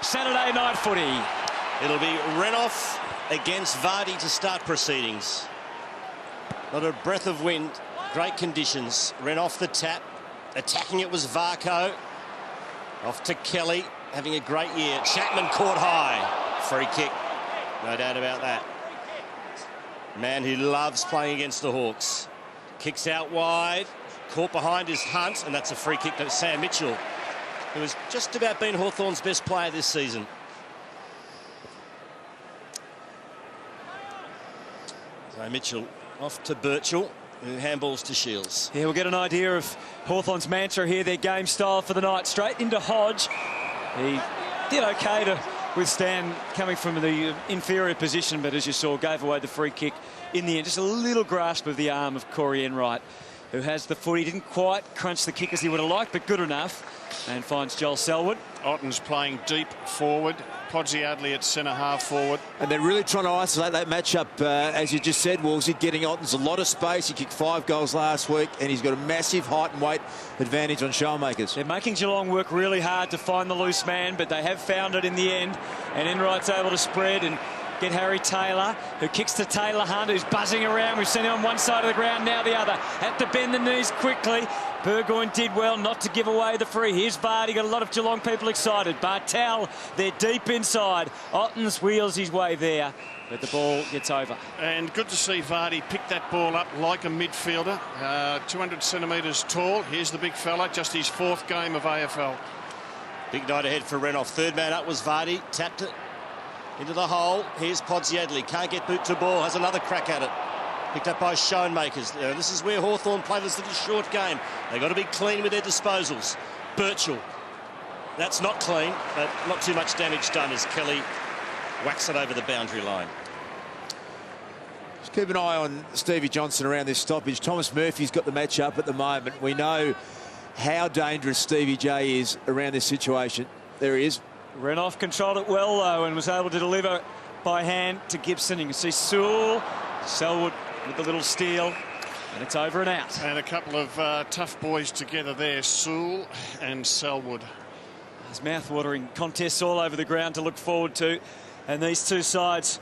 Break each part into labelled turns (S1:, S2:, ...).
S1: Saturday night footy.
S2: It'll be Renouf against Vardy to start proceedings. Not a breath of wind, great conditions. Renouf the tap, attacking it was Varco. Off to Kelly, having a great year. Chapman caught high. Free kick, no doubt about that. Man who loves playing against the Hawks. Kicks out wide, caught behind his Hunt, and that's a free kick to Sam Mitchell, who has just about been Hawthorn's best player this season. So Mitchell off to Birchall, who handballs to Shields.
S1: Yeah, we'll get an idea of Hawthorn's mantra here, their game style for the night. Straight into Hodge. He did okay to withstand coming from the inferior position, but as you saw, gave away the free kick in the end. Just a little grasp of the arm of Corey Enright, who has the footy. Didn't quite crunch the kick as he would have liked, but good enough, and finds Joel Selwood.
S3: Otten's playing deep forward. Podsiadly at centre-half forward.
S4: And they're really trying to isolate that matchup, as you just said, Wolsey, getting Otten's a lot of space. He kicked 5 goals last week, and he's got a massive height and weight advantage on showmakers.
S1: They're making Geelong work really hard to find the loose man, but they have found it in the end, and Enright's able to spread and get Harry Taylor, who kicks to Taylor Hunt, who's buzzing around. We've seen him on one side of the ground, now the other. Had to bend the knees quickly. Burgoyne did well not to give away the free. Here's Vardy, got a lot of Geelong people excited. Bartel, they're deep inside. Otten's wheels his way there, but the ball gets over.
S3: And good to see Vardy pick that ball up like a midfielder. 200 centimetres tall. Here's the big fella, just his 4th game of AFL.
S2: Big night ahead for Renouf. Third man up was Vardy, tapped it into the hole. Here's Podsiadly, can't get boot to ball, has another crack at it. Picked up by Schoenmakers. This is where Hawthorn play this little short game. They've got to be clean with their disposals. Birchall. That's not clean, but not too much damage done as Kelly whacks it over the boundary line.
S4: Just keep an eye on Stevie Johnson around this stoppage. Thomas Murphy's got the match up at the moment. We know how dangerous Stevie J is around this situation. There he is.
S1: Renouf controlled it well, though, and was able to deliver by hand to Gibson. You can see Sewell, Selwood with the little steal, and it's over and out.
S3: And a couple of tough boys together there, Sewell and Selwood.
S1: There's mouth-watering contests all over the ground to look forward to, and these two sides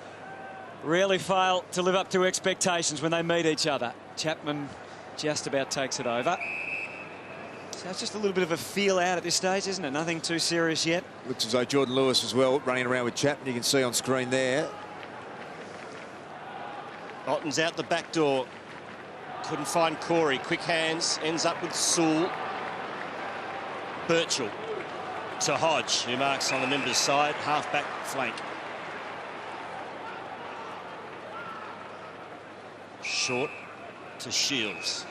S1: rarely fail to live up to expectations when they meet each other. Chapman just about takes it over. So it's just a little bit of a feel out at this stage, isn't it? Nothing too serious yet.
S4: Looks as though Jordan Lewis as well running around with Chapman. You can see on screen there.
S2: Otten's out the back door. Couldn't find Corey. Quick hands. Ends up with Sewell. Birchall to Hodge, who marks on the members' side. Half-back flank. Short to Shields.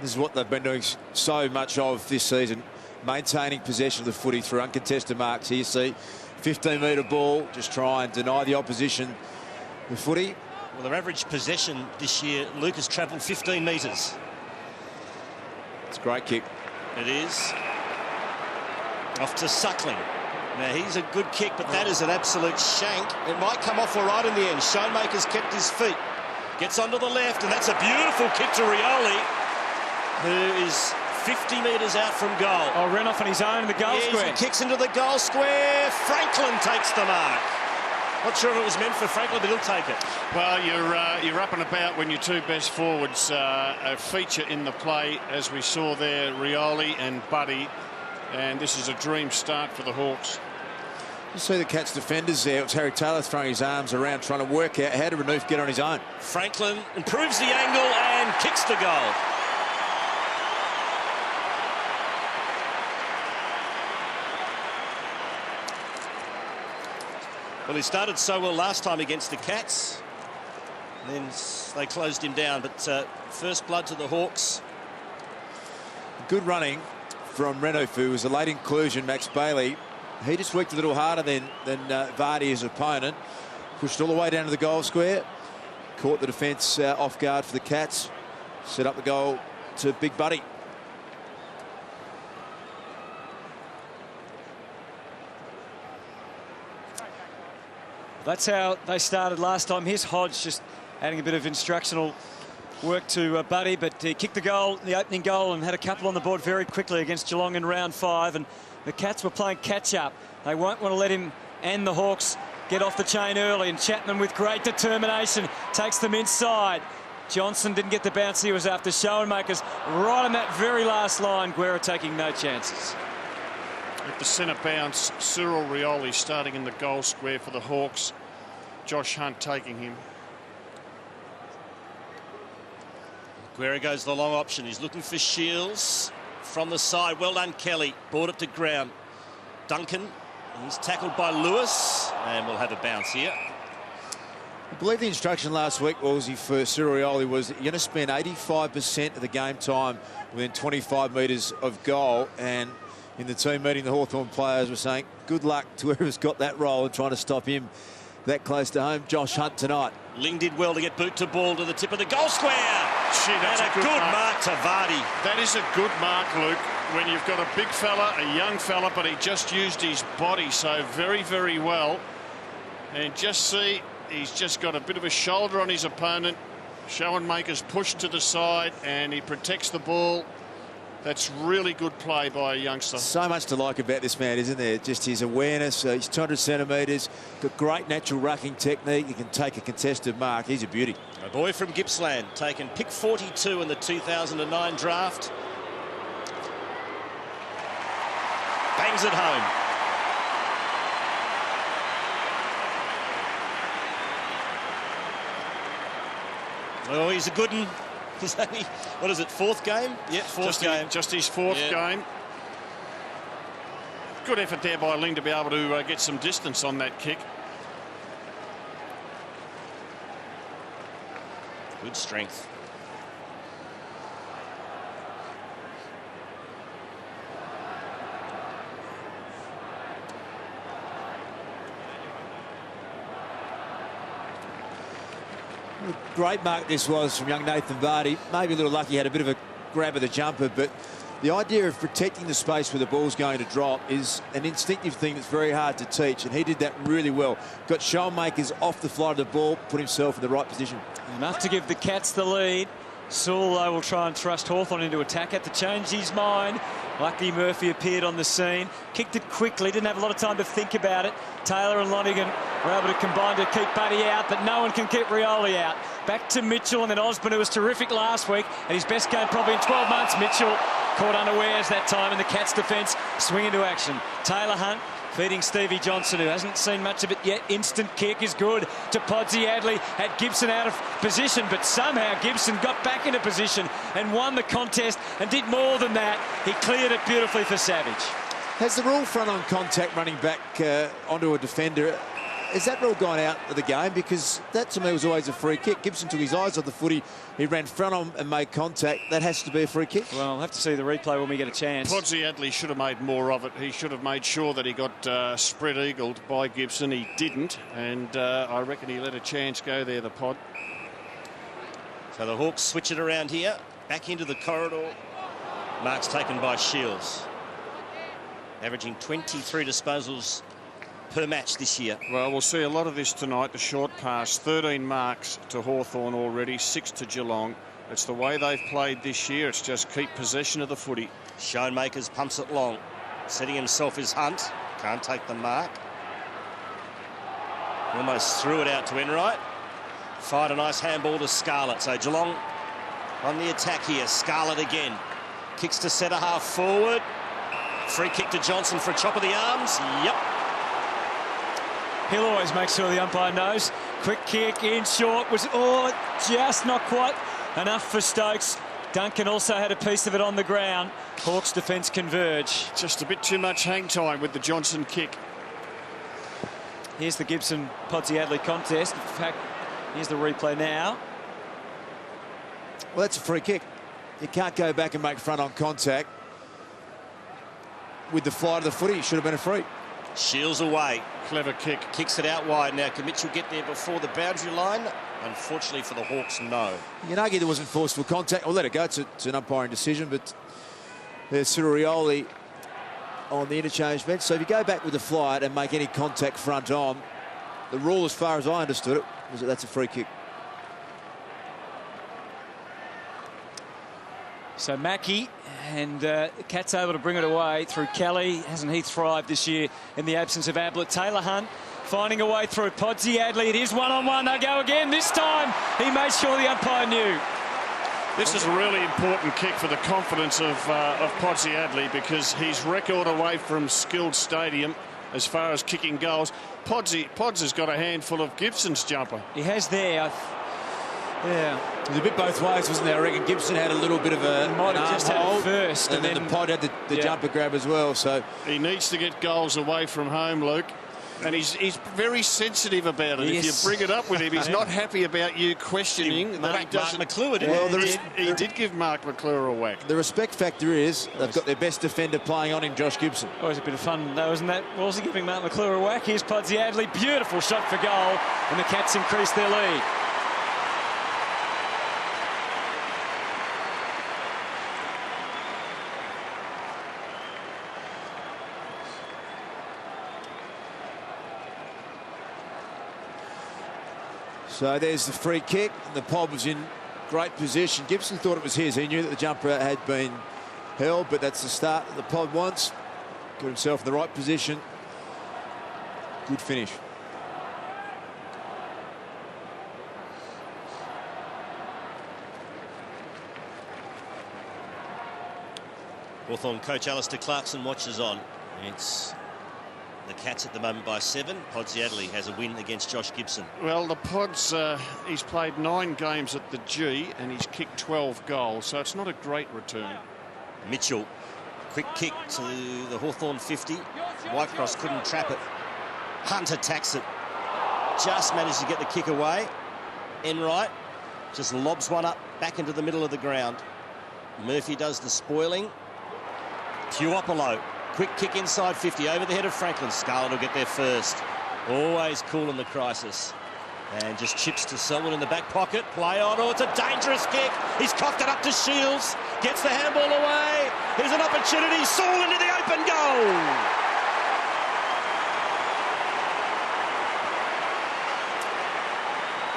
S4: This is what they've been doing so much of this season. Maintaining possession of the footy through uncontested marks. Here you see 15-metre ball. Just try and deny the opposition the footy.
S2: Well, their average possession this year, Luke has travelled 15 metres.
S4: It's a great kick.
S2: It is. Off to Suckling. Now, he's a good kick, but that is an absolute shank. It might come off all right in the end. Schoenmaker's kept his feet. Gets onto the left, and that's a beautiful kick to Rioli, who is 50 metres out from goal.
S1: Oh, Renouf on his own in the goal square.
S2: He kicks into the goal square. Franklin takes the mark. Not sure if it was meant for Franklin, but he'll take it.
S3: Well, you're up and about when your two best forwards feature in the play, as we saw there, Rioli and Buddy. And this is a dream start for the Hawks.
S4: You see the Cats defenders there. It was Harry Taylor throwing his arms around, trying to work out how to Renouf get on his own.
S2: Franklin improves the angle and kicks the goal. Well, he started so well last time against the Cats. Then they closed him down, but first blood to the Hawks.
S4: Good running from Renouf, who was a late inclusion, Max Bailey. He just worked a little harder than Vardy, his opponent. Pushed all the way down to the goal square. Caught the defence off guard for the Cats. Set up the goal to Big Buddy.
S1: That's how they started last time. Here's Hodge just adding a bit of instructional work to Buddy, but he kicked the goal, the opening goal, and had a couple on the board very quickly against Geelong in round 5, and The Cats were playing catch-up. They won't want to let him and the Hawks get off the chain early, and Chapman with great determination takes them inside. Johnson didn't get the bounce he was after. Schoenmakers right on that very last line. Guerra taking no chances.
S3: At the centre bounce, Cyril Rioli starting in the goal square for the Hawks. Josh Hunt taking him.
S2: Guerra goes the long option. He's looking for Shields from the side. Well done, Kelly. Brought it to ground. Duncan, he's tackled by Lewis, and we'll have a bounce here.
S4: I believe the instruction last week, Aussie, for Cyril Rioli was that you're going to spend 85% of the game time within 25 metres of goal. And in the team meeting, the Hawthorn players were saying, good luck to whoever's got that role and trying to stop him that close to home. Josh Hunt tonight.
S2: Ling did well to get boot to ball to the tip of the goal square.
S3: Gee, that's
S2: and a good mark to Vardy.
S3: That is a good mark, Luke, when you've got a big fella, a young fella, but he just used his body so very, very well. And just see, he's just got a bit of a shoulder on his opponent. Schoenmakers pushed to the side, and he protects the ball. That's really good play by a youngster.
S4: So much to like about this man, isn't there? Just his awareness. He's 200 centimetres, got great natural rucking technique. He can take a contested mark. He's a beauty.
S2: A boy from Gippsland, taken pick 42 in the 2009 draft. Bangs it home. Oh, he's a good one. He's only, what is it, fourth game? Yeah, fourth game.
S3: Just his fourth game. Good effort there by Ling to be able to get some distance on that kick.
S2: Good strength.
S4: Great mark this was from young Nathan Vardy. Maybe a little lucky, had a bit of a grab of the jumper, but the idea of protecting the space where the ball's going to drop is an instinctive thing that's very hard to teach, and he did that really well. Got Schoenmakers off the flight of the ball, put himself in the right position.
S1: Enough to give the Cats the lead. Sewell, though, will try and thrust Hawthorn into attack. Had to change his mind. Lucky Murphy appeared on the scene. Kicked it quickly. Didn't have a lot of time to think about it. Taylor and Lonigan were able to combine to keep Buddy out, but no one can keep Rioli out. Back to Mitchell, and then Osborne, who was terrific last week, and his best game probably in 12 months. Mitchell caught unawares that time, and the Cats' defence swing into action. Taylor Hunt feeding Stevie Johnson, who hasn't seen much of it yet. Instant kick is good to Podsy Adley. Had Gibson out of position, but somehow Gibson got back into position and won the contest and did more than that. He cleared it beautifully for Savage.
S4: Has the rule front on contact running back onto a defender, has that rule gone out of the game? Because that to me was always a free kick. Gibson took his eyes off the footy. He ran front on and made contact. That has to be a free kick.
S1: Well, I'll have to see the replay when we get a chance.
S3: Podsy Adley should have made more of it. He should have made sure that he got spread-eagled by Gibson. He didn't, and I reckon he let a chance go there, the Pod.
S2: So the Hawks switch it around here. Back into the corridor. Marks taken by Shields. Averaging 23 disposals per match this year.
S3: Well, we'll see a lot of this tonight. The short pass, 13 marks to Hawthorn already, 6 to Geelong. It's the way they've played this year. It's just keep possession of the footy.
S2: Schoenmakers pumps it long. Setting himself is Hunt. Can't take the mark. Almost threw it out to Enright. Fired a nice handball to Scarlett. So Geelong on the attack here. Scarlett again. Kicks to centre half forward. Free kick to Johnson for a chop of the arms. Yep.
S1: He'll always make sure the umpire knows. Quick kick in short was just not quite enough for Stokes. Duncan also had a piece of it on the ground. Hawks defence converge.
S3: Just a bit too much hang time with the Johnson kick.
S1: Here's the Gibson Podsy Adley contest. In fact, here's the replay now.
S4: Well, that's a free kick. You can't go back and make front on contact. With the flight of the footy, it should have been a free.
S2: Shields away.
S3: Clever kick.
S2: Kicks it out wide. Now, can Mitchell get there before the boundary line? Unfortunately for the Hawks, no.
S4: You can argue there wasn't forceful contact. I'll let it go. It's an umpiring decision, but there's Cyril Rioli on the interchange bench. So if you go back with the flight and make any contact front on, the rule, as far as I understood it, was that that's a free kick.
S1: So Mackie, and Cat's able to bring it away through Kelly. Hasn't he thrived this year in the absence of Ablett? Taylor Hunt finding a way through. Podsy Adley, it is one-on-one. They go again. This time he made sure the umpire knew.
S3: This is a really important kick for the confidence of Podsy Adley, because he's record away from skilled stadium as far as kicking goals. Pods has got a handful of Gibson's jumper.
S1: He has there. Yeah.
S4: It was a bit both ways, wasn't there? I reckon Gibson had a little bit of a
S1: might have just had it
S4: hold,
S1: first,
S4: and then the Pod had the jumper grab as well. So
S3: he needs to get goals away from home, Luke. And he's very sensitive about it.
S1: Yes.
S3: If you bring it up with him, he's not happy about you questioning that he doesn't.
S2: Mark McClure did.
S3: Well, he did give Mark McClure a whack.
S4: the respect factor is they've got their best defender playing on him, Josh Gibson.
S1: Always a bit of fun, though, isn't that? Was he giving Mark McClure a whack? Here's Podsy Adley. Beautiful shot for goal, and the Cats increase their lead.
S4: So there's the free kick. The Pod was in great position. Gibson thought it was his. He knew that the jumper had been held, but that's the start that the Pod wants. Got himself in the right position. Good finish.
S2: Hawthorn coach Alistair Clarkson watches on. It's the Cats at the moment by 7. Podsy Adley has a win against Josh Gibson.
S3: Well, the Pods, he's played 9 games at the G and he's kicked 12 goals, so it's not a great return.
S2: Mitchell, quick kick to the Hawthorn 50. Whitecross couldn't trap it. Hunt attacks it. Just managed to get the kick away. Enright just lobs one up back into the middle of the ground. Murphy does the spoiling. Tuopolo, quick kick inside 50 over the head of Franklin. Scarlett will get there first. Always cool in the crisis. And just chips to Selwyn in the back pocket. Play on. Oh, it's a dangerous kick. He's coughed it up to Shields. Gets the handball away. Here's an opportunity. Saul into the open goal.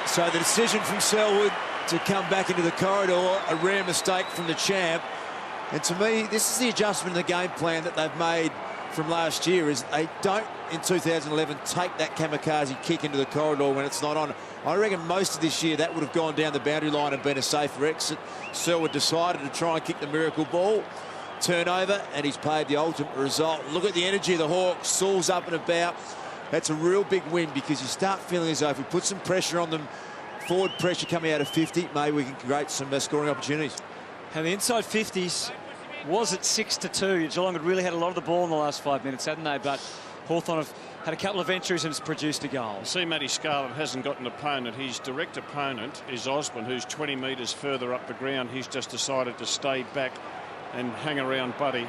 S4: So the decision from Selwood to come back into the corridor, a rare mistake from the champ. And to me, this is the adjustment in the game plan that they've made from last year, is they don't, in 2011, take that kamikaze kick into the corridor when it's not on. I reckon most of this year that would have gone down the boundary line and been a safer exit. Selwood decided to try and kick the miracle ball. Turnover, and he's paid the ultimate result. Look at the energy of the Hawks. Saul's up and about. That's a real big win, because you start feeling as though if we put some pressure on them, forward pressure coming out of 50, maybe we can create some scoring opportunities.
S1: And the inside 50s was at 6-2. Geelong had really had a lot of the ball in the last 5 minutes, hadn't they? But Hawthorn have had a couple of entries and it's produced a goal.
S3: See, Matty Scarlett hasn't got an opponent. His direct opponent is Osborne, who's 20 metres further up the ground. He's just decided to stay back and hang around Buddy.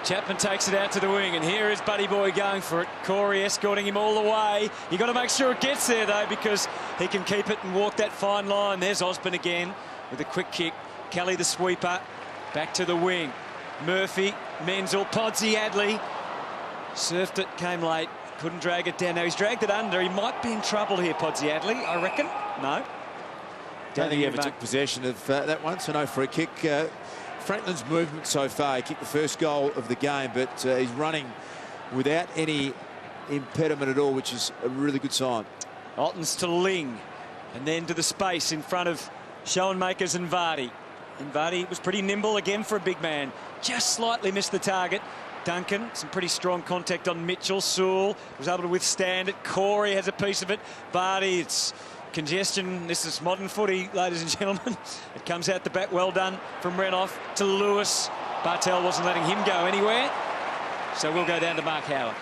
S1: Chapman takes it out to the wing, and here is Buddy Boy going for it. Corey escorting him all the way. You've got to make sure it gets there, though, because he can keep it and walk that fine line. There's Osborne again with a quick kick. Kelly, the sweeper, back to the wing. Murphy, Menzel, Podsy Adley. Surfed it, came late, couldn't drag it down. Now he's dragged it under. He might be in trouble here, Podsy Adley, I reckon. No.
S4: Don't think he ever took possession of that one, so no free kick. Franklin's movement so far, he kicked the first goal of the game, but he's running without any impediment at all, which is a really good sign.
S1: Ottens to Ling, and then to the space in front of Schoenmakers and Vardy. And Vardy was pretty nimble again for a big man. Just slightly missed the target. Duncan, some pretty strong contact on Mitchell. Sewell was able to withstand it. Corey has a piece of it. Vardy, it's congestion. This is modern footy, ladies and gentlemen. It comes out the back. Well done from Renouf to Lewis. Bartel wasn't letting him go anywhere. So we'll go down to Mark Howard.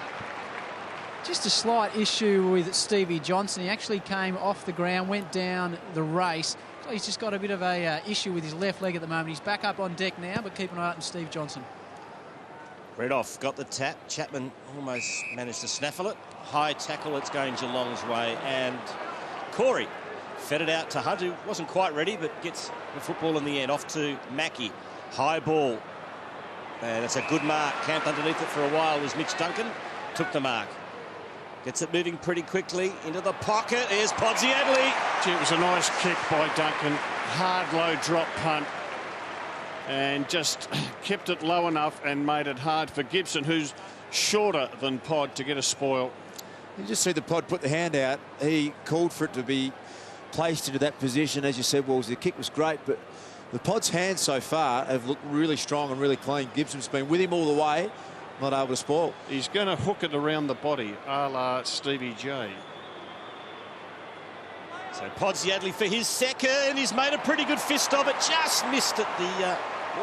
S5: Just a slight issue with Stevie Johnson. He actually came off the ground, went down the race. So he's just got a bit of a issue with his left leg at the moment. He's back up on deck now, but keep an eye out on Steve Johnson.
S2: Renouf got the tap. Chapman almost managed to snaffle it. High tackle, it's going Geelong's way. And Corey fed it out to Hunt, who wasn't quite ready, but gets the football in the end. Off to Mackie. High ball. And it's a good mark. Camped underneath it for a while was Mitch Duncan. Took the mark. Gets it moving pretty quickly into the pocket. Here's Podsy Adley.
S3: Gee, it was a nice kick by Duncan. Hard, low drop punt. and just kept it low enough and made it hard for Gibson, who's shorter than Pod, to get a spoil.
S4: You just see the Pod put the hand out. He called for it to be placed into that position. As you said, Walls, the kick was great, but the Pod's hands so far have looked really strong and really clean. Gibson's been with him all the way, not able to spoil.
S3: He's going to hook it around the body, a la Stevie J.
S2: So Podsiadly for his second. He's made a pretty good fist of it. Just missed it the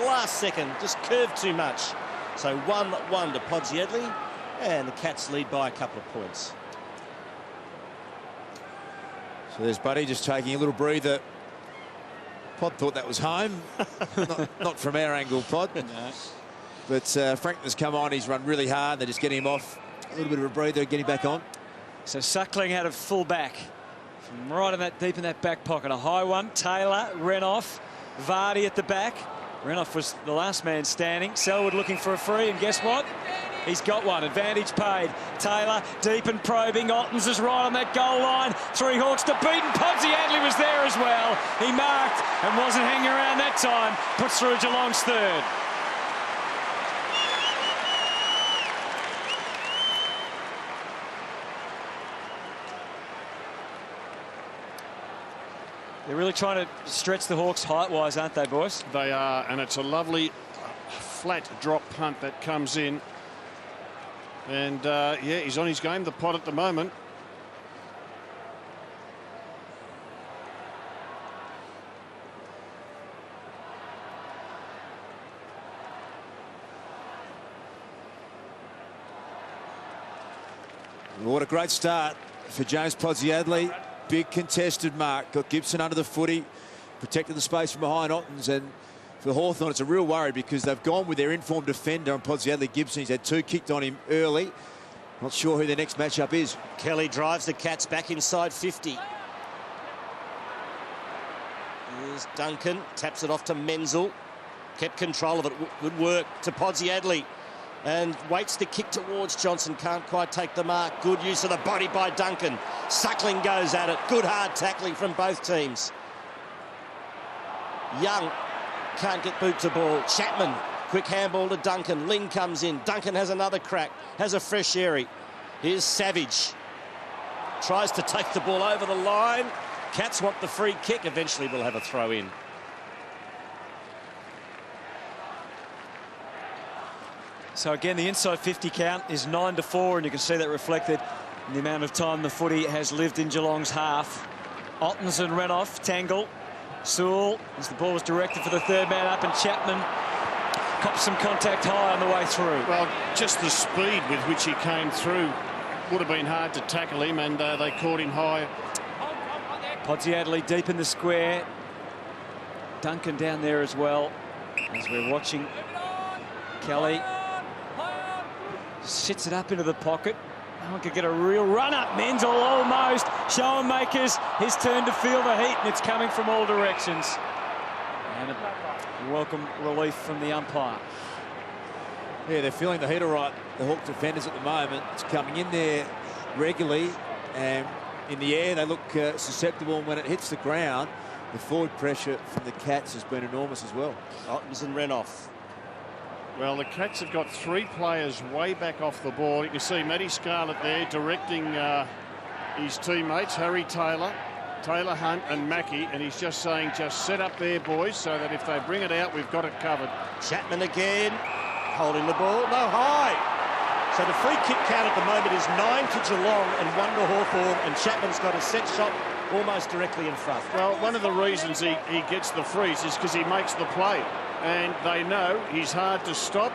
S2: last second. Just curved too much. So 1-1 to Podsiadly. And the Cats lead by a couple of points.
S4: So there's Buddy just taking a little breather. Pod thought that was home. not from our angle, Pod. No. But Franklin's come on. He's run really hard. They're just getting him off. A little bit of a breather, getting back on.
S1: So Suckling out of full back. From right in that deep in that back pocket. A high one. Taylor, Renoff, Vardy at the back. Renoff was the last man standing. Selwood looking for a free, and guess what? He's got one. Advantage paid. Taylor deep and probing. Ottens is right on that goal line. Three Hawks to beat, and Podsiadly was there as well. He marked and wasn't hanging around that time. Puts through Geelong's third. They're really trying to stretch the Hawks height-wise, aren't they, boys?
S3: They are, and it's a lovely flat drop punt that comes in. And, yeah, he's on his game, the Pod, at the moment.
S4: What a great start for James Podsiadly. Big contested mark. Got Gibson under the footy. Protected the space from behind Ottens. And for Hawthorn, it's a real worry because they've gone with their informed defender on Podsiadly. Gibson, he's had two kicked on him early. Not sure who their next matchup is.
S2: Kelly drives the Cats back inside 50. Here's Duncan. Taps it off to Menzel. Kept control of it. Good work to Podsiadly. And waits the kick towards Johnson. Can't quite take the mark. Good use of the body by Duncan. Suckling goes at it. Good hard tackling from both teams. Young can't get boot to ball. Chapman, quick handball to Duncan. Ling comes in. Duncan has another crack. Has a fresh airy. Here's Savage. Tries to take the ball over the line. Cats want the free kick. Eventually we'll have a throw in.
S1: So again, the inside 50 count is 9-4, and you can see that reflected in the amount of time the footy has lived in Geelong's half. Ottens and Renoff tangle. Sewell, as the ball was directed for the third man up, and Chapman cops some contact high on the way through.
S3: Well, just the speed with which he came through would have been hard to tackle him, and they caught him high.
S1: Podsiadly deep in the square. Duncan down there as well, as we're watching. Kelly sits it up into the pocket. No one could get a real run up. Menzel almost. Schoenmakers, his turn to feel the heat, and it's coming from all directions. And a welcome relief from the umpire.
S4: Yeah, they're feeling the heat all right, the Hawk defenders at the moment. It's coming in there regularly, and in the air they look susceptible, and when it hits the ground, the forward pressure from the Cats has been enormous as well.
S2: Ottens and Renoff.
S3: Well, the Cats have got three players way back off the ball. You can see Matty Scarlett there directing his teammates, Harry Taylor, Taylor Hunt and Mackie, and he's just saying, just set up there, boys, so that if they bring it out, we've got it covered.
S2: Chapman again, holding the ball, no high. So the free kick count at the moment is 9 to Geelong and 1 to Hawthorn, and Chapman's got a set shot almost directly in front.
S3: Well, one of the reasons he gets the freeze is because he makes the play. And they know he's hard to stop.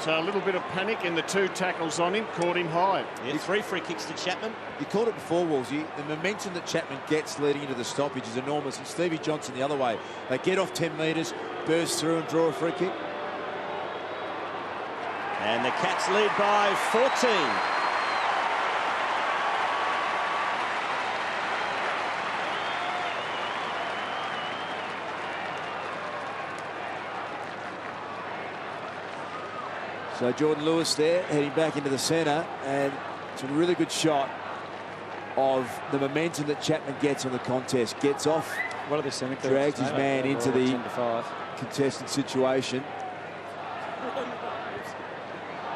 S3: So a little bit of panic in the two tackles on him, caught him high.
S2: Yeah, 3 free kicks to Chapman.
S4: You called it before, Woolsey. The momentum that Chapman gets leading into the stoppage is enormous. And Stevie Johnson the other way. They get off 10 metres, burst through and draw a free kick.
S2: And the Cats lead by 14.
S4: So Jordan Lewis there heading back into the centre, and it's a really good shot of the momentum that Chapman gets on the contest. Gets off,
S1: What are the Semic?
S4: drags his man into the contested situation.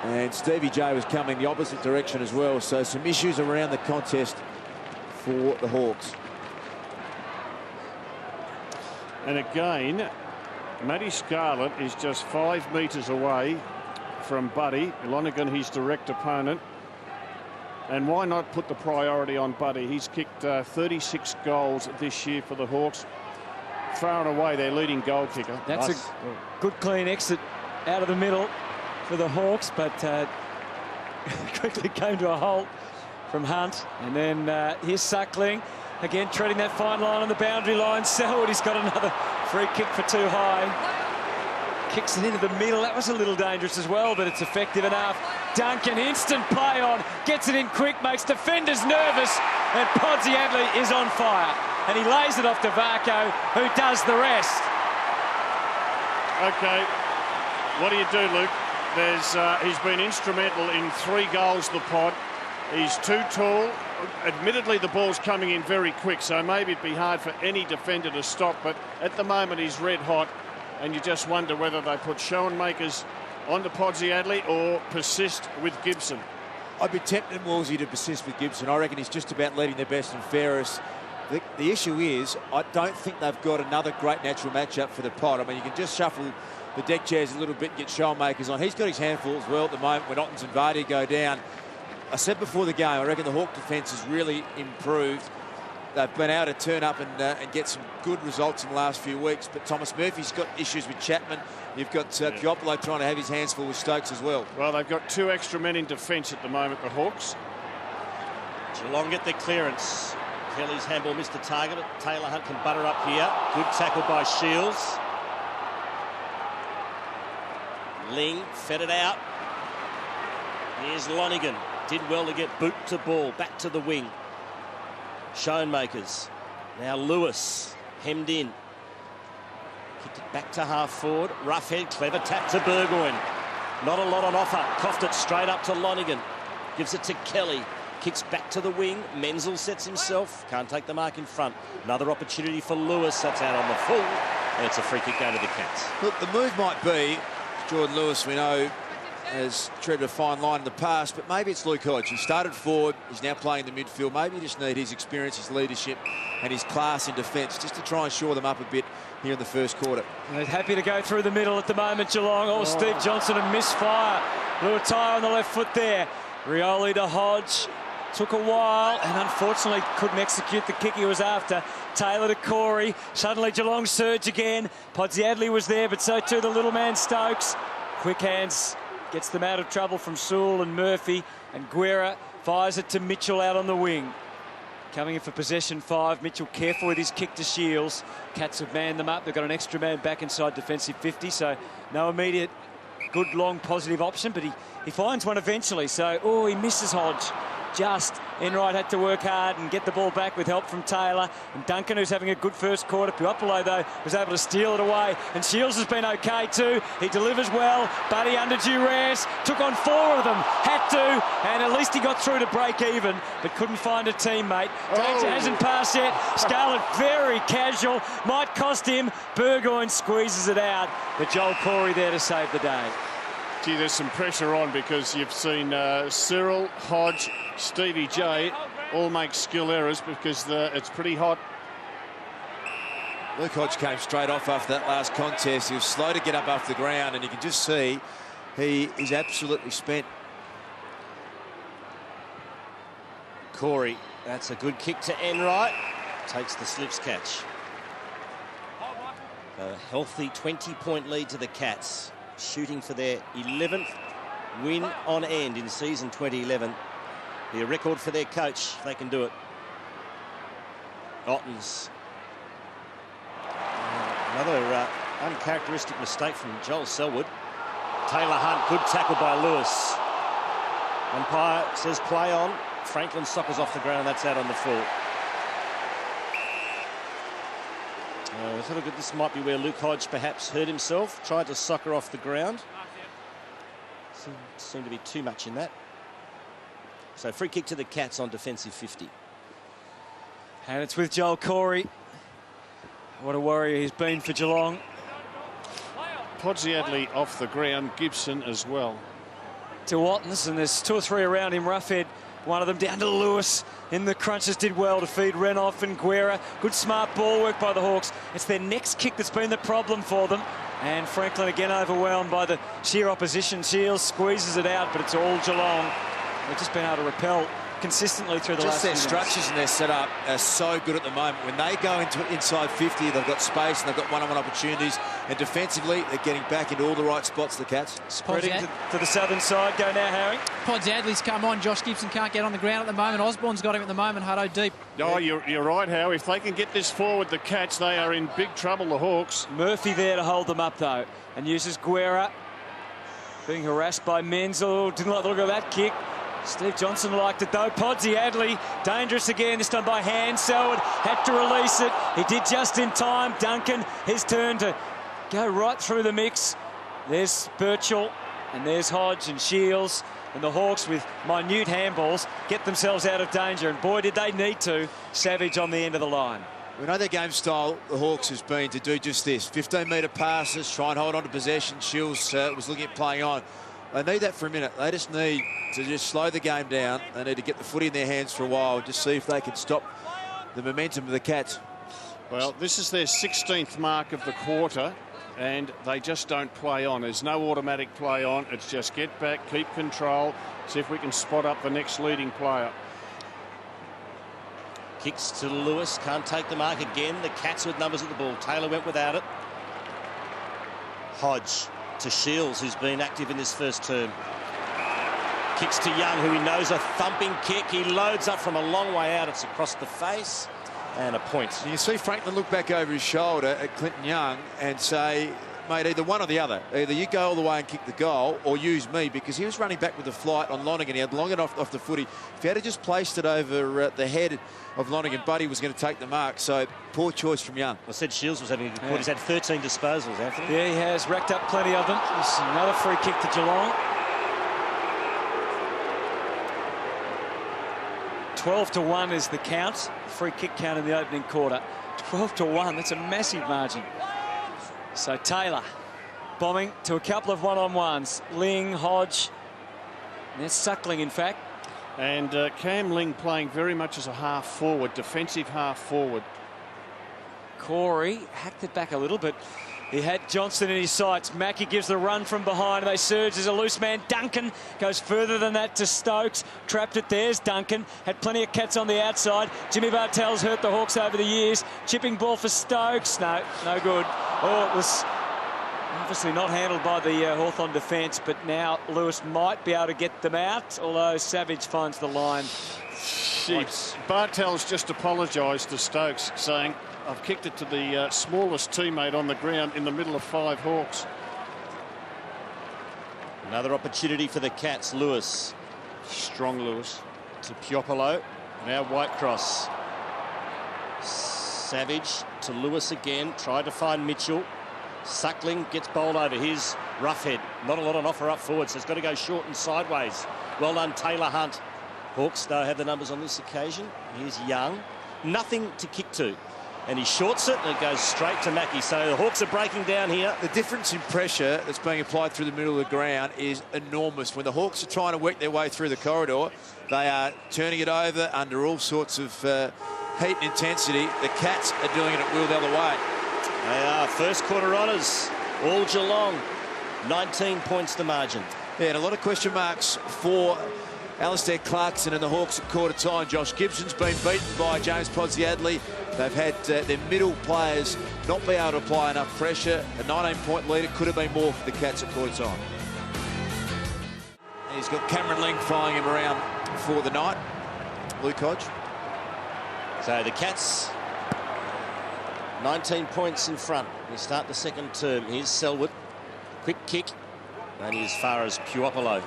S4: And Stevie J was coming the opposite direction as well. So some issues around the contest for the Hawks.
S3: And again, Matty Scarlett is just 5 metres away from Buddy. Lonergan, his direct opponent. And why not put the priority on Buddy? He's kicked 36 goals this year for the Hawks. Far and away their leading goal kicker.
S1: That's
S3: nice.
S1: a good clean exit out of the middle for the Hawks, but quickly came to a halt from Hunt. And then here's Suckling again, treading that fine line on the boundary line. Selwood, he's got another free kick for too high. Kicks it into the middle. That was a little dangerous as well, but it's effective enough. Duncan, instant play on, gets it in quick, makes defenders nervous, and Podsiadly is on fire. And he lays it off to Varco, who does the rest.
S3: OK, what do you do, Luke? He's been instrumental in 3 goals, the Pod. He's too tall. Admittedly, the ball's coming in very quick, so maybe it'd be hard for any defender to stop, but at the moment he's red hot, and you just wonder whether they put Schoenmakers onto Podsiadly or persist with Gibson.
S4: I'd be tempted, Wolsey, to persist with Gibson. I reckon he's just about leading their best and fairest. The issue is, I don't think they've got another great natural matchup for the Pod. I mean, you can just shuffle the deck chairs a little bit, get Schoenmakers on. He's got his handful as well at the moment when Ottens and Vardy go down. I said before the game, I reckon the Hawk defence has really improved. They've been able to turn up and get some good results in the last few weeks. But Thomas Murphy's got issues with Chapman. You've got Piopolo trying to have his hands full with Stokes as well.
S3: Well, they've got 2 extra men in defence at the moment, the Hawks.
S2: Geelong get the clearance. Kelly's handball missed the target. Taylor Hunt can butter up here. Good tackle by Shields. Ling fed it out. Here's Lonergan. Did well to get boot to ball. Back to the wing. Schoenmakers. Now Lewis. Hemmed in. Kicked it back to half forward. Rough head. Clever tap to Burgoyne. Not a lot on offer. Coughed it straight up to Lonergan. Gives it to Kelly. Kicks back to the wing. Menzel sets himself. Can't take the mark in front. Another opportunity for Lewis. That's out on the full. And it's a free kick going to the Cats.
S4: Look, the move might be Jordan Lewis, we know, has treaded a fine line in the past, but maybe it's Luke Hodge. He started forward, he's now playing the midfield. Maybe you just need his experience, his leadership and his class in defence just to try and shore them up a bit here in the first quarter.
S1: And they're happy to go through the middle at the moment, Geelong. Oh, Steve Johnson a misfire. Little tie on the left foot there. Rioli to Hodge. Took a while and unfortunately couldn't execute the kick he was after. Taylor to Corey. Suddenly Geelong surge again. Podsiadly was there, but so too the little man Stokes. Quick hands gets them out of trouble from Sewell and Murphy. And Guerra fires it to Mitchell out on the wing. Coming in for possession 5. Mitchell careful with his kick to Shields. Cats have manned them up. They've got an extra man back inside defensive 50, so no immediate good long positive option, but he finds one eventually. So, he misses Hodge. Just Enright had to work hard and get the ball back with help from Taylor and Duncan, who's having a good first quarter. Piopolo, though, was able to steal it away, and Shields has been okay too. He delivers well. Buddy under duress, took on 4 of them, had to, and at least he got through to break even, but couldn't find a teammate. Danger hasn't passed yet. Scarlett very casual, might cost him. Burgoyne squeezes it out, but Joel Corey there to save the day.
S3: Gee, there's some pressure on because you've seen Cyril, Hodge, Stevie J all make skill errors because it's pretty hot.
S4: Luke Hodge came straight off after that last contest. He was slow to get up off the ground, and you can just see he is absolutely spent.
S2: Corey, that's a good kick to Enright. Takes the slips catch. A healthy 20-point lead to the Cats. Shooting for their 11th win on end in season 2011. Be a record for their coach if they can do it. Ottens. Another uncharacteristic mistake from Joel Selwood. Taylor Hunt, good tackle by Lewis. Umpire says play on. Franklin soccers off the ground, that's out on the full. I thought this might be where Luke Hodge perhaps hurt himself, tried to soccer off the ground. Seemed to be too much in that. So free kick to the Cats on defensive 50.
S1: And it's with Joel Corey. What a warrior he's been for Geelong.
S3: Podsiadly off the ground, Gibson as well.
S1: To Wattens, and there's 2 or 3 around him. Roughhead, one of them down to Lewis. In the crunches, did well to feed Renouf and Guerra. Good smart ball work by the Hawks. It's their next kick that's been the problem for them. And Franklin again overwhelmed by the sheer opposition. Shields squeezes it out, but it's all Geelong. They've just been able to repel consistently through the last
S4: Just
S1: few
S4: their
S1: minutes.
S4: structures and their setup are so good at the moment. When they go into inside 50, they've got space and they've got one-on-one opportunities. And defensively, they're getting back into all the right spots, the Cats.
S1: Spreading to the southern side. Go now, Harry.
S5: Podsiadly's come on. Josh Gibson can't get on the ground at the moment. Osborne's got him at the moment. Hutto deep.
S3: Oh, you're right, Howe. If they can get this forward, the Cats, they are in big trouble, the Hawks.
S1: Murphy there to hold them up, though, and uses Guerra. Being harassed by Menzel. Didn't like the look of that kick. Steve Johnson liked it, though. Podsiadly, dangerous again, this time by hand. Selwood had to release it. He did just in time. Duncan, his turn to go right through the mix. There's Birchall, and there's Hodge and Shields. And the Hawks, with minute handballs, get themselves out of danger. And boy, did they need to. Savage on the end of the line.
S4: We know their game style, the Hawks, has been to do just this. 15-metre passes, try and hold on to possession. Shields was looking at playing on. They need that for a minute. They just need to just slow the game down. They need to get the footy in their hands for a while and just see if they can stop the momentum of the Cats.
S3: Well, this is their 16th mark of the quarter, and they just don't play on. There's no automatic play on. It's just get back, keep control, see if we can spot up the next leading player.
S2: Kicks to Lewis, can't take the mark again. The Cats with numbers at the ball. Taylor went without it. Hodge to Shields, who's been active in this first term. Kicks to Young, who he knows a thumping kick. He loads up from a long way out. It's across the face and a point.
S4: You can see Franklin look back over his shoulder at Clinton Young and say, mate, either one or the other. Either you go all the way and kick the goal or use me, because he was running back with the flight on Lonergan. He had long enough off the footy. If he had just placed it over the head of Lonergan, Buddy was going to take the mark. So poor choice from Young.
S2: I said Shields was having a good quarter. He's had 13 disposals, Anthony.
S1: Yeah, he has racked up plenty of them. There's another free kick to Geelong. 12-1 is the count. Free kick count in the opening quarter. 12-1, that's a massive margin. So Taylor bombing to a couple of one-on-ones. Ling, Hodge, and there's Suckling, in fact.
S3: And Cam Ling playing very much as a half forward, defensive half forward.
S1: Corey hacked it back a little, but he had Johnson in his sights. Mackie gives the run from behind. They surge. There's a loose man. Duncan goes further than that to Stokes. Trapped it. There's Duncan. Had plenty of Cats on the outside. Jimmy Bartell's hurt the Hawks over the years. Chipping ball for Stokes. No good. Oh, it was obviously not handled by the Hawthorn defence, but now Lewis might be able to get them out, although Savage finds the line.
S3: Jeez. Bartell's just apologised to Stokes, saying, I've kicked it to the smallest teammate on the ground in the middle of 5 Hawks.
S2: Another opportunity for the Cats. Lewis.
S3: Strong Lewis.
S2: To Piopolo. Now Whitecross. Savage to Lewis again. Tried to find Mitchell. Suckling gets bowled over. Here's Roughhead. Not a lot on offer up forward, so it's got to go short and sideways. Well done, Taylor Hunt. Hawks, though, have the numbers on this occasion. Here's Young. Nothing to kick to. And he shorts it and it goes straight to Mackie. So the Hawks are breaking down here.
S4: The difference in pressure that's being applied through the middle of the ground is enormous. When the Hawks are trying to work their way through the corridor, they are turning it over under all sorts of heat and intensity. The Cats are doing it at will the other way.
S2: They are first quarter honours. All Geelong. 19 points the margin.
S4: Yeah, and a lot of question marks for Alistair Clarkson and the Hawks at quarter time. Josh Gibson's been beaten by James Podsiadly. They've had their middle players not be able to apply enough pressure. A 19-point lead. It could have been more for the Cats at quarter time. And he's got Cameron Ling flying him around for the night. Luke Hodge.
S2: So the Cats, 19 points in front. We start the second term. Here's Selwood. Quick kick. Only as far as Puopolo.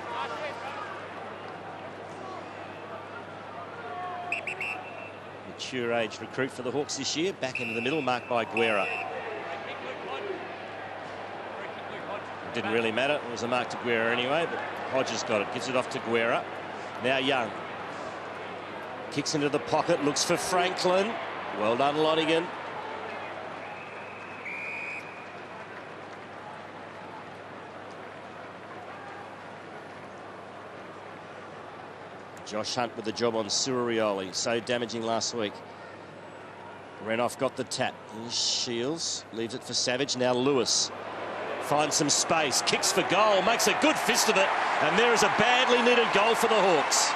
S2: Mature age recruit for the Hawks this year. Back into the middle, marked by Guerra. It didn't really matter. It was a mark to Guerra anyway, but Hodges got it. Gives it off to Guerra. Now Young. Kicks into the pocket. Looks for Franklin. Well done, Lonergan. Josh Hunt with the job on Surioli, so damaging last week. Renouf got the tap. Here's Shields, leaves it for Savage. Now Lewis finds some space, kicks for goal, makes a good fist of it, and there is a badly needed goal for the Hawks.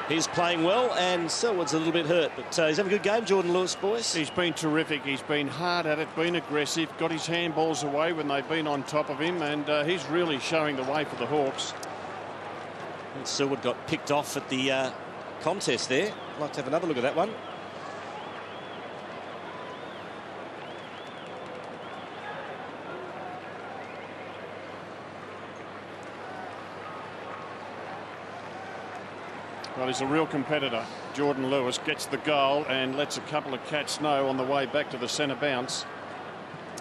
S2: He's playing well, and Selwood's a little bit hurt, but he's having a good game, Jordan Lewis, boys.
S3: He's been terrific. He's been hard at it, been aggressive, got his handballs away when they've been on top of him, and he's really showing the way for the Hawks.
S2: Selwood got picked off at the contest there. I'd like to have another look at that one.
S3: Well, he's a real competitor. Jordan Lewis gets the goal and lets a couple of cats know on the way back to the centre bounce.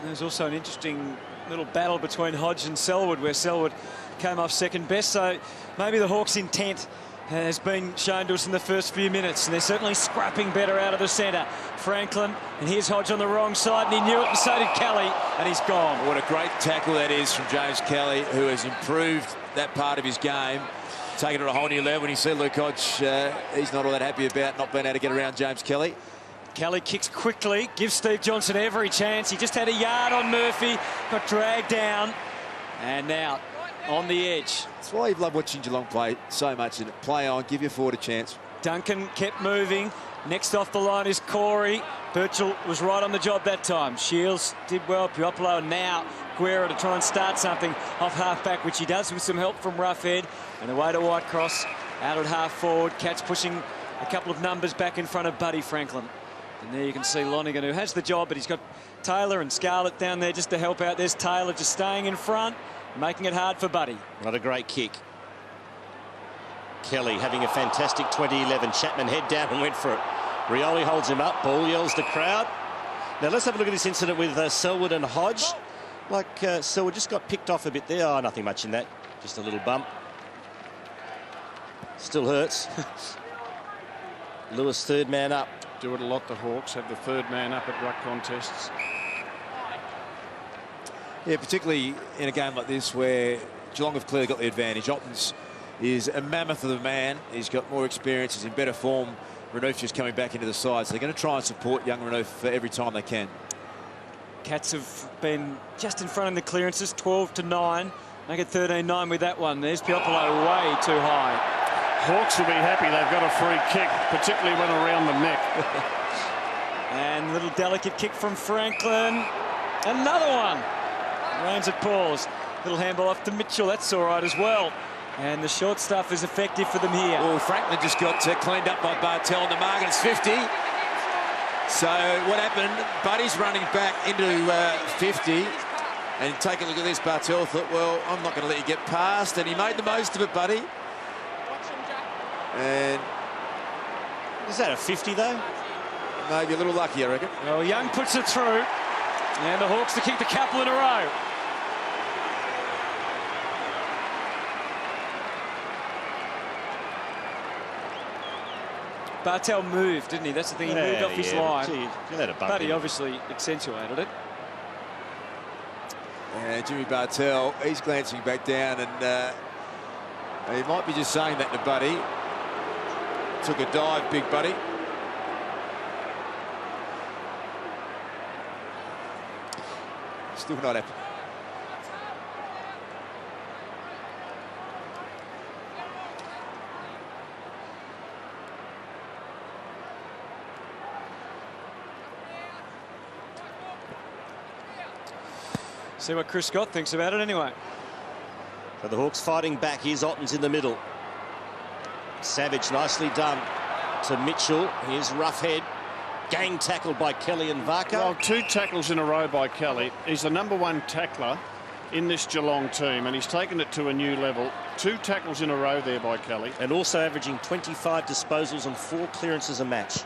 S1: There's also an interesting little battle between Hodge and Selwood, where Selwood came off second best, so maybe the Hawks' intent has been shown to us in the first few minutes, and they're certainly scrapping better out of the centre. Franklin, and here's Hodge on the wrong side, and he knew it, and so did Kelly, and he's gone.
S4: What a great tackle that is from James Kelly, who has improved that part of his game, taking it to a whole new level. When you see Luke Hodge, he's not all that happy about not being able to get around James Kelly.
S1: Kelly kicks quickly, gives Steve Johnson every chance. He just had a yard on Murphy, got dragged down, and now on the edge.
S4: That's why you love watching Geelong play so much. And play on, give your forward a chance.
S1: Duncan kept moving. Next off the line is Corey. Birchall was right on the job that time. Shields did well. Piopolo, and now Guerra to try and start something off half-back, which he does with some help from Roughhead. And away to Whitecross, out at half-forward. Cats pushing a couple of numbers back in front of Buddy Franklin. And there you can see Lonergan, who has the job, but he's got Taylor and Scarlett down there just to help out. There's Taylor just staying in front, making it hard for Buddy.
S2: What a great kick. Kelly having a fantastic 2011. Chapman head down and went for it. Rioli holds him up. Ball yells the crowd. Now let's have a look at this incident with Selwood and Hodge. Like Selwood just got picked off a bit there. Oh, nothing much in that. Just a little bump. Still hurts. Lewis, third man up.
S3: Do it a lot, the Hawks have the third man up at ruck contests.
S4: Yeah, particularly in a game like this where Geelong have clearly got the advantage. Ottens is a mammoth of a man. He's got more experience. He's in better form. Renouf just coming back into the side. So they're going to try and support young Renouf every time they can. Cats
S1: have been just in front of the clearances, 12-9. Make it 13-9 with that one. There's Piopolo way too high.
S3: Hawks will be happy they've got a free kick, particularly when around the neck.
S1: And a little delicate kick from Franklin. Another one. Rains at Paul's. Little handball off to Mitchell. That's all right as well. And the short stuff is effective for them here.
S4: Oh, Franklin just got cleaned up by Bartel on the mark, and it's 50. So what happened? Buddy's running back into 50. And take a look at this. Bartel thought, well, I'm not going to let you get past. And he made the most of it, Buddy. And
S2: is that a 50 though?
S4: Maybe a little lucky, I reckon.
S1: Well, Young puts it through, and the Hawks to kick the couple in a row. Bartel moved, didn't he? That's the thing. He moved off his line.
S2: Gee,
S1: but he obviously accentuated it.
S4: And Jimmy Bartel, he's glancing back down, and he might be just saying that to Buddy. Took a dive, big Buddy. Still not happy.
S1: See what Chris Scott thinks about it anyway.
S2: So the Hawks fighting back. Here's Ottens in the middle. Savage nicely done to Mitchell. Here's Roughhead. Gang tackled by Kelly and Varco.
S3: Well, 2 tackles in a row by Kelly. He's the #1 tackler in this Geelong team, and he's taken it to a new level. 2 tackles in a row there by Kelly.
S2: And also averaging 25 disposals and 4 clearances a match.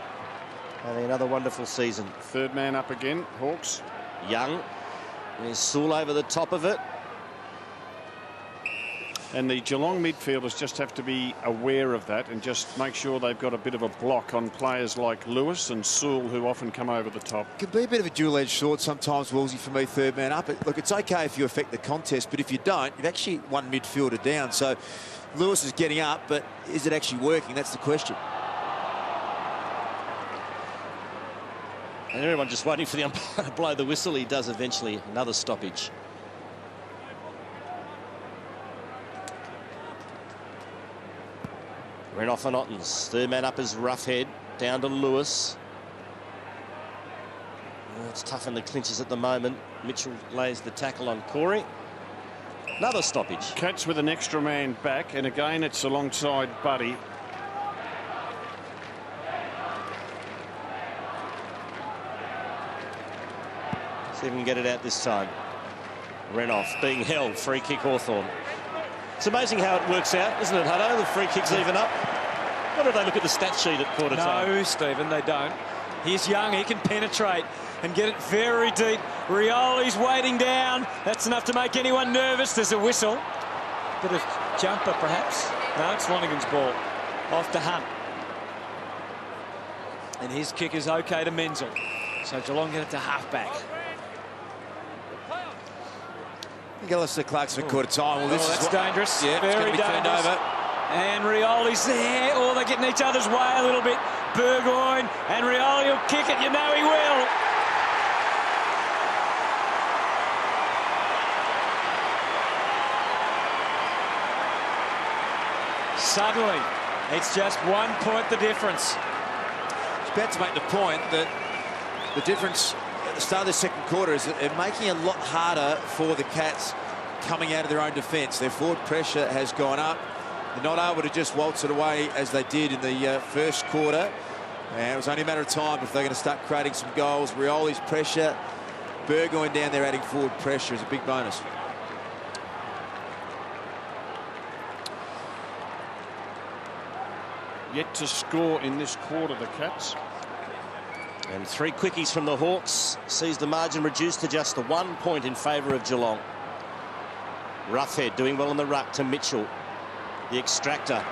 S2: Having another wonderful season.
S3: Third man up again, Hawks.
S2: Young. There's Sewell over the top of it.
S3: And the Geelong midfielders just have to be aware of that and just make sure they've got a bit of a block on players like Lewis and Sewell, who often come over the top.
S4: Can be a bit of a dual-edged sword sometimes, Woolsey, for me, third man up. Look, it's okay if you affect the contest, but if you don't, you've actually one midfielder down. So Lewis is getting up, but is it actually working? That's the question.
S2: And everyone just waiting for the umpire to blow the whistle. He does eventually. Another stoppage. Renouf and Ottens. Third man up is Roughhead. Down to Lewis. Oh, it's tough in the clinches at the moment. Mitchell lays the tackle on Corey. Another stoppage.
S3: Cats with an extra man back, and again it's alongside Buddy.
S2: See if we can get it out this time. Renouf being held. Free kick Hawthorn. It's amazing how it works out, isn't it, Hutto? The free kick's even up. What do they look at the stat sheet at quarter time?
S1: No, Stephen, they don't. He's young. He can penetrate and get it very deep. Rioli's waiting down. That's enough to make anyone nervous. There's a whistle. Bit of jumper, perhaps. No, it's Lonigan's ball. Off to Hunt. And his kick is okay to Menzel. So Geelong get it to halfback.
S4: I think Alistair Clarkson at quarter time. Well,
S1: That's dangerous.
S4: Yeah,
S1: very
S4: it's going to be turned
S1: dangerous.
S4: over.
S1: And Rioli's there. Oh, they're getting each other's way a little bit. Burgoyne and Rioli will kick it. You know he will. Suddenly, it's just 1 point the difference.
S4: It's about to make the point that the difference at the start of the second quarter is that they're making it a lot harder for the Cats coming out of their own defence. Their forward pressure has gone up. They're not able to just waltz it away as they did in the first quarter. And it was only a matter of time if they're going to start creating some goals. Rioli's pressure, Burgoyne down there adding forward pressure is a big bonus.
S3: Yet to score in this quarter, the Cats.
S2: And three quickies from the Hawks sees the margin reduced to just the 1 point in favour of Geelong. Roughhead doing well in the ruck to Mitchell. The extractor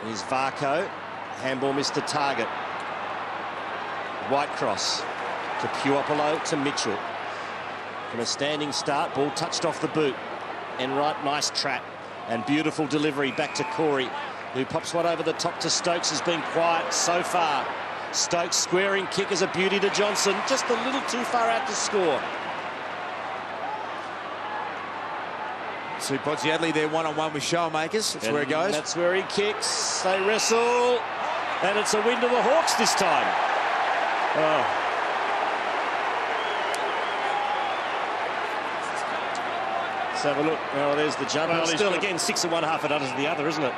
S2: is Varco. Handball missed the target. Whitecross to Puopolo to Mitchell. From a standing start, ball touched off the boot. Enright, nice trap. And beautiful delivery back to Corey, who pops one over the top to Stokes, has been quiet so far. Stokes squaring kick is a beauty to Johnson. Just a little too far out to score.
S4: So Podsiadly there one-on-one with Showmakers. That's where it goes.
S2: That's where he kicks. They wrestle. And it's a win to the Hawks this time. Oh. Let's have a look. Oh, there's the jump.
S3: Well,
S2: Still, again, 6 of one, half a dozen of the other, isn't it?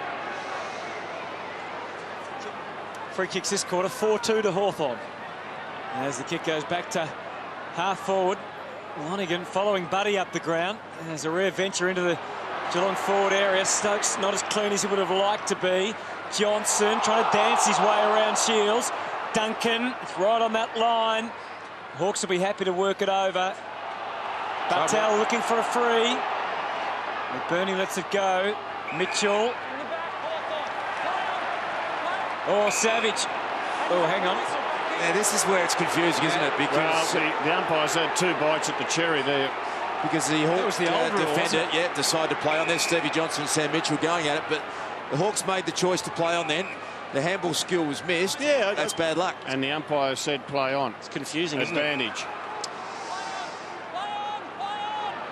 S1: Free kicks this quarter, 4-2 to Hawthorn. As the kick goes back to half forward, Lonigan following Buddy up the ground. There's a rare venture into the Geelong forward area. Stokes not as clean as he would have liked to be. Johnson trying to dance his way around Shields. Duncan right on that line. Hawks will be happy to work it over. Bartel looking for a free. McBurney lets it go. Mitchell. Oh, Savage. Oh, hang on.
S4: Yeah, this is where it's confusing, isn't it? Because
S3: the umpires had 2 bites at the cherry there.
S4: Because the Hawks
S1: the old rule,
S4: defender, decided to play on there. Stevie Johnson and Sam Mitchell going at it, but the Hawks made the choice to play on then. The handball skill was missed.
S2: Yeah,
S4: that's bad luck.
S3: And the umpire said play on.
S2: It's confusing, isn't it?
S3: Advantage.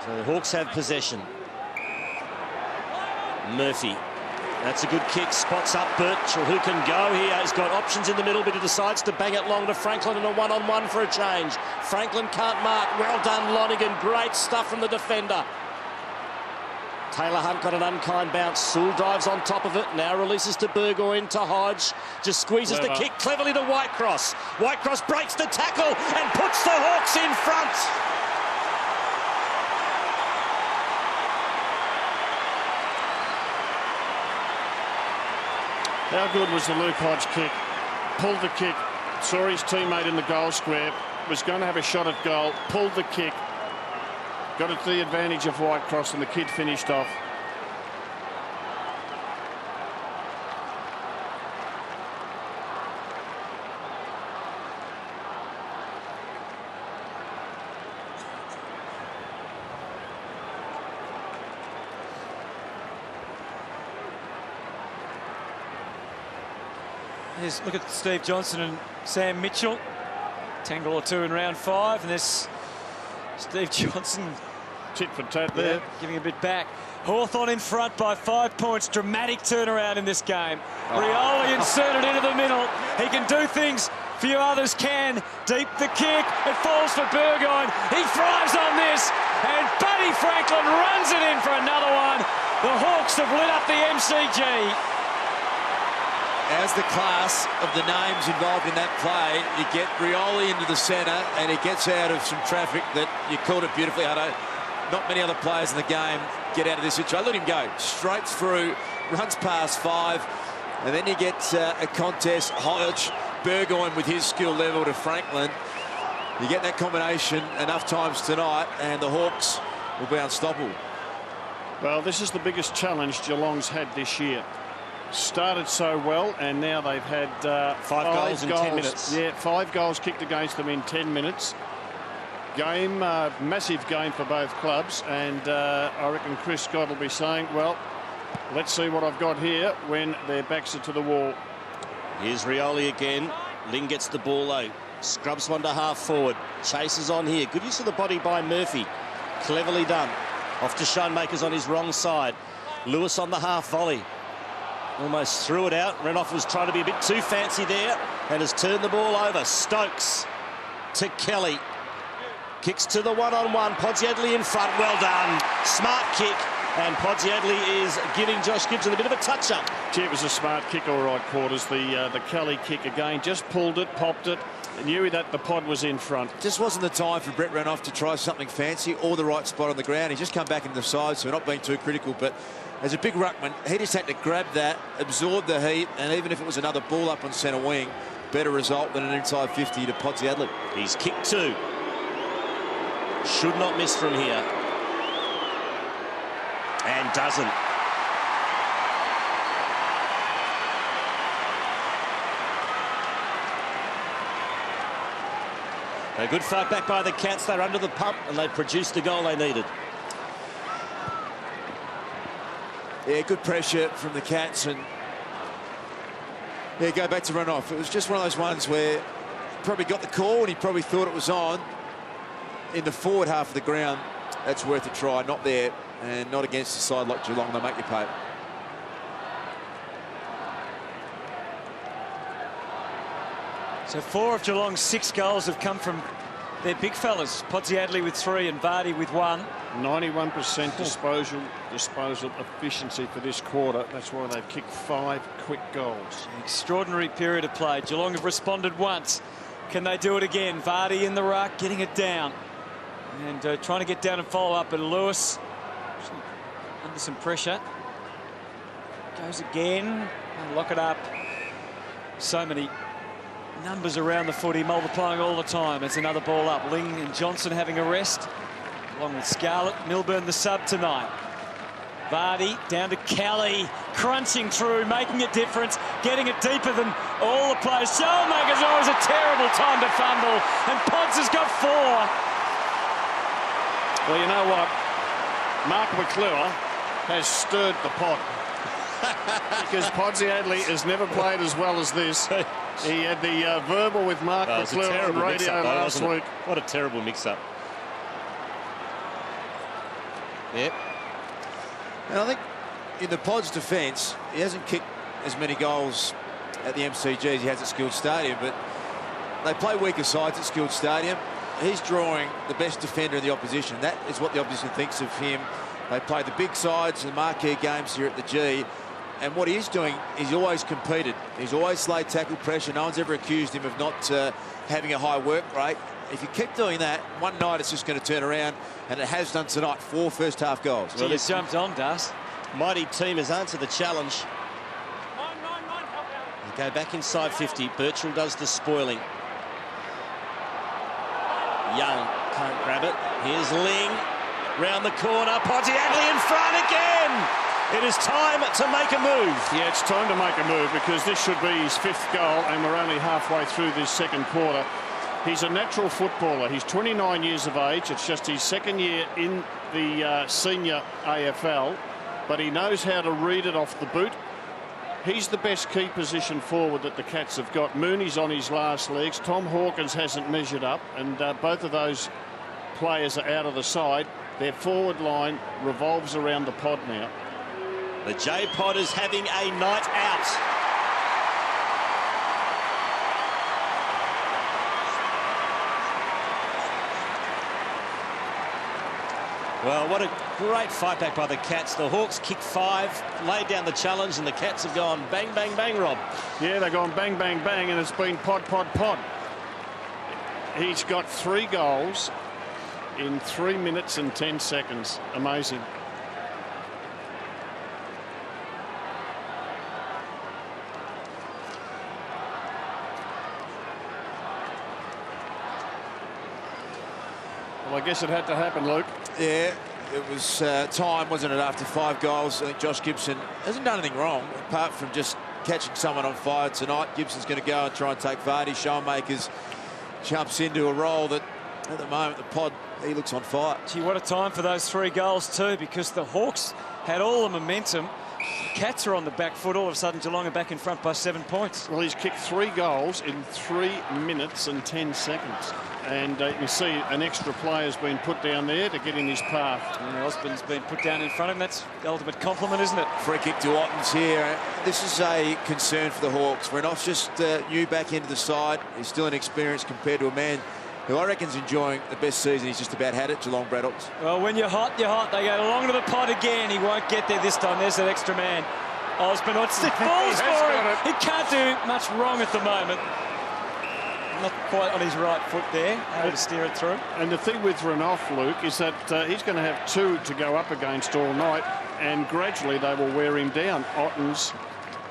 S2: So the Hawks have possession. Murphy. That's a good kick. Spots up Birchall, who can go here. He's got options in the middle, but he decides to bang it long to Franklin in a one-on-one for a change. Franklin can't mark. Well done, Lonigan. Great stuff from the defender. Taylor Hunt got an unkind bounce. Sewell dives on top of it. Now releases to Burgoyne, to Hodge. Just squeezes the kick cleverly to Whitecross. Whitecross breaks the tackle and puts the Hawks in front.
S3: How good was the Luke Hodge kick? Pulled the kick, saw his teammate in the goal square, was going to have a shot at goal, pulled the kick, got it to the advantage of Whitecross, and the kid finished off.
S1: Here's, look at Steve Johnson and Sam Mitchell. Tangle or two in round 5, and there's Steve Johnson.
S3: Tit for tat there.
S1: Giving a bit back. Hawthorn in front by 5 points. Dramatic turnaround in this game. Rioli inserted into the middle. He can do things few others can. Deep the kick. It falls for Burgoyne. He thrives on this. And Buddy Franklin runs it in for another one. The Hawks have lit up the MCG.
S4: As the class of the names involved in that play, you get Rioli into the centre and he gets out of some traffic that you called it beautifully, Hutto. Not many other players in the game get out of this situation. Let him go straight through, runs past 5, and then you get a contest. Hodge, Burgoyne with his skill level to Franklin. You get that combination enough times tonight, and the Hawks will be unstoppable.
S3: Well, this is the biggest challenge Geelong's had this year. Started so well, and now they've had
S2: 5 goals in 10 minutes.
S3: Yeah, 5 goals kicked against them in 10 minutes. Game, massive game for both clubs, and I reckon Chris Scott will be saying, well, let's see what I've got here when their backs are to the wall.
S2: Here's Rioli again. Ling gets the ball low. Scrubs one to half forward. Chases on here. Good use of the body by Murphy. Cleverly done. Off to Schoenmakers on his wrong side. Lewis on the half volley. Almost threw it out. Renouf was trying to be a bit too fancy there and has turned the ball over. Stokes to Kelly. Kicks to the one-on-one. Podsiadly in front. Well done. Smart kick. And Podsiadly is giving Josh Gibson a bit of a touch-up.
S3: Gee, it was a smart kick, all right, Quarters. The Kelly kick again. Just pulled it, popped it. Knew that the pod was in front.
S4: Just wasn't the time for Brett Renouf to try something fancy or the right spot on the ground. He just come back into the side, so we're not being too critical. But as a big ruckman, he just had to grab that, absorb the heat, and even if it was another ball up on centre wing, better result than an inside 50 to Podsiadly.
S2: He's kicked 2. Should not miss from here. And doesn't. A good fight back by the Cats. They're under the pump and they produced the goal they needed.
S4: Yeah, good pressure from the Cats, and yeah, go back to Renouf. It was just one of those ones where he probably got the call and he probably thought it was on. In the forward half of the ground, that's worth a try. Not there, and not against a side like Geelong. They make you pay.
S1: So 4 of Geelong's 6 goals have come from their big fellas. Podsiadly with 3 and Vardy with 1.
S3: 91% disposal efficiency for this quarter. That's why they've kicked 5 quick goals.
S1: Extraordinary period of play. Geelong have responded once. Can they do it again? Vardy in the ruck, getting it down. And trying to get down and follow up. But Lewis under some pressure. Goes again. And lock it up. So many numbers around the footy, multiplying all the time. It's another ball up. Ling and Johnson having a rest, along with Scarlett. Milburn the sub tonight. Vardy down to Kelly, crunching through, making a difference, getting it deeper than all the players. Schoenmakers always a terrible time to fumble, and Pods has got 4.
S3: Well, you know what? Mark McClure has stirred the pot. Because Podsiadly has never played as well as this. He had the verbal with Mark McClure on radio last week.
S2: What a terrible mix-up. Yep.
S4: And I think in the Pod's defence, he hasn't kicked as many goals at the MCG as he has at Skilled Stadium, but they play weaker sides at Skilled Stadium. He's drawing the best defender in the opposition. That is what the opposition thinks of him. They play the big sides and the marquee games here at the G. And what he is doing, he's always competed. He's always laid tackle pressure. No one's ever accused him of not having a high work rate. If you keep doing that, one night it's just going to turn around, and it has done tonight. 4 first-half goals.
S1: Well, he's jumped on, Das.
S2: Mighty team has answered the challenge. They go back inside 50. Birchall does the spoiling. Young can't grab it. Here's Ling. Round the corner, Pontiagley in front again. It is time to make a move.
S3: Yeah, it's time to make a move because this should be his 5th goal and we're only halfway through this second quarter. He's a natural footballer. He's 29 years of age. It's just his 2nd year in the senior AFL, but he knows how to read it off the boot. He's the best key position forward that the Cats have got. Mooney's on his last legs. Tom Hawkins hasn't measured up, and both of those players are out of the side. Their forward line revolves around the pod now.
S2: The J-Pod is having a night out. Well, what a great fight back by the Cats. The Hawks kicked 5, laid down the challenge, and the Cats have gone bang, bang, bang, Rob.
S3: Yeah, they've gone bang, bang, bang, and it's been pod, pod, pod. He's got 3 goals in 3 minutes and 10 seconds. Amazing. Well, I guess it had to happen, Luke.
S4: Yeah, it was time, wasn't it, after 5 goals. I think Josh Gibson hasn't done anything wrong, apart from just catching someone on fire tonight. Gibson's going to go and try and take Vardy. Schoenmakers jumps into a role that, at the moment, the pod, he looks on fire.
S1: Gee, what a time for those 3 goals too, because the Hawks had all the momentum. The Cats are on the back foot. All of a sudden, Geelong are back in front by 7 points.
S3: Well, he's kicked 3 goals in 3 minutes and 10 seconds. And you can see an extra player's been put down there to get in his path.
S1: And Osborne's been put down in front of him. That's the ultimate compliment, isn't it?
S4: Free kick to Ottens here. This is a concern for the Hawks. Renoff's just new back into the side. He's still inexperienced compared to a man who I reckon's enjoying the best season he's just about had at Geelong, Brad Ottens.
S1: Well, when you're hot, you're hot. They go along to the pod again. He won't get there this time. There's that extra man. Osborne, it falls for him. He can't do much wrong at the moment. Not quite on his right foot there, able to steer it through.
S3: And the thing with Renoff, Luke, is that he's going to have 2 to go up against all night, and gradually they will wear him down, Ottens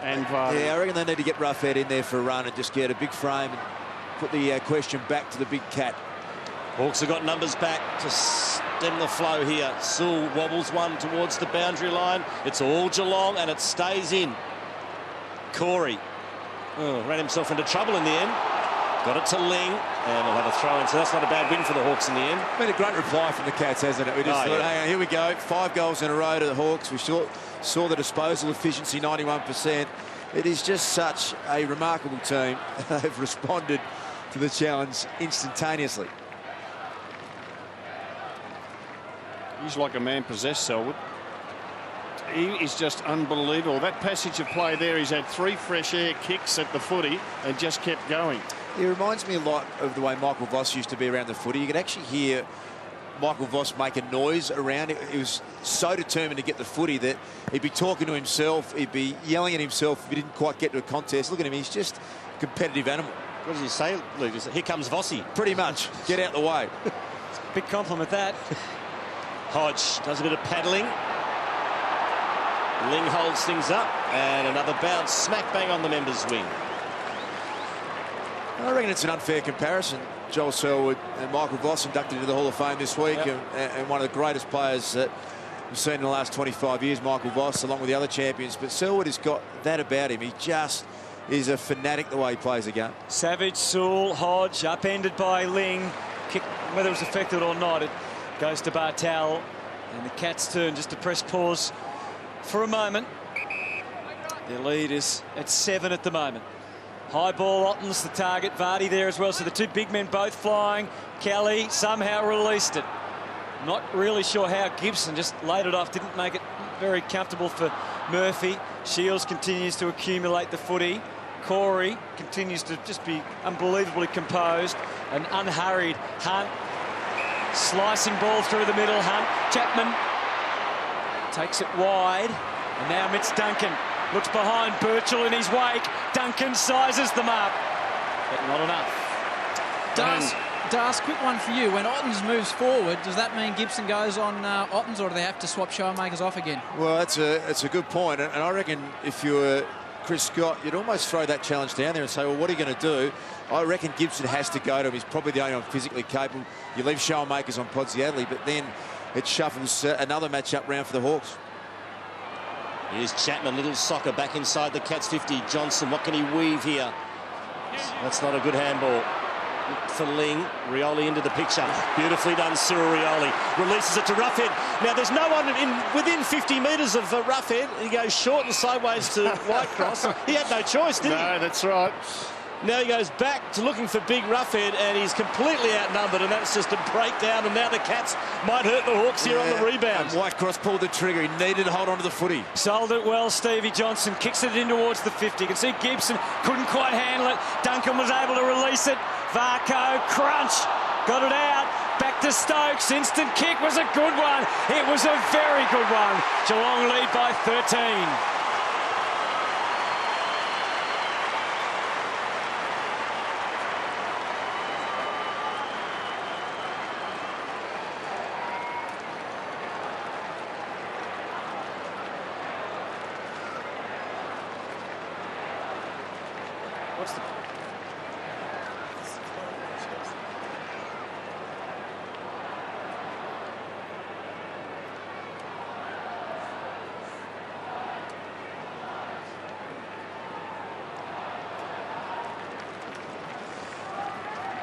S3: and Vardy.
S4: Yeah, I reckon they need to get Roughead in there for a run and just get a big frame and put the question back to the big cat.
S2: Hawks have got numbers back to stem the flow here. Sewell wobbles one towards the boundary line. It's all Geelong, and it stays in. Corey ran himself into trouble in the end. Got it to Ling, and he'll have a throw in, so that's not a bad win for the Hawks in the end.
S4: Been a great reply from the Cats, hasn't it? We just thought, hey, here we go, 5 goals in a row to the Hawks. We saw the disposal efficiency, 91%. It is just such a remarkable team. They've responded to the challenge instantaneously.
S3: He's like a man possessed, Selwood. He is just unbelievable. That passage of play there, he's had 3 fresh air kicks at the footy and just kept going.
S4: It reminds me a lot of the way Michael Voss used to be around the footy. You could actually hear Michael Voss make a noise around it. He was so determined to get the footy that he'd be talking to himself. He'd be yelling at himself if he didn't quite get to a contest. Look at him. He's just a competitive animal.
S2: What does he say, Luke? Here comes Vossi.
S4: Pretty much. Get out the way.
S1: Big compliment, that.
S2: Hodge does a bit of paddling. Ling holds things up, and another bounce smack bang on the members' wing.
S4: I reckon it's an unfair comparison. Joel Selwood and Michael Voss inducted into the Hall of Fame this week, and one of the greatest players that we've seen in the last 25 years, Michael Voss, along with the other champions. But Selwood has got that about him. He just is a fanatic the way he plays the game.
S1: Savage, Sewell, Hodge, upended by Ling. Kick, whether it was effective or not, it goes to Bartel. And the Cats' turn just to press pause for a moment. Their lead is at 7 at the moment. High ball, Ottens the target, Vardy there as well. So the 2 big men both flying. Kelly somehow released it. Not really sure how. Gibson just laid it off, didn't make it very comfortable for Murphy. Shields continues to accumulate the footy. Corey continues to just be unbelievably composed and unhurried. Hunt slicing ball through the middle. Hunt, Chapman takes it wide, and now Mitch Duncan looks behind Birchall in his wake. Duncan sizes them up, but not enough.
S5: Das, quick one for you. When Ottens moves forward, does that mean Gibson goes on Ottens, or do they have to swap Schoenmakers off again?
S4: Well, that's a good point, and I reckon if you were Chris Scott, you'd almost throw that challenge down there and say, well, what are you going to do? I reckon Gibson has to go to him. He's probably the only one physically capable. You leave Schoenmakers on Pontiagley, but then it shuffles another match-up round for the Hawks.
S2: Here's Chapman, little soccer back inside the Cats 50. Johnson, what can he weave here? That's not a good handball. For Ling, Rioli into the picture. Beautifully done, Cyril Rioli. Releases it to Roughhead. Now, there's no one within 50 metres of Roughhead. He goes short and sideways to Whitecross. He had no choice, did he?
S3: No, that's right.
S2: Now he goes back to looking for big Roughhead, and he's completely outnumbered, and that's just a breakdown, and now the Cats might hurt the Hawks here on the rebound.
S4: And Whitecross pulled the trigger. He needed to hold on to the footy.
S1: Sold it well, Stevie Johnson. Kicks it in towards the 50. You can see Gibson couldn't quite handle it. Duncan was able to release it. Varco, crunch. Got it out. Back to Stokes. Instant kick was a good one. It was a very good one. Geelong lead by 13. What's the...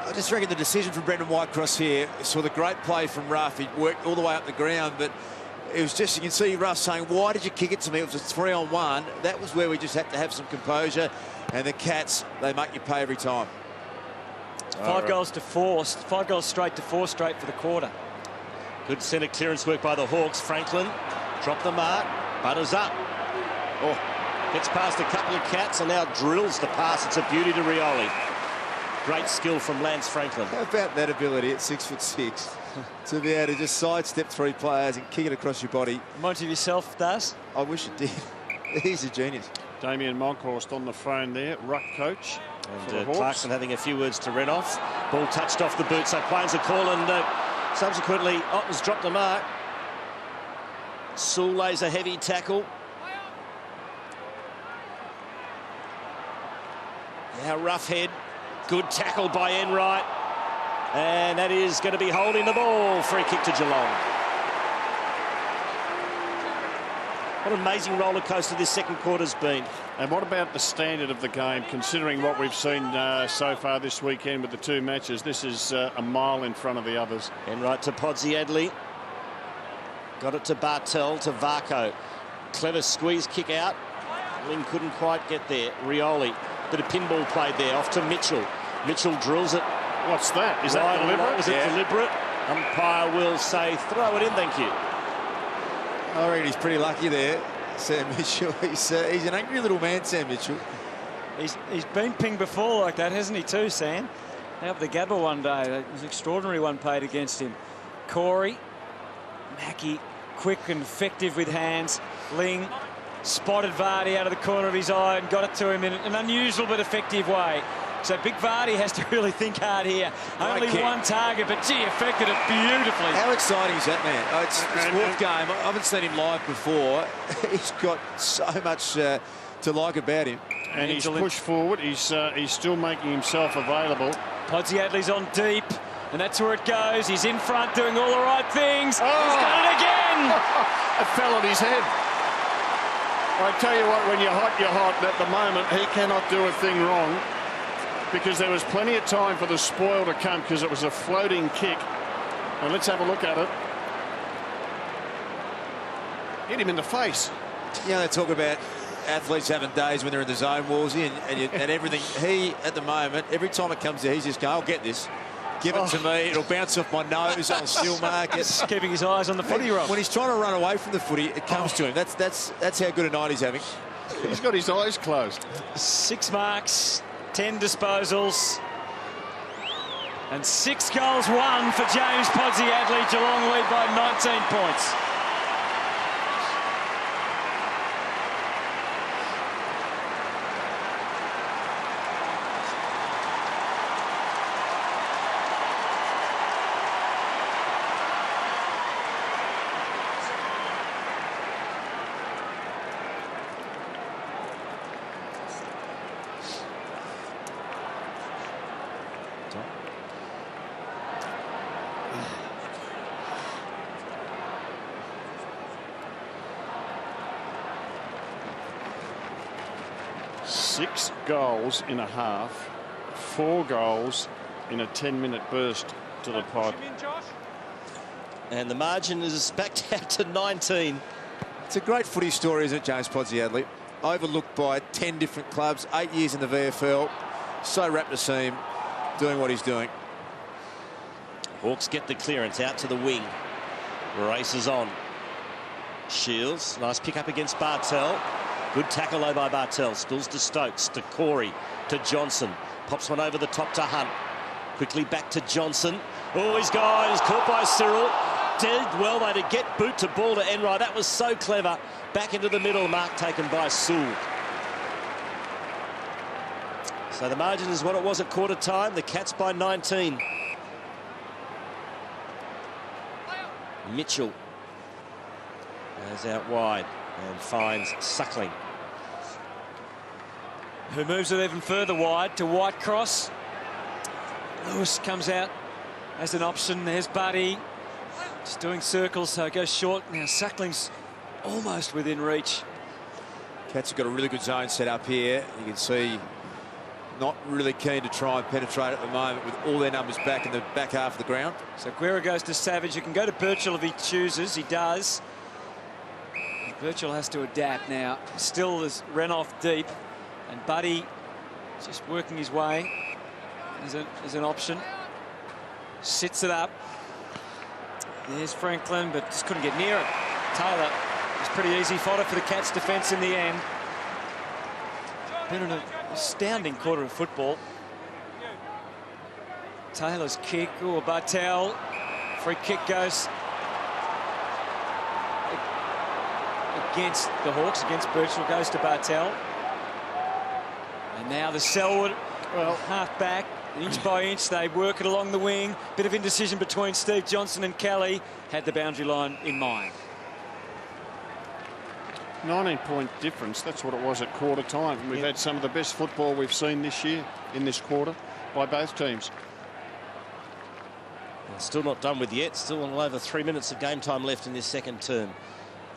S4: I just reckon the decision from Brendan Whitecross here saw the great play from Ruff. He worked all the way up the ground, but it was just, you can see Ruff saying, why did you kick it to me? It was a 3-on-1. That was where we just had to have some composure. And the Cats, they make you pay every time.
S1: 5 goals to 4. 5 goals straight to 4 straight for the quarter.
S2: Good centre clearance work by the Hawks. Franklin dropped the mark. Butters up. Oh, gets past a couple of Cats and now drills the pass. It's a beauty to Rioli. Great skill from Lance Franklin.
S4: How about that ability at 6'6" to be able to just sidestep 3 players and kick it across your body?
S1: Reminds you of yourself, Das?
S4: I wish it did. He's a genius.
S3: Damien Monkhorst on the phone there, ruck coach.
S2: And Clarkson having a few words to Renoff. Ball touched off the boot, so Plains a call, and subsequently Ottens dropped the mark. Sewell lays a heavy tackle. Now Roughhead. Good tackle by Enright. And that is going to be holding the ball. Free kick to Geelong. What an amazing roller coaster this second quarter's been.
S3: And what about the standard of the game, considering what we've seen so far this weekend with the 2 matches? This is a mile in front of the others.
S2: Enright to Podsiadly. Got it to Bartel, to Varco. Clever squeeze kick out. Ling couldn't quite get there. Rioli. Bit of pinball played there. Off to Mitchell. Mitchell drills it.
S3: What's that? Is that deliberate?
S2: Was it deliberate? Umpire will say, throw it in, thank you.
S4: I reckon he's pretty lucky there, Sam Mitchell. He's an angry little man, Sam Mitchell.
S1: He's been pinged before like that, hasn't he, too, Sam? Out the Gabba one day. It was an extraordinary one paid against him. Corey, Mackie, quick and effective with hands. Ling spotted Vardy out of the corner of his eye and got it to him in an unusual but effective way. So Big Vardy has to really think hard here. Only one target, but gee, affected it beautifully.
S4: How exciting is that, man? Oh, it's fourth game. I haven't seen him live before. He's got so much to like about him.
S3: And he's pushed forward. He's still making himself available.
S1: Podsiadly's on deep, and that's where it goes. He's in front doing all the right things. Oh. He's done it again.
S3: It fell on his head. I tell you what, when you're hot, you're hot. At the moment, he cannot do a thing wrong, because there was plenty of time for the spoil to come, because it was a floating kick. And let's have a look at it. Hit him in the face.
S4: Yeah, they talk about athletes having days when they're in the zone, Wolsey, and everything. He, at the moment, every time it comes to, he's just going, I'll get this. Give it to me. It'll bounce off my nose. I'll still mark it.
S1: Just keeping his eyes on the footy, Rob.
S4: When he's trying to run away from the footy, it comes to him. That's how good a night he's having.
S3: He's got his eyes closed.
S1: 6 marks, 10 disposals, and 6 goals won for James Podsiadly. Geelong lead by 19 points.
S3: 6 goals in a half, 4 goals in a 10-minute burst to the pod.
S2: And the margin is back down to 19.
S4: It's a great footy story, isn't it, James Podsiadly? Overlooked by 10 different clubs, 8 years in the VFL. So rapt to see him doing what he's doing.
S2: Hawks get the clearance out to the wing. Races on. Shields, nice pick up against Bartel. Good tackle though by Bartel. Spills to Stokes, to Corey, to Johnson. Pops one over the top to Hunt. Quickly back to Johnson. Oh, he's gone. He's caught by Cyril. Did well though to get boot to ball to Enright. That was so clever. Back into the middle. Mark taken by Sewell. So the margin is what it was at quarter time. The Cats by 19. Mitchell goes out wide and finds Suckling,
S1: who moves it even further wide to Whitecross. Lewis comes out as an option. There's Buddy just doing circles, so it goes short. Now Suckling's almost within reach.
S4: Cats have got a really good zone set up here. You can see not really keen to try and penetrate at the moment with all their numbers back in the back half of the ground.
S1: So Guerra goes to Savage. You can go to Birchall if he chooses. He does. Birchall has to adapt now. Still is Renoff deep, and Buddy just working his way as an option. Sits it up. There's Franklin, but just couldn't get near it. Taylor was pretty easy fodder for the Cats' defence in the end. Been an astounding quarter of football. Taylor's kick, oh, Bartel. Free kick goes against the Hawks, against Birchall, goes to Bartel. And now the Selwood, well, half back, inch by inch, they work it along the wing. Bit of indecision between Steve Johnson and Kelly. Had the boundary line in mind.
S3: 19-point difference, that's what it was at quarter time. We've had some of the best football we've seen this year in this quarter by both teams.
S2: And still not done with yet. Still on over 3 minutes of game time left in this second term.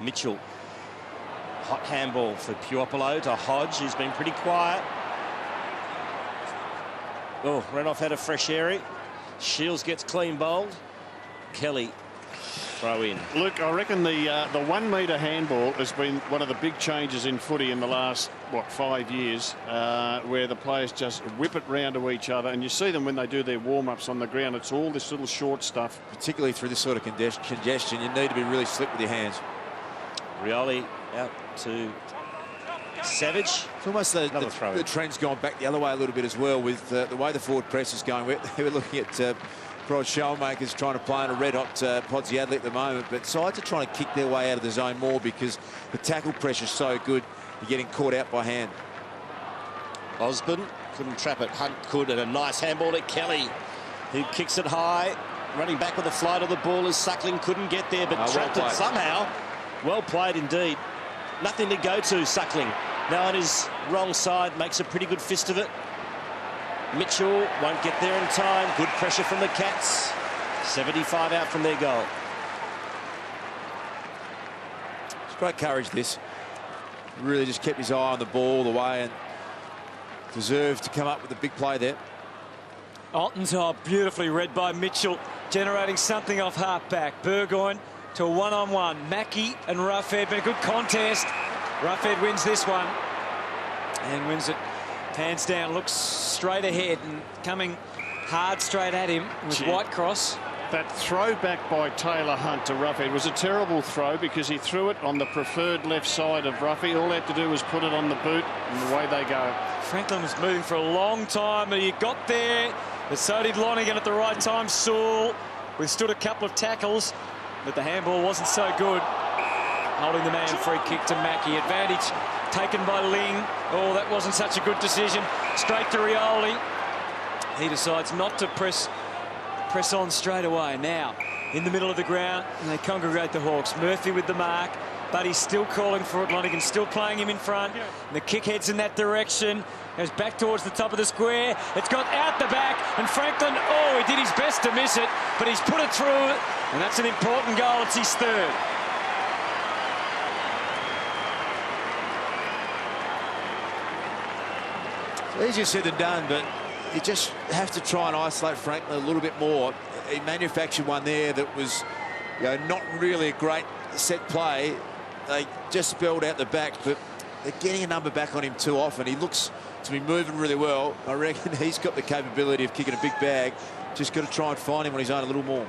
S2: Mitchell. Hot handball for Puopolo to Hodge, who's been pretty quiet. Oh, Renoff had a fresh area. Shields gets clean bowled. Kelly throw in.
S3: Luke, I reckon the 1 metre handball has been one of the big changes in footy in the last, 5 years, where the players just whip it round to each other, and you see them when they do their warm-ups on the ground. It's all this little short stuff.
S4: Particularly through this sort of congestion, you need to be really slick with your hands.
S2: Rioli out to Savage.
S4: It's almost the trend's gone back the other way a little bit as well with the way the forward press is going. We're looking at Prod Shellmakers trying to play in a red-hot Podsiadly at the moment, but sides are trying to kick their way out of the zone more because the tackle pressure's so good. You're getting caught out by hand.
S2: Osborne couldn't trap it. Hunt could, and a nice handball to Kelly, who kicks it high. Running back with the flight of the ball as Suckling couldn't get there, but trapped it somehow. Well played indeed. Nothing to go to, Suckling. Now on his wrong side, makes a pretty good fist of it. Mitchell won't get there in time. Good pressure from the Cats. 75 out from their goal.
S4: It's great courage, this. Really just kept his eye on the ball all the way and deserved to come up with a big play there.
S1: Alton's beautifully read by Mitchell, generating something off half-back. Burgoyne to a one-on-one. Mackie and Roughead, been a good contest. Roughead wins this one and wins it hands down. Looks straight ahead and coming hard straight at him was Whitecross.
S3: That throw back by Taylor Hunt to Roughead was a terrible throw because he threw it on the preferred left side of Roughead. All they had to do was put it on the boot and away they go.
S1: Franklin was moving for a long time, but he got there, but so did Lonigan at the right time. Sewell withstood a couple of tackles, but the handball wasn't so good. Holding the man, free kick to Mackie. Advantage taken by Ling. Oh, that wasn't such a good decision. Straight to Rioli. He decides not to press on straight away. Now, in the middle of the ground, and they congregate the Hawks. Murphy with the mark, but he's still calling for it. Lonigan still playing him in front. And the kick heads in that direction. Goes back towards the top of the square. It's got out the back, and Franklin, oh, he did his best to miss it, but he's put it through, and that's an important goal. It's his third.
S4: Easier said than done, but you just have to try and isolate Franklin a little bit more. He manufactured one there that was, not really a great set play. They just spelled out the back, but they're getting a number back on him too often. He looks to be moving really well. I reckon he's got the capability of kicking a big bag. Just got to try and find him on his own a little more.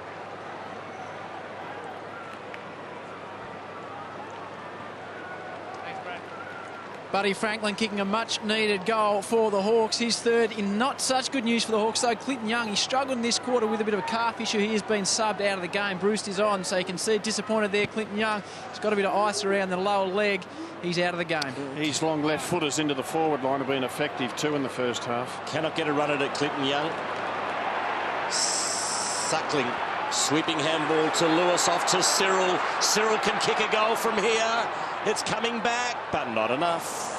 S5: Buddy Franklin kicking a much-needed goal for the Hawks. His third in not such good news for the Hawks. So Clinton Young, he struggled in this quarter with a bit of a calf issue. He has been subbed out of the game. Bruce is on, so you can see disappointed there. Clinton Young, he's got a bit of ice around the lower leg. He's out of the game.
S3: His long left footers into the forward line have been effective too in the first half.
S2: Cannot get a run at it, Clinton Young. Suckling. Sweeping handball to Lewis, off to Cyril. Cyril can kick a goal from here. It's coming back, but not enough.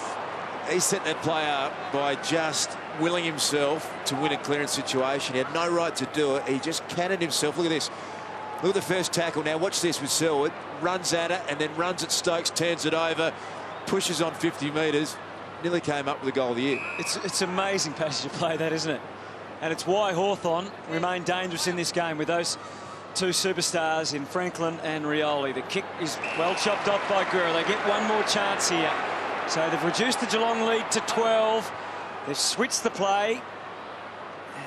S4: He set that play up by just willing himself to win a clearance situation. He had no right to do it. He just cannoned himself. Look at this. Look at the first tackle. Now watch this with Selwood. Runs at it and then runs at Stokes, turns it over, pushes on 50 metres. Nearly came up with a goal of the year.
S1: It's amazing passage of play, that, isn't it? And it's why Hawthorn remain dangerous in this game with those two superstars in Franklin and Rioli. The kick is well chopped off by Gurr. They get one more chance here. So they've reduced the Geelong lead to 12. They've switched the play.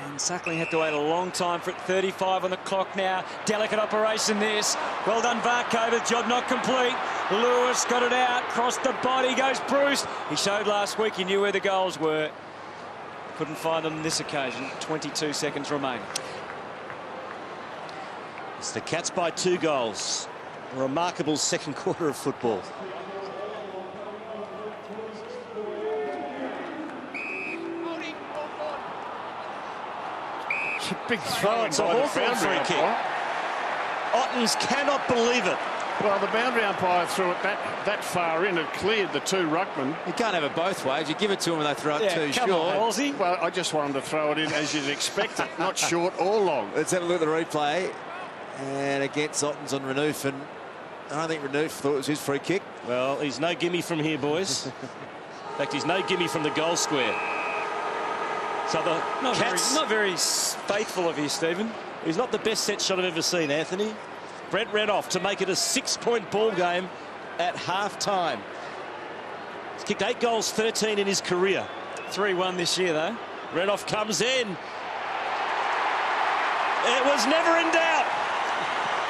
S1: And Suckling had to wait a long time for it. 35 on the clock now. Delicate operation this. Well done, Varco. The job not complete. Lewis got it out. Crossed the body. Goes Bruce. He showed last week he knew where the goals were. Couldn't find them this occasion. 22 seconds remain.
S2: It's the Cats by 2 goals. A remarkable second quarter of football.
S3: It's a big throw.
S2: It's a Hawthorn free kick. Ottens cannot believe it.
S3: Well, the boundary umpire threw it that far in. It cleared the 2 ruckmen.
S4: You can't have it both ways. You give it to them and they throw it too short.
S1: Aussie.
S3: Well, I just want him to throw it in as you'd expect it, not short or long.
S4: Let's have a look at the replay. And against Ottens on Renouf, and I don't think Renouf thought it was his free kick.
S2: Well, he's no gimme from here, boys. In fact, he's no gimme from the goal square. So the Cats...
S1: Not very faithful of you, Stephen.
S2: He's not the best set shot I've ever seen, Anthony. Brent Renouf to make it a 6-point ball game at half-time. He's kicked 8 goals, 13 in his career.
S1: 3-1 this year, though.
S2: Renouf comes in. It was never in doubt.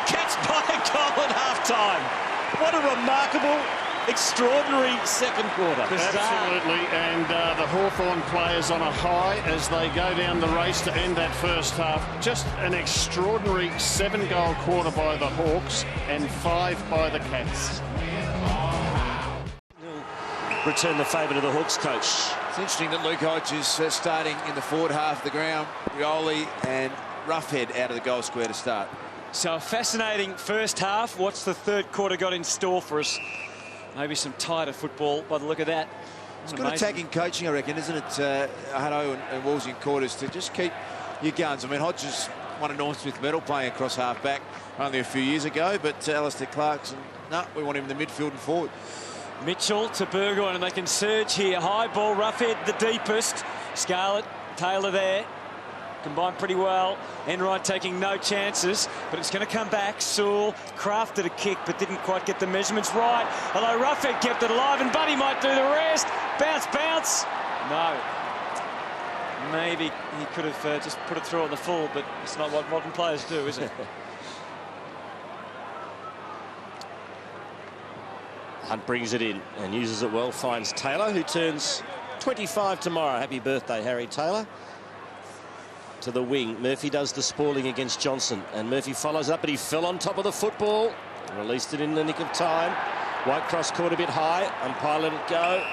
S2: Cats by a goal at half-time. What a remarkable, extraordinary second quarter.
S3: Absolutely, and the Hawthorn players on a high as they go down the race to end that first half. Just an extraordinary 7-goal quarter by the Hawks and 5 by the Cats.
S2: Return the favour to the Hawks coach.
S4: It's interesting that Luke Hodge is starting in the forward half of the ground. Rioli and Roughhead out of the goal square to start.
S1: So a fascinating first half. What's the third quarter got in store for us? Maybe some tighter football by the look of that.
S4: It's good attacking coaching, I reckon, isn't it, Hutto and Woolsey and Quarters, to just keep your guns. I mean, Hodges won a Norm Smith medal playing across half-back only a few years ago, but Alistair Clarkson, no, we want him in the midfield and forward.
S1: Mitchell to Burgoyne, and they can surge here. High ball, Roughhead the deepest. Scarlett, Taylor there. Combined pretty well. Enright taking no chances, but it's going to come back. Sewell crafted a kick, but didn't quite get the measurements right. Although Roughhead kept it alive, and Buddy might do the rest. Bounce, bounce. No. Maybe he could have just put it through on the full, but it's not what modern players do, is it?
S2: Hunt brings it in and uses it well. Finds Taylor, who turns 25 tomorrow. Happy birthday, Harry Taylor. To the wing. Murphy does the spalling against Johnson, and Murphy follows up, but he fell on top of the football. Released it in the nick of time. Whitecross caught a bit high. Umpire let it go,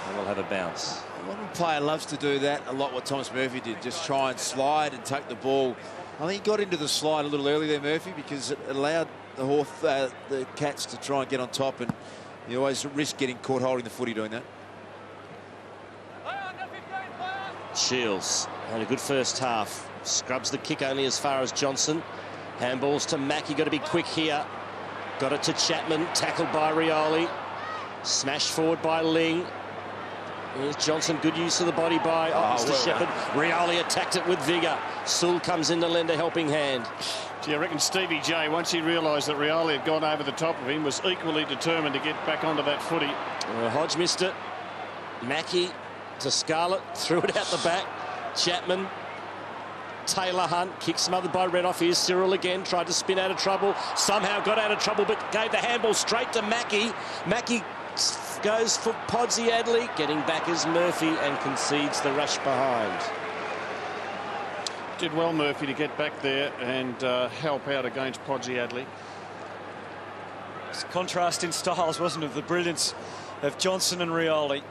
S2: and we'll have a bounce.
S4: One player loves to do that a lot, what Thomas Murphy did, just try and slide and take the ball. I think he got into the slide a little early there, Murphy, because it allowed the Cats to try and get on top, and you always risk getting caught holding the footy doing that.
S2: Shields had a good first half. Scrubs the kick only as far as Johnson. Handballs to Mackey. Got to be quick here. Got it to Chapman. Tackled by Rioli. Smashed forward by Ling. Here's Johnson, good use of the body by Mr. Shepherd. Rioli attacked it with vigour. Sewell comes in to lend a helping hand.
S3: Gee, I reckon Stevie J, once he realised that Rioli had gone over the top of him, was equally determined to get back onto that footy.
S2: Hodge missed it. Mackie to Scarlett, threw it out the back. Chapman, Taylor Hunt, kick smothered by Renoff. Here's Cyril again, tried to spin out of trouble. Somehow got out of trouble, but gave the handball straight to Mackie. Mackie goes for Podsiadly, getting back as Murphy and concedes the rush behind.
S3: Did well, Murphy, to get back there and help out against Podsiadly.
S1: It's contrast in styles, wasn't it, of the brilliance of Johnson and Rioli.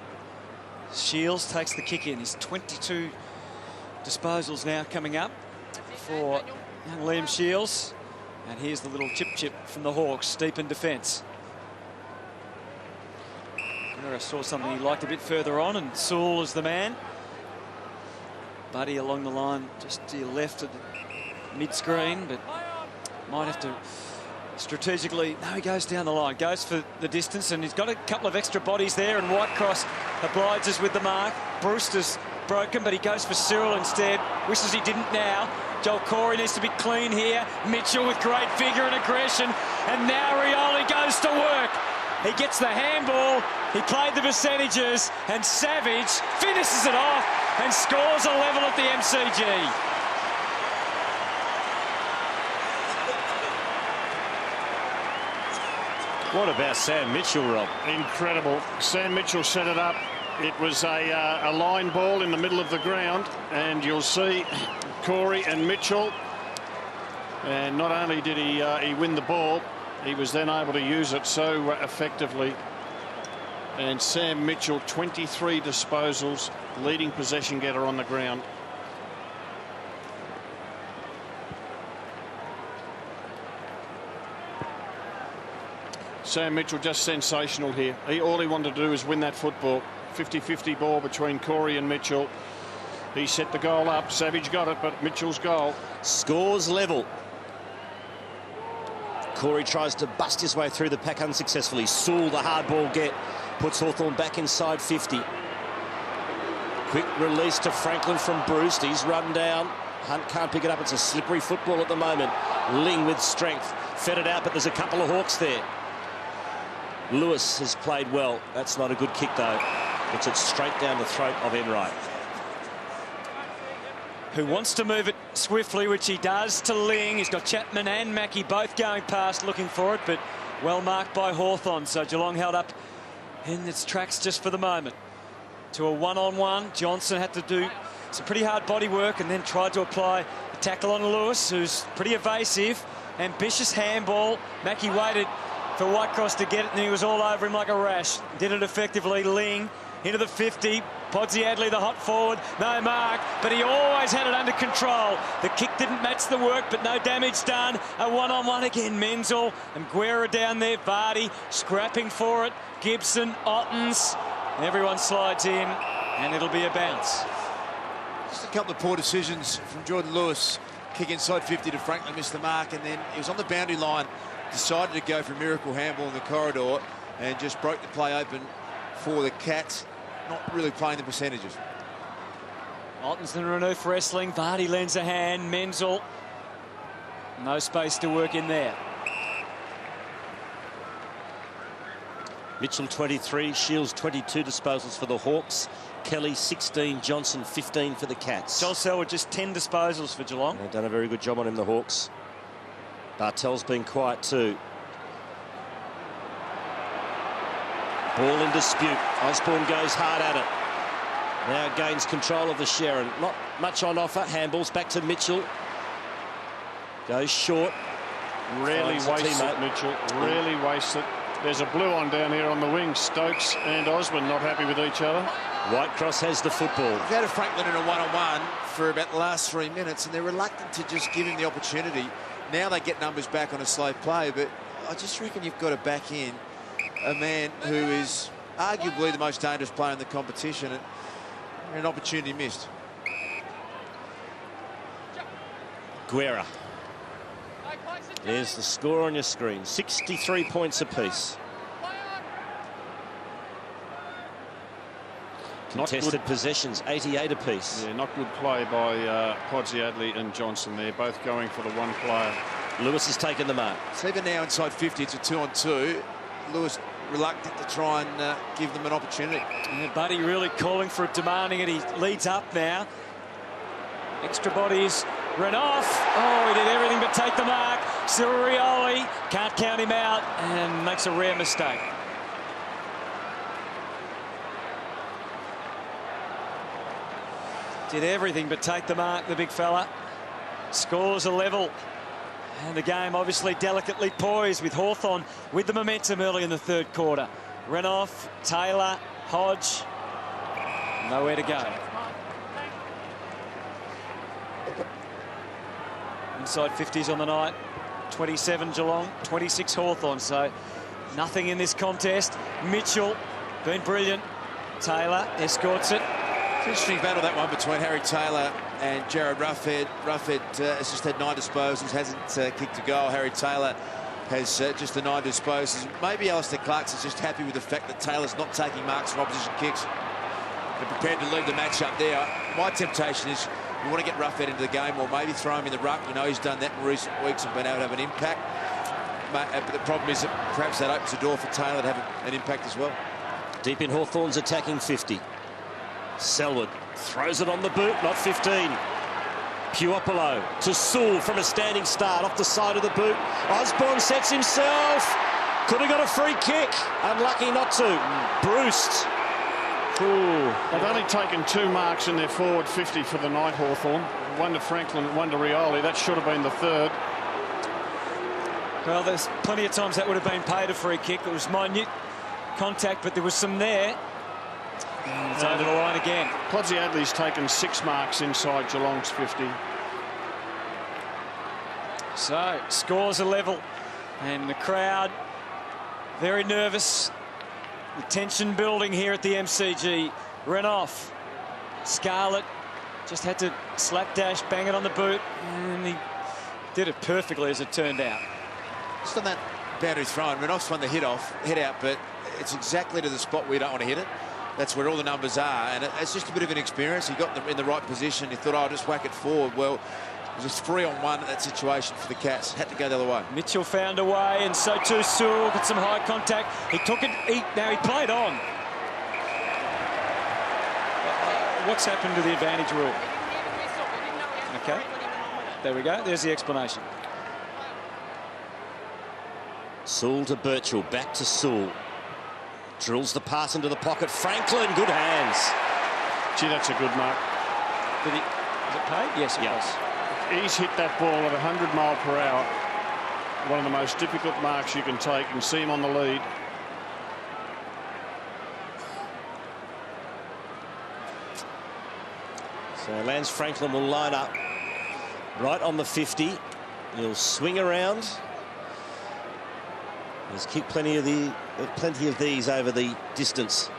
S1: Shields takes the kick in. He's 22 disposals now coming up for young Liam Shields. And here's the little chip from the Hawks, deep in defence. I saw something he liked a bit further on, and Sewell is the man. Buddy along the line, just to your left of the mid-screen, but might have to strategically... No, he goes down the line, goes for the distance, and he's got a couple of extra bodies there, and Whitecross obliges with the mark. Brewster's broken, but he goes for Cyril instead. Wishes he didn't now. Joel Corey needs to be clean here. Mitchell with great vigour and aggression, and now Rioli goes to work. He gets the handball, he played the percentages, and Savage finishes it off and scores a level at the MCG.
S2: What about Sam Mitchell, Rob?
S3: Incredible. Sam Mitchell set it up. It was a line ball in the middle of the ground, and you'll see Corey and Mitchell. And not only did he win the ball, he was then able to use it so effectively. And Sam Mitchell, 23 disposals, leading possession getter on the ground. Sam Mitchell just sensational here. All he wanted to do is win that football. 50-50 ball between Corey and Mitchell. He set the goal up. Savage got it, but Mitchell's goal.
S2: Scores level. Corey tries to bust his way through the pack unsuccessfully. Sewell, the hard ball get, puts Hawthorn back inside 50. Quick release to Franklin from Bruce. He's run down. Hunt can't pick it up. It's a slippery football at the moment. Ling with strength. Fed it out, but there's a couple of Hawks there. Lewis has played well. That's not a good kick, though. Puts it straight down the throat of Enright.
S1: Who wants to move it swiftly, which he does, to Ling. He's got Chapman and Mackie both going past looking for it, but well marked by Hawthorn. So Geelong held up in its tracks just for the moment. To a one-on-one, Johnson had to do some pretty hard body work and then tried to apply a tackle on Lewis, who's pretty evasive. Ambitious handball. Mackie waited for Whitecross to get it, and he was all over him like a rash. Did it effectively. Ling into the 50. Podsiadly, the hot forward, no mark, but he always had it under control. The kick didn't match the work, but no damage done. A one-on-one again. Menzel and Guerra down there. Vardy scrapping for it. Gibson, Ottens. Everyone slides in, and it'll be a bounce.
S4: Just a couple of poor decisions from Jordan Lewis. Kick inside 50 to Franklin, missed the mark, and then he was on the boundary line, decided to go for a miracle handball in the corridor, and just broke the play open for the Cats. Not really playing the percentages.
S1: Ottens and Renouf wrestling. Vardy lends a hand. Menzel. No space to work in there.
S2: Mitchell 23, Shields 22 disposals for the Hawks. Kelly 16, Johnson 15 for the Cats.
S1: Joel Selwood just 10 disposals for Geelong.
S2: They've done a very good job on him, the Hawks. Bartel's been quiet too. Ball in dispute. Osborne goes hard at it. Now gains control of the Sharon. Not much on offer. Handballs back to Mitchell. Goes short.
S3: Really wastes it, Mitchell. Really wastes it. There's a blue on down here on the wing. Stokes and Osborne not happy with each other.
S2: Whitecross has the football.
S4: They've had a Franklin in a one-on-one for about the last 3 minutes, and they're reluctant to just give him the opportunity. Now they get numbers back on a slow play, but I just reckon you've got to back in a man who is arguably the most dangerous player in the competition, and an opportunity missed.
S2: Guerra. There's the score on your screen. 63 points apiece. Contested possessions, 88 apiece.
S3: Yeah, not good play by Podsiadly and Johnson there, both going for the one player.
S2: Lewis has taken the mark.
S4: So even now inside 50, it's a 2-on-2. Lewis reluctant to try and give them an opportunity.
S1: Yeah, Buddy really calling for it, demanding it. He leads up now. Extra bodies. Renoff. Oh, he did everything but take the mark. Sirioli can't count him out and makes a rare mistake. Did everything but take the mark, the big fella. Scores a level. And the game obviously delicately poised with Hawthorn with the momentum early in the third quarter. Renoff, Taylor, Hodge. Nowhere to go. Inside 50s on the night. 27 Geelong, 26 Hawthorn. So nothing in this contest. Mitchell, been brilliant. Taylor escorts it.
S4: It's an interesting battle, that one, between Harry Taylor and Jared Ruffhead. Ruffhead has just had 9 disposals, hasn't kicked a goal. Harry Taylor has just the 9 disposals. Maybe Alistair Clarkson's just happy with the fact that Taylor's not taking marks from opposition kicks. They're prepared to leave the match up there. My temptation is you want to get Ruffhead into the game, or maybe throw him in the ruck. You know he's done that in recent weeks and been able to have an impact. But the problem is that perhaps that opens the door for Taylor to have an impact as well.
S2: Deep in Hawthorn's attacking 50. Selwood throws it on the boot, not 15. Puopolo to Sewell from a standing start off the side of the boot. Osborne sets himself. Could have got a free kick. Unlucky not to. Bruce. Ooh.
S3: They've only taken 2 marks in their forward 50 for the night, Hawthorn. One to Franklin, one to Rioli. That should have been the third.
S1: Well, there's plenty of times that would have been paid a free kick. It was minute contact, but there was some there. And it's over the line again.
S3: Podsiadly's taken 6 marks inside Geelong's 50.
S1: So, scores a level. And the crowd very nervous. The tension building here at the MCG. Renoff. Scarlett just had to slapdash, bang it on the boot. And he did it perfectly, as it turned out.
S4: Just on that boundary throw, Renoff's won the head out, but it's exactly to the spot where you don't want to hit it. That's where all the numbers are, and it's just a bit of inexperience. He got in the right position. He thought, oh, I'll just whack it forward. Well, it was a 3-on-1 at that situation for the Cats. Had to go the other way.
S1: Mitchell found a way, and so too Sewell. Got some high contact. He took it. Now he played on. What's happened to the advantage rule? Okay. There we go. There's the explanation.
S2: Sewell to Birchall. Back to Sewell. Drills the pass into the pocket. Franklin, good hands.
S3: Gee, that's a good mark.
S1: Did he? Was it paid? Yes, it was.
S3: He's hit that ball at 100 mile per hour. One of the most difficult marks you can take, and see him on the lead.
S2: So Lance Franklin will line up right on the 50. He'll swing around. He's kicked plenty of these over the distance.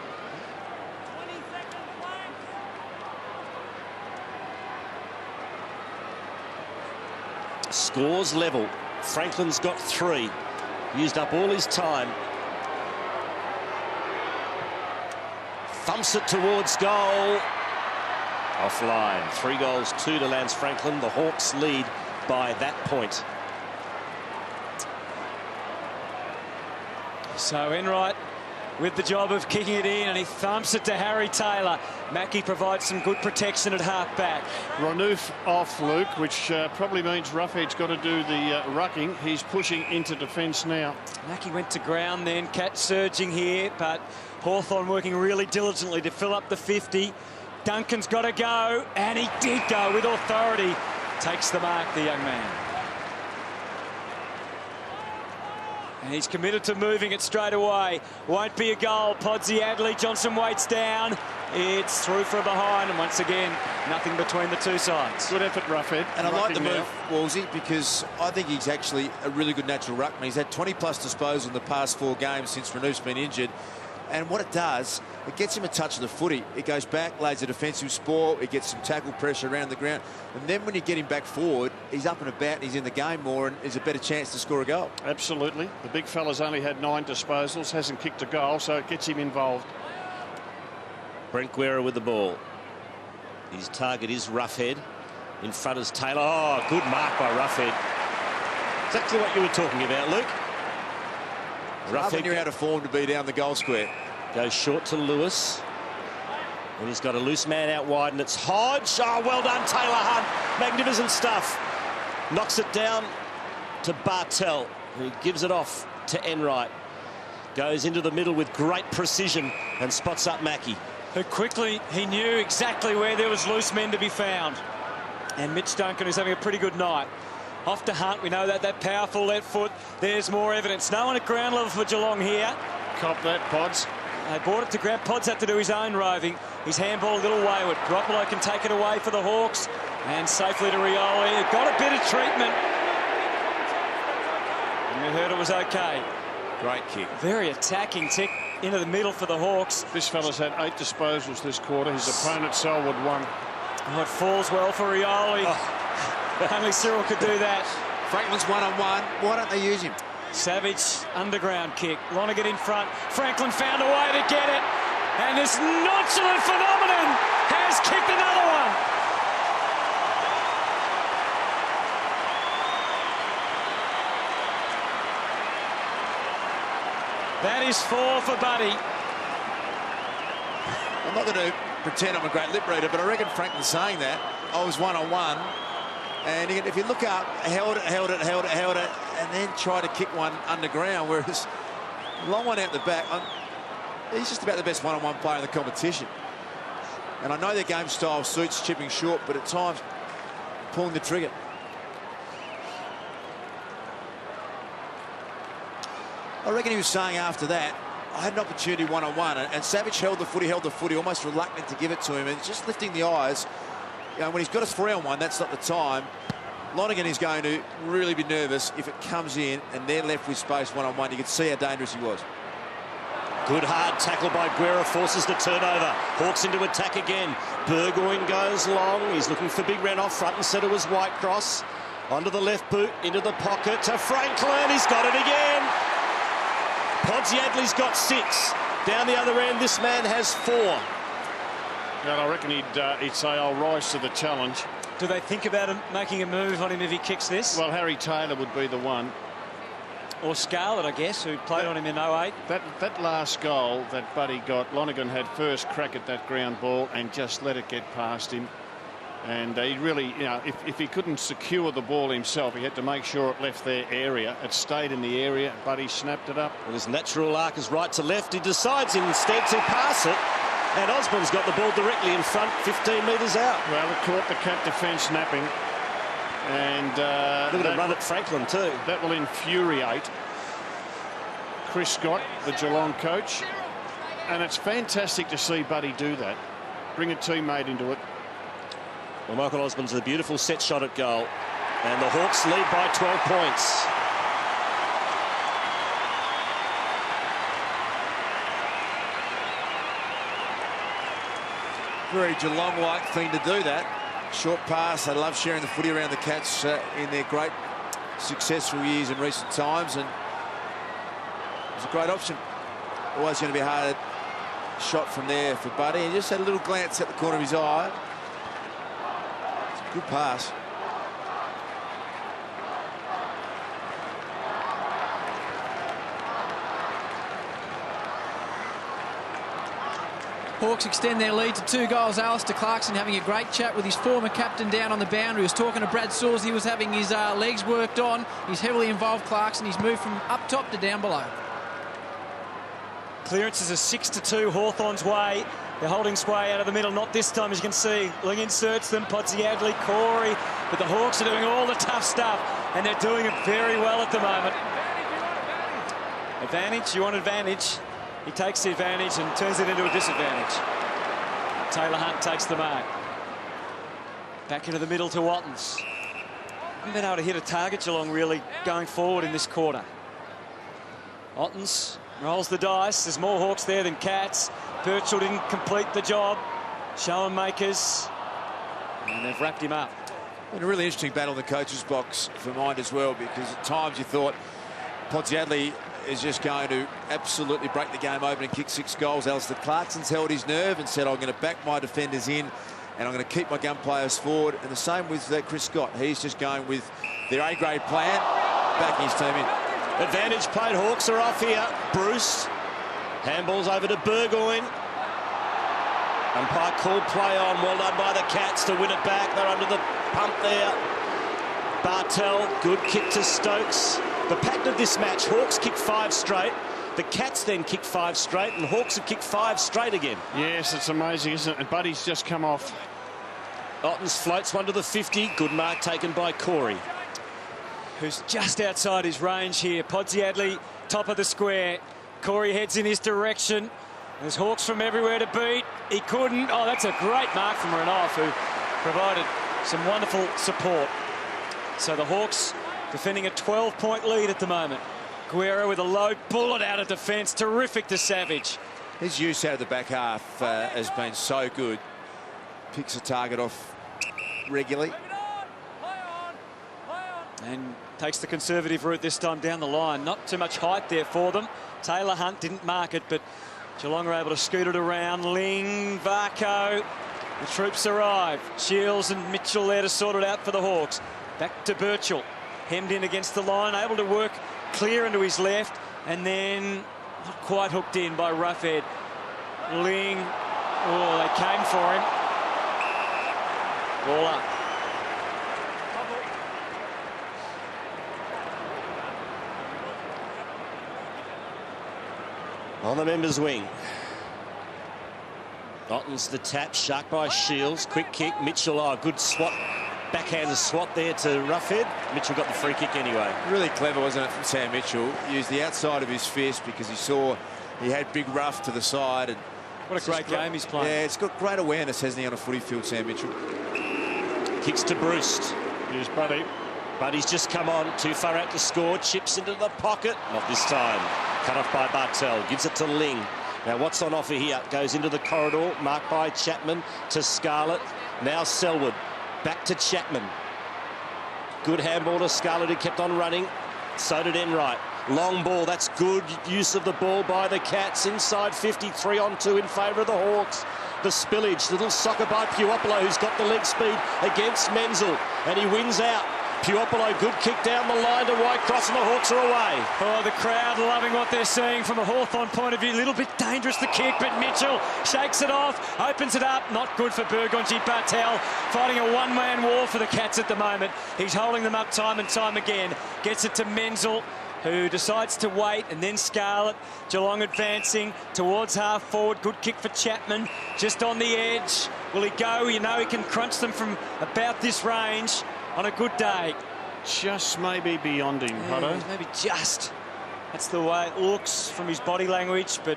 S2: Scores level. Franklin's got 3. Used up all his time. Thumps it towards goal. Offline. 3 goals, 2 to Lance Franklin. The Hawks lead by that point.
S1: So Enright with the job of kicking it in, and he thumps it to Harry Taylor. Mackie provides some good protection at half-back.
S3: Renouf off, Luke, which probably means Ruffhead's got to do the rucking. He's pushing into defence now.
S1: Mackie went to ground then. Cat surging here, but Hawthorn working really diligently to fill up the 50. Duncan's got to go, and he did go with authority. Takes the mark, the young man. And he's committed to moving it straight away. Won't be a goal. Podsiadly, Johnson waits down. It's through from behind, and once again, nothing between the two sides.
S3: Good effort, Ruffhead.
S4: And I like the move, Wolsey, because I think he's actually a really good natural ruckman. He's had 20-plus disposals in the past 4 games since Renouf's been injured. And what it does, it gets him a touch of the footy. It goes back, lays a defensive spore, it gets some tackle pressure around the ground. And then when you get him back forward, he's up and about, and he's in the game more, and there's a better chance to score a goal.
S3: Absolutely. The big fella's only had 9 disposals, hasn't kicked a goal, so it gets him involved.
S2: Brent Guerra with the ball. His target is Roughhead. In front is Taylor. Oh, good mark by Roughhead. Exactly what you were talking about, Luke.
S4: Roughhead, you're out of form to be down the goal square.
S2: Goes short to Lewis. And he's got a loose man out wide, and it's Hodge. Oh, well done, Taylor Hunt. Magnificent stuff. Knocks it down to Bartel, who gives it off to Enright. Goes into the middle with great precision and spots up Mackie.
S1: Who quickly, he knew exactly where there was loose men to be found. And Mitch Duncan is having a pretty good night. Off to Hunt, we know that powerful left foot. There's more evidence. No one at ground level for Geelong here.
S3: Cop that, Pods.
S1: They brought it to ground. Pods had to do his own roving. His handball a little wayward. Garoppolo can take it away for the Hawks. And safely to Rioli. It got a bit of treatment. And you heard it was okay.
S4: Great kick.
S1: Very attacking tick into the middle for the Hawks.
S3: This fella's had 8 disposals this quarter. His opponent, Selwood, 1.
S1: Oh, it falls well for Rioli. Only Cyril could do that.
S4: Franklin's one-on-one. Why don't they use him?
S1: Savage underground kick. Lonergan in front. Franklin found a way to get it. And this nonchalant phenomenon has kicked another one. That is 4 for Buddy.
S4: I'm not going to pretend I'm a great lip reader, but I reckon Franklin's saying that. I was one-on-one. And if you look up, held it, and then try to kick one underground, whereas long one out the back, he's just about the best one-on-one player in the competition. And I know their game style suits chipping short, but at times pulling the trigger. I reckon he was saying after that, I had an opportunity one-on-one, and Savage held the footy, almost reluctant to give it to him, and just lifting the eyes. You know, when he's got a 3-on-1, that's not the time. Lonergan is going to really be nervous if it comes in and they're left with space one-on-one. You can see how dangerous he was.
S2: Good hard tackle by Guerra, forces the turnover. Hawks into attack again. Burgoyne goes long. He's looking for big Renoff. Front and centre was Whitecross. Onto the left boot, into the pocket to Franklin. He's got it again. Podsiadly's got 6. Down the other end, this man has 4.
S3: And I reckon he'd say, I'll rise to the challenge.
S1: Do they think about him making a move on him if he kicks this?
S3: Well, Harry Taylor would be the one.
S1: Or Scarlett, I guess, who played on him in 08.
S3: That last goal that Buddy got, Lonergan had first crack at that ground ball and just let it get past him. And he really, you know, if he couldn't secure the ball himself, he had to make sure it left their area. It stayed in the area. Buddy snapped it up.
S2: Well, his natural arc is right to left. He decides instead to pass it. And Osborne's got the ball directly in front, 15 metres out.
S3: Well, it caught the cat defence napping. And
S2: look at him run at Franklin too.
S3: That will infuriate Chris Scott, the Geelong coach. And it's fantastic to see Buddy do that. Bring a teammate into it.
S2: Well, Michael Osborne's a beautiful set shot at goal. And the Hawks lead by 12 points.
S4: Very Geelong-like thing to do that. Short pass. They love sharing the footy around the Cats in their great successful years in recent times, and it's a great option. Always going to be a hard shot from there for Buddy. He just had a little glance at the corner of his eye. It's a good pass.
S5: Hawks extend their lead to 2 goals. Alistair Clarkson having a great chat with his former captain down on the boundary. He was talking to Brad Sauls. He was having his legs worked on. He's heavily involved, Clarkson. He's moved from up top to down below.
S1: Clearance is a 6-2 Hawthorn's way. They're holding sway out of the middle. Not this time, as you can see. Ling inserts them. Podsiadly, Corey. But the Hawks are doing all the tough stuff, and they're doing it very well at the moment. Advantage? You want advantage? He takes the advantage and turns it into a disadvantage. Taylor Hunt takes the mark. Back into the middle to Wattens. Haven't been able to hit a target, Geelong, really, going forward in this quarter. Wattens rolls the dice. There's more Hawks there than Cats. Birchall didn't complete the job. Schoenmakers. And they've wrapped him up.
S4: And a really interesting battle in the coach's box for mine as well, because at times you thought Podsiadly is just going to absolutely break the game open and kick 6 goals. Alistair Clarkson's held his nerve and said, I'm going to back my defenders in and I'm going to keep my gun players forward. And the same with Chris Scott. He's just going with their A-grade plan, backing his team in.
S2: Advantage played. Hawks are off here. Bruce. Handballs over to Burgoyne. Umpire called play on. Well done by the Cats to win it back. They're under the pump there. Bartel, good kick to Stokes. The pattern of this match, Hawks kicked 5 straight. The Cats then kicked 5 straight, and Hawks have kicked 5 straight again.
S3: Yes, it's amazing, isn't it? And Buddy's just come off.
S2: Ottens floats one to the 50. Good mark taken by Corey,
S1: who's just outside his range here. Podsiadly, top of the square. Corey heads in his direction. There's Hawks from everywhere to beat. He couldn't. Oh, that's a great mark from Renouf, who provided some wonderful support. So the Hawks defending a 12-point lead at the moment. Guerra with a low bullet out of defence. Terrific to Savage.
S4: His use out of the back half has been so good. Picks a target off regularly.
S1: And takes the conservative route this time down the line. Not too much height there for them. Taylor Hunt didn't mark it, but Geelong are able to scoot it around. Ling, Varco. The troops arrive. Shields and Mitchell there to sort it out for the Hawks. Back to Birchall. Hemmed in against the line. Able to work clear into his left. And then not quite hooked in by Roughhead. Ling. Oh, they came for him. Ball up.
S2: on the members' wing. Ottens the tap, shark by Shields. Quick kick. Mitchell, oh, good swat. Backhander swat there to Roughhead. Mitchell got the free kick anyway.
S4: Really clever, wasn't it, from Sam Mitchell? Used the outside of his fist because he saw he had Big Rough to the side. And
S1: what a great game he's playing.
S4: Yeah, it's got great awareness, hasn't he, on a footy field, Sam Mitchell?
S2: Kicks to Bruce.
S3: Here's Buddy.
S2: Buddy's just come on, too far out to score. Chips into the pocket. Not this time. Cut off by Bartel. Gives it to Ling. Now what's on offer here? Goes into the corridor. Marked by Chapman to Scarlett. Now Selwood. Back to Chapman. Good handball to Scarlett, who kept on running. So did Enright. Long ball. That's good use of the ball by the Cats. Inside 53 on 2 in favour of the Hawks. The spillage. Little soccer by Puopolo, who's got the leg speed against Menzel. And he wins out. Puopolo, good kick down the line to Whitecross, and the Hawks are away.
S1: Oh, the crowd loving what they're seeing from a Hawthorn point of view. A little bit dangerous, the kick, but Mitchell shakes it off, opens it up. Not good for Burgonji. Bartel fighting a one-man war for the Cats at the moment. He's holding them up time and time again. Gets it to Menzel, who decides to wait, and then Scarlett. Geelong advancing towards half forward. Good kick for Chapman, just on the edge. Will he go? You know he can crunch them from about this range on a good day.
S3: Just maybe beyond him, Hutto.
S1: Maybe just. That's the way it looks from his body language, but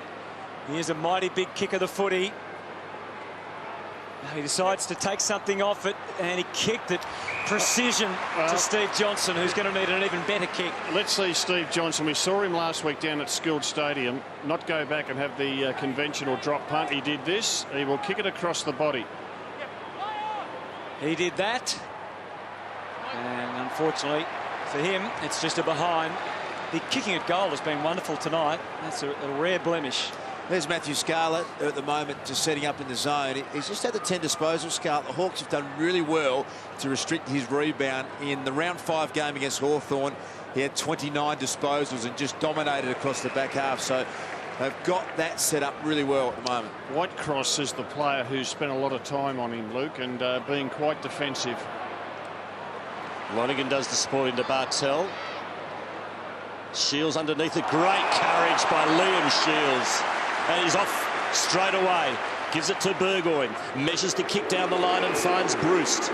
S1: he is a mighty big kick of the footy. Now he decides to take something off it, and he kicked it precision to Steve Johnson, who's going to need an even better kick.
S3: Let's see Steve Johnson. We saw him last week down at Skilled Stadium not go back and have the conventional drop punt. He did this. He will kick it across the body.
S1: He did that. And unfortunately for him, it's just a behind. The kicking at goal has been wonderful tonight. That's a rare blemish.
S4: There's Matthew Scarlett at the moment, just setting up in the zone. He's just had the 10 disposals, Scarlett. The Hawks have done really well to restrict his rebound. In the round 5 game against Hawthorn, he had 29 disposals and just dominated across the back half. So they've got that set up really well at the moment.
S3: Whitecross is the player who's spent a lot of time on him, Luke, and being quite defensive.
S2: Lonergan does the support into Bartel. Shields underneath it. Great courage by Liam Shields. And he's off straight away. Gives it to Burgoyne. Measures the kick down the line and finds Bruce.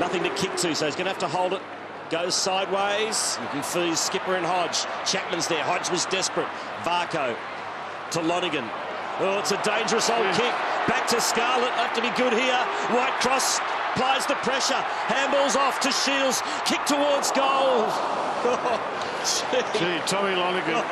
S2: Nothing to kick to, so he's going to have to hold it. Goes sideways. You can feel Skipper and Hodge. Chapman's there. Hodge was desperate. Varco to Lonergan. Oh, it's a dangerous old kick. Back to Scarlett. Have to be good here. Whitecross applies the pressure. Handballs off to Shields. Kick towards goal.
S3: Gee, Tommy Lonergan.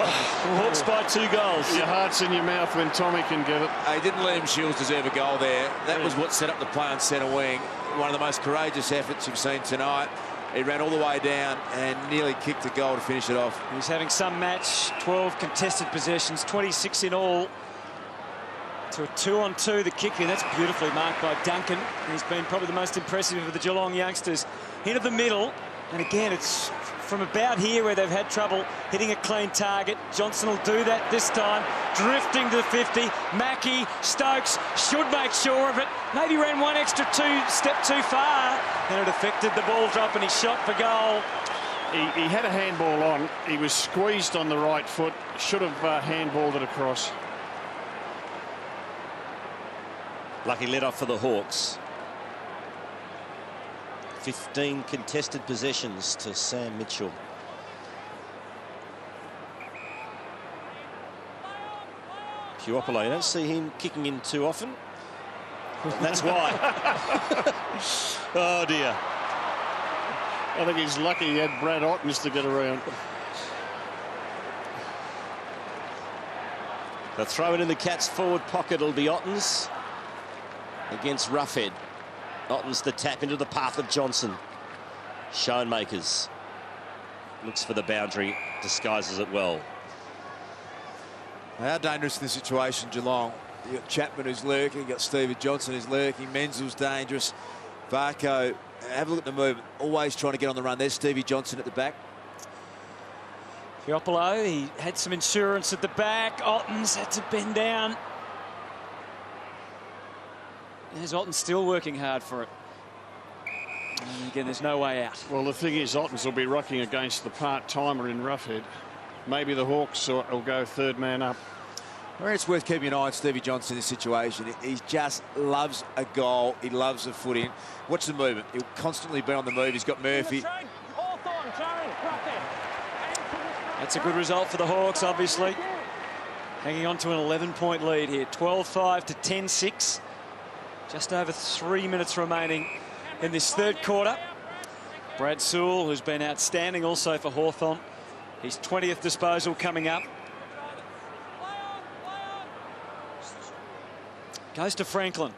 S2: Hawks by 2 goals.
S3: Your heart's in your mouth when Tommy can get it.
S4: He didn't let him Shields deserve a goal there. That was what set up the play on centre wing. One of the most courageous efforts you've seen tonight. He ran all the way down and nearly kicked a goal to finish it off.
S1: He's having some match. 12 contested possessions, 26 in all. To a 2-on-2, the kick in. That's beautifully marked by Duncan. He's been probably the most impressive of the Geelong youngsters. Into the middle, and again, it's from about here where they've had trouble hitting a clean target. Johnson will do that this time, drifting to the 50. Mackie, Stokes should make sure of it. Maybe ran one extra step too far, and it affected the ball drop, and he shot for goal.
S3: He had a handball on. He was squeezed on the right foot. Should have handballed it across.
S2: Lucky let off for the Hawks. 15 contested possessions to Sam Mitchell. Puopolo, you don't see him kicking in too often. And that's why. Oh dear.
S3: I think he's lucky he had Brad Ottens to get around.
S2: The throw it in the Cats' forward pocket will be Ottens against Roughhead. Ottens the tap into the path of Johnson. Schoenmakers looks for the boundary, disguises it well.
S4: How dangerous in this situation, Geelong. You've got Chapman who's lurking, you've got Stevie Johnson who's lurking, Menzel's dangerous. Varco, have a look at the movement, always trying to get on the run. There's Stevie Johnson at the back.
S1: Puopolo, he had some insurance at the back. Ottens had to bend down. There's Ottens still working hard for it. And again, there's no way out.
S3: Well, the thing is, Ottens will be rocking against the part-timer in Roughhead. Maybe the Hawks will go third man up.
S4: I reckon it's worth keeping an eye on Stevie Johnson in this situation. He just loves a goal. He loves a foot in. Watch the movement. He'll constantly be on the move. He's got Murphy.
S1: That's a good result for the Hawks, obviously. Hanging on to an 11-point lead here. 12-5 to 10-6. Just over 3 minutes remaining in this third quarter. Brad Sewell, who's been outstanding also for Hawthorn. His 20th disposal coming up. Goes to Franklin.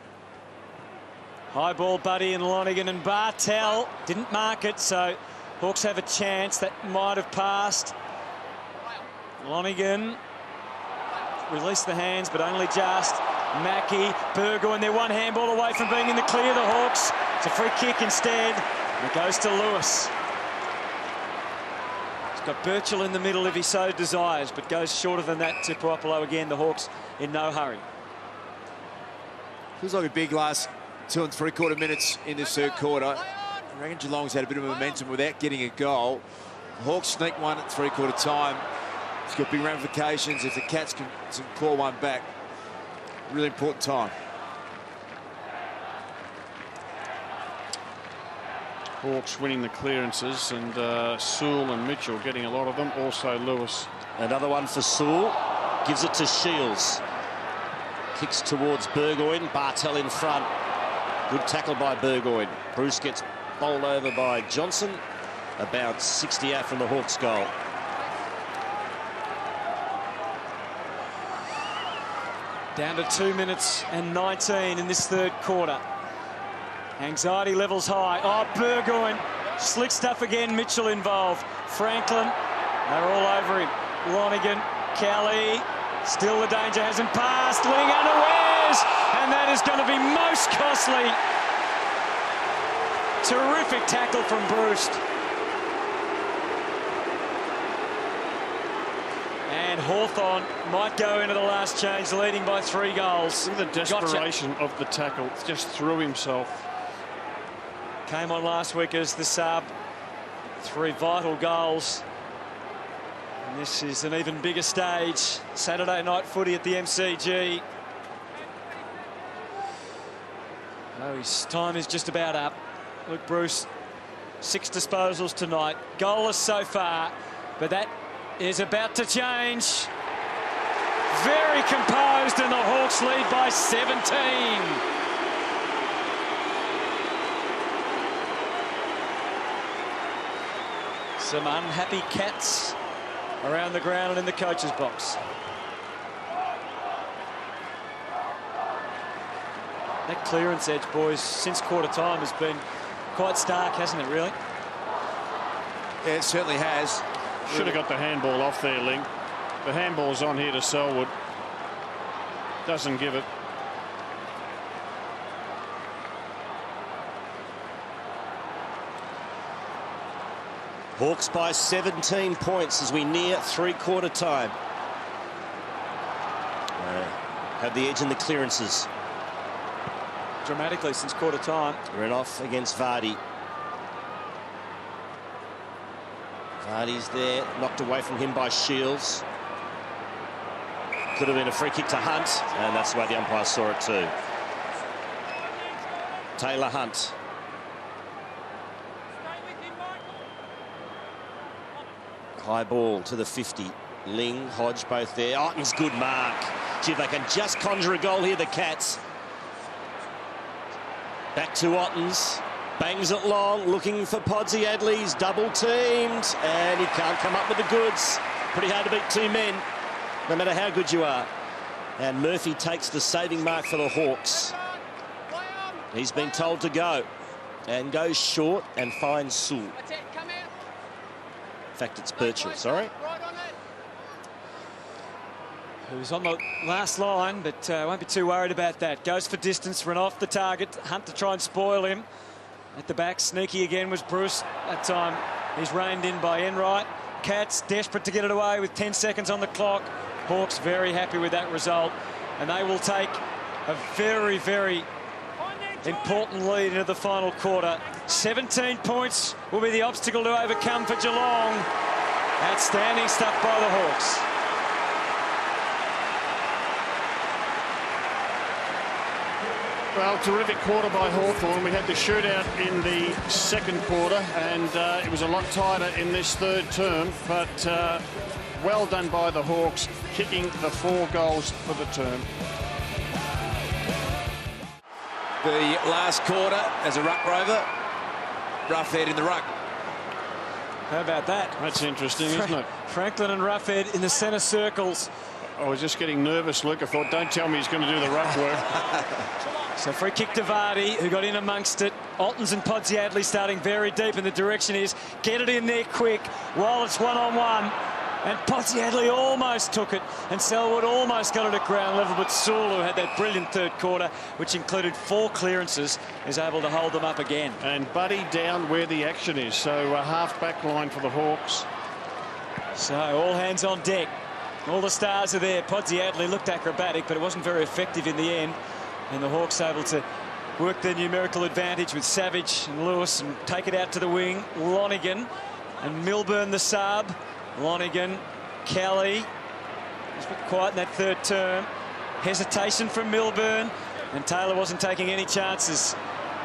S1: High ball, Buddy and Lonigan, and Bartel didn't mark it, so Hawks have a chance. That might have passed. Lonigan released the hands, but only just. Mackie, Burgoyne, they're one handball away from being in the clear, the Hawks. It's a free kick instead. And it goes to Lewis. He's got Birchall in the middle if he so desires, but goes shorter than that to Puopolo again. The Hawks in no hurry.
S4: Feels like a big last 2 3/4 minutes in this third quarter. I reckon Geelong's had a bit of momentum without getting a goal. The Hawks sneak one at 3/4 time. It's got big ramifications if the Cats can claw one back. Really important time.
S3: Hawks winning the clearances, and Sewell and Mitchell getting a lot of them. Also Lewis.
S2: Another one for Sewell. Gives it to Shields. Kicks towards Burgoyne. Bartel in front. Good tackle by Burgoyne. Bruce gets bowled over by Johnson. About 60 out from the Hawks' goal.
S1: Down to 2 minutes and 19 in this third quarter. Anxiety levels high. Oh, Burgoyne. Slick stuff again. Mitchell involved. Franklin. They're all over him. Lonigan. Kelly. Still the danger hasn't passed. Ling unawares. And that is going to be most costly. Terrific tackle from Bruce. And Hawthorn might go into the last change, leading by 3 goals.
S3: Look at the desperation of the tackle. Just threw himself.
S1: Came on last week as the sub. 3 vital goals. And this is an even bigger stage. Saturday night footy at the MCG. Oh, his time is just about up. Look, Bruce, 6 disposals tonight. Goalless so far, but that is about to change. Very composed, and the Hawks lead by 17. Some unhappy Cats around the ground and in the coach's box. That clearance edge, boys, since quarter time has been quite stark, hasn't it, really?
S4: Yeah, it certainly has.
S3: Should have got the handball off there, Ling. The handball's on here to Selwood. Doesn't give it.
S2: Hawks by 17 points as we near three-quarter time. Have the edge in the clearances.
S1: Dramatically since quarter time.
S2: Renoff against Vardy. Vardy's there, knocked away from him by Shields. Could have been a free kick to Hunt, and that's the way the umpire saw it too. Taylor Hunt. High ball to the 50. Ling, Hodge both there. Otten's good mark. Gee, if they can just conjure a goal here, the Cats. Back to Otten's. Bangs it long, looking for Podsy Adley. He's double teamed, and he can't come up with the goods. Pretty hard to beat two men, no matter how good you are. And Murphy takes the saving mark for the Hawks. He's been told to go, and goes short and finds Sewell. In fact, it's Birchall, sorry.
S1: Who's on the last line, but won't be too worried about that. Goes for distance, run off the target. Hunt to try and spoil him. At the back, sneaky again was Bruce. That time he's reined in by Enright. Cats desperate to get it away with 10 seconds on the clock. Hawks very happy with that result. And they will take a very, very important lead into the final quarter. 17 points will be the obstacle to overcome for Geelong. Outstanding stuff by the Hawks.
S3: Well, terrific quarter by Hawthorn. We had the shootout in the second quarter, and it was a lot tighter in this third term, but well done by the Hawks, kicking the 4 goals for the term.
S4: The last quarter as a ruck rover, Roughhead in the ruck.
S1: How about that?
S3: That's interesting, isn't it?
S1: Franklin and Roughhead in the centre circles.
S3: I was just getting nervous, Luke. I thought, don't tell me he's going to do the ruck work.
S1: So free kick to Vardy, who got in amongst it. Ottens and Podsy Adley starting very deep, and the direction is get it in there quick while it's one-on-one. And Podsy Adley almost took it, and Selwood almost got it at ground level, but Sewell, who had that brilliant third quarter, which included 4 clearances, is able to hold them up again.
S3: And Buddy down where the action is, so a half-back line for the Hawks.
S1: So all hands on deck. All the stars are there. Podsy Adley looked acrobatic, but it wasn't very effective in the end. And the Hawks able to work their numerical advantage with Savage and Lewis and take it out to the wing. Lonigan and Milburn the sub. Lonigan, Kelly. He's been quiet in that third term. Hesitation from Milburn, and Taylor wasn't taking any chances.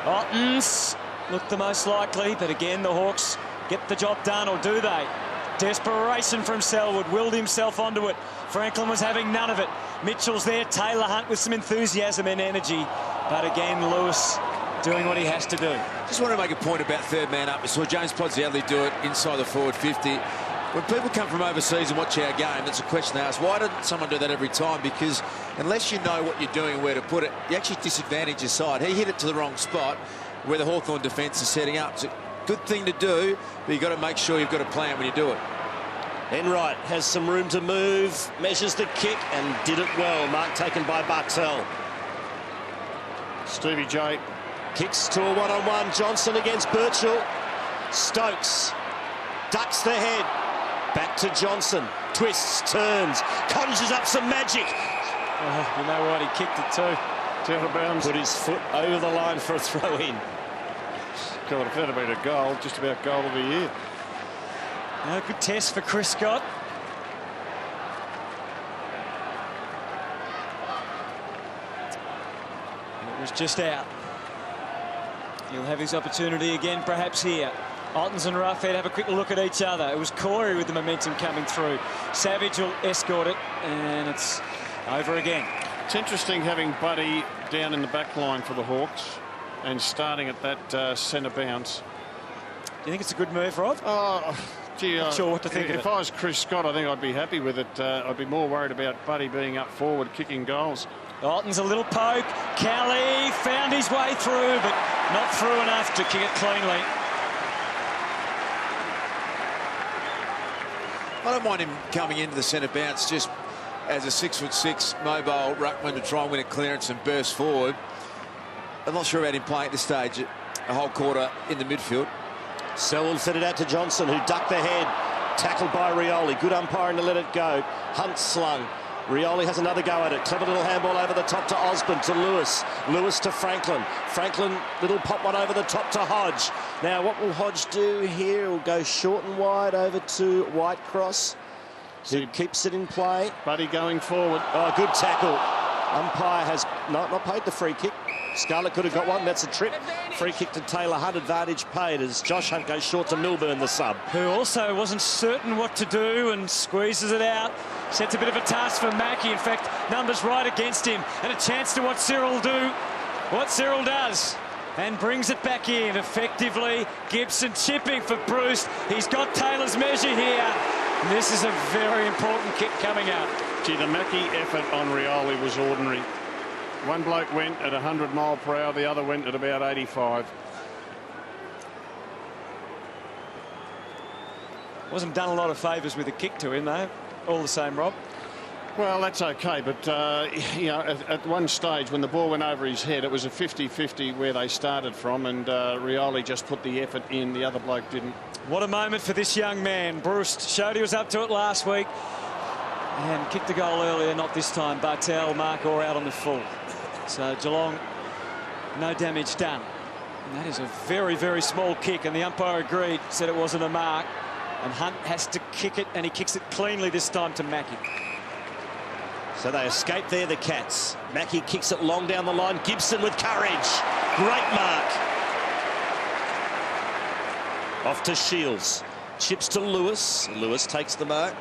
S1: Ottens looked the most likely, but again the Hawks get the job done, or do they? Desperation from Selwood, willed himself onto it. Franklin was having none of it. Mitchell's there, Taylor Hunt with some enthusiasm and energy. But again, Lewis doing what he has to do.
S4: Just want to make a point about third man up. I saw James Podsy Adley do it inside the forward 50. When people come from overseas and watch our game, that's a question they ask. Why doesn't someone do that every time? Because unless you know what you're doing and where to put it, you actually disadvantage your side. He hit it to the wrong spot where the Hawthorn defence is setting up. It's a good thing to do, but you've got to make sure you've got a plan when you do it.
S2: Enright has some room to move, measures the kick and did it well. Mark taken by Bartel.
S3: Stevie J.
S2: Kicks to a one-on-one. Johnson against Birchall. Stokes ducks the head. Back to Johnson. Twists, turns, conjures up some magic.
S1: Oh, you know what? He kicked it too.
S3: It's out of bounds.
S2: Put his foot over the line for a throw-in.
S3: God, if that had been a goal, just about goal of the year.
S1: Good test for Chris Scott. And it was just out. He'll have his opportunity again, perhaps here. Ottens and Roughhead have a quick look at each other. It was Corey with the momentum coming through. Savage will escort it, and it's over again.
S3: It's interesting having Buddy down in the back line for the Hawks and starting at that centre bounce.
S1: Do you think it's a good move, Rob?
S3: Oh, gee,
S1: not sure what to think of it.
S3: If I was Chris Scott, I think I'd be happy with it. I'd be more worried about Buddy being up forward, kicking goals.
S1: Ottens a little poke. Kelly found his way through, but not through enough to kick it cleanly.
S4: I don't mind him coming into the centre bounce just as a 6'6" mobile ruckman to try and win a clearance and burst forward. I'm not sure about him playing at this stage a whole quarter in the midfield.
S2: Selwood fed it out to Johnson, who ducked the head. Tackled by Rioli. Good umpiring to let it go. Hunt slung. Rioli has another go at it. Clever little handball over the top to Osborne, to Lewis. Lewis to Franklin. Franklin, little pop one over the top to Hodge. Now, what will Hodge do here? He'll go short and wide over to Whitecross, who keeps it in play.
S3: Buddy going forward.
S2: Oh, good tackle. Umpire has not paid the free kick. Scarlett could have got one. That's a trip. Free kick to Taylor Hunt. Advantage paid as Josh Hunt goes short to Milburn, the sub.
S1: Who also wasn't certain what to do and squeezes it out. Sets a bit of a task for Mackie. In fact, numbers right against him. And a chance to watch Cyril do what Cyril does. And brings it back in effectively. Gibson chipping for Bruce. He's got Taylor's measure here. And this is a very important kick coming out.
S3: Gee, the Mackie effort on Rioli was ordinary. One bloke went at 100 mile per hour, the other went at about 85.
S1: Wasn't done a lot of favours with the kick to him, though. All the same, Rob.
S3: Well, that's okay, but you know, at one stage when the ball went over his head, it was a 50-50 where they started from, and Rioli just put the effort in. The other bloke didn't.
S1: What a moment for this young man. Bruce showed he was up to it last week and kicked a goal earlier, not this time. Bartel, Mark Orr out on the full. So Geelong, no damage done. And that is a very, very small kick, and the umpire agreed, said it wasn't a mark. And Hunt has to kick it, and he kicks it cleanly this time to Mackie.
S2: So they escape there, the Cats. Mackie kicks it long down the line. Gibson with courage. Great mark. Off to Shields. Chips to Lewis. Lewis takes the mark.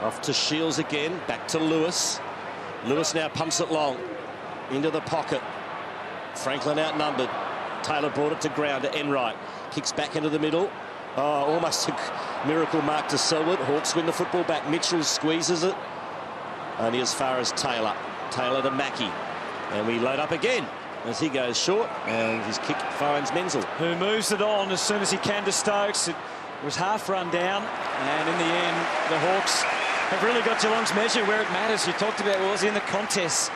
S2: Off to Shields again. Back to Lewis. Lewis now pumps it long. Into the pocket. Franklin outnumbered. Taylor brought it to ground to Enright. Kicks back into the middle. Oh, almost a miracle mark to Selwood. Hawks win the football back. Mitchell squeezes it. Only as far as Taylor. Taylor to Mackie. And we load up again as he goes short. And his kick finds Menzel,
S1: who moves it on as soon as he can to Stokes. It was half run down. And in the end, the Hawks have really got Geelong's measure where it matters. You talked about what was in the contest.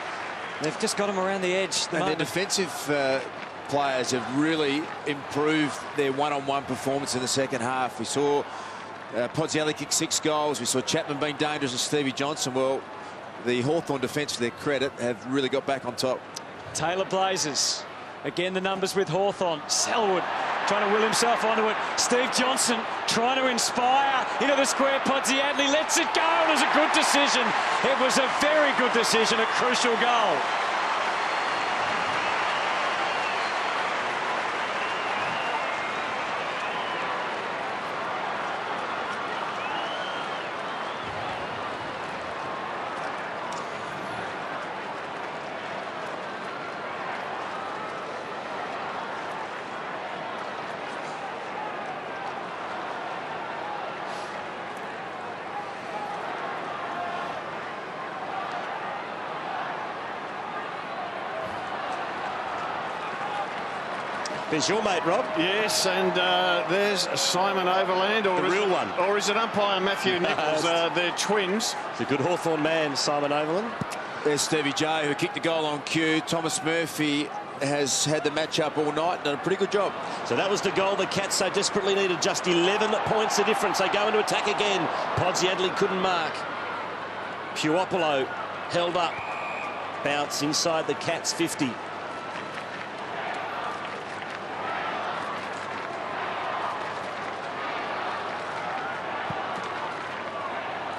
S1: They've just got him around the edge.
S4: And their defensive players have really improved their one-on-one performance in the second half. We saw Podsiadly kick 6 goals. We saw Chapman being dangerous and Stevie Johnson. Well, the Hawthorn defence, to their credit, have really got back on top.
S1: Taylor blazes. Again, the numbers with Hawthorn. Selwood trying to will himself onto it. Steve Johnson trying to inspire into the square. Podsiadly lets it go. It was a good decision. It was a very good decision, a crucial goal.
S2: There's your mate, Rob.
S3: Yes, and there's Simon Overland, or
S2: the real one.
S3: Or is it umpire Matthew Nichols? They're twins.
S2: It's a good Hawthorn man, Simon Overland.
S4: There's Stevie J, who kicked the goal on cue. Thomas Murphy has had the match up all night, done a pretty good job.
S2: So that was the goal the Cats so desperately needed. Just 11 points the difference. They go into attack again. Podsiadly couldn't mark. Puopolo held up. Bounce inside the Cats 50.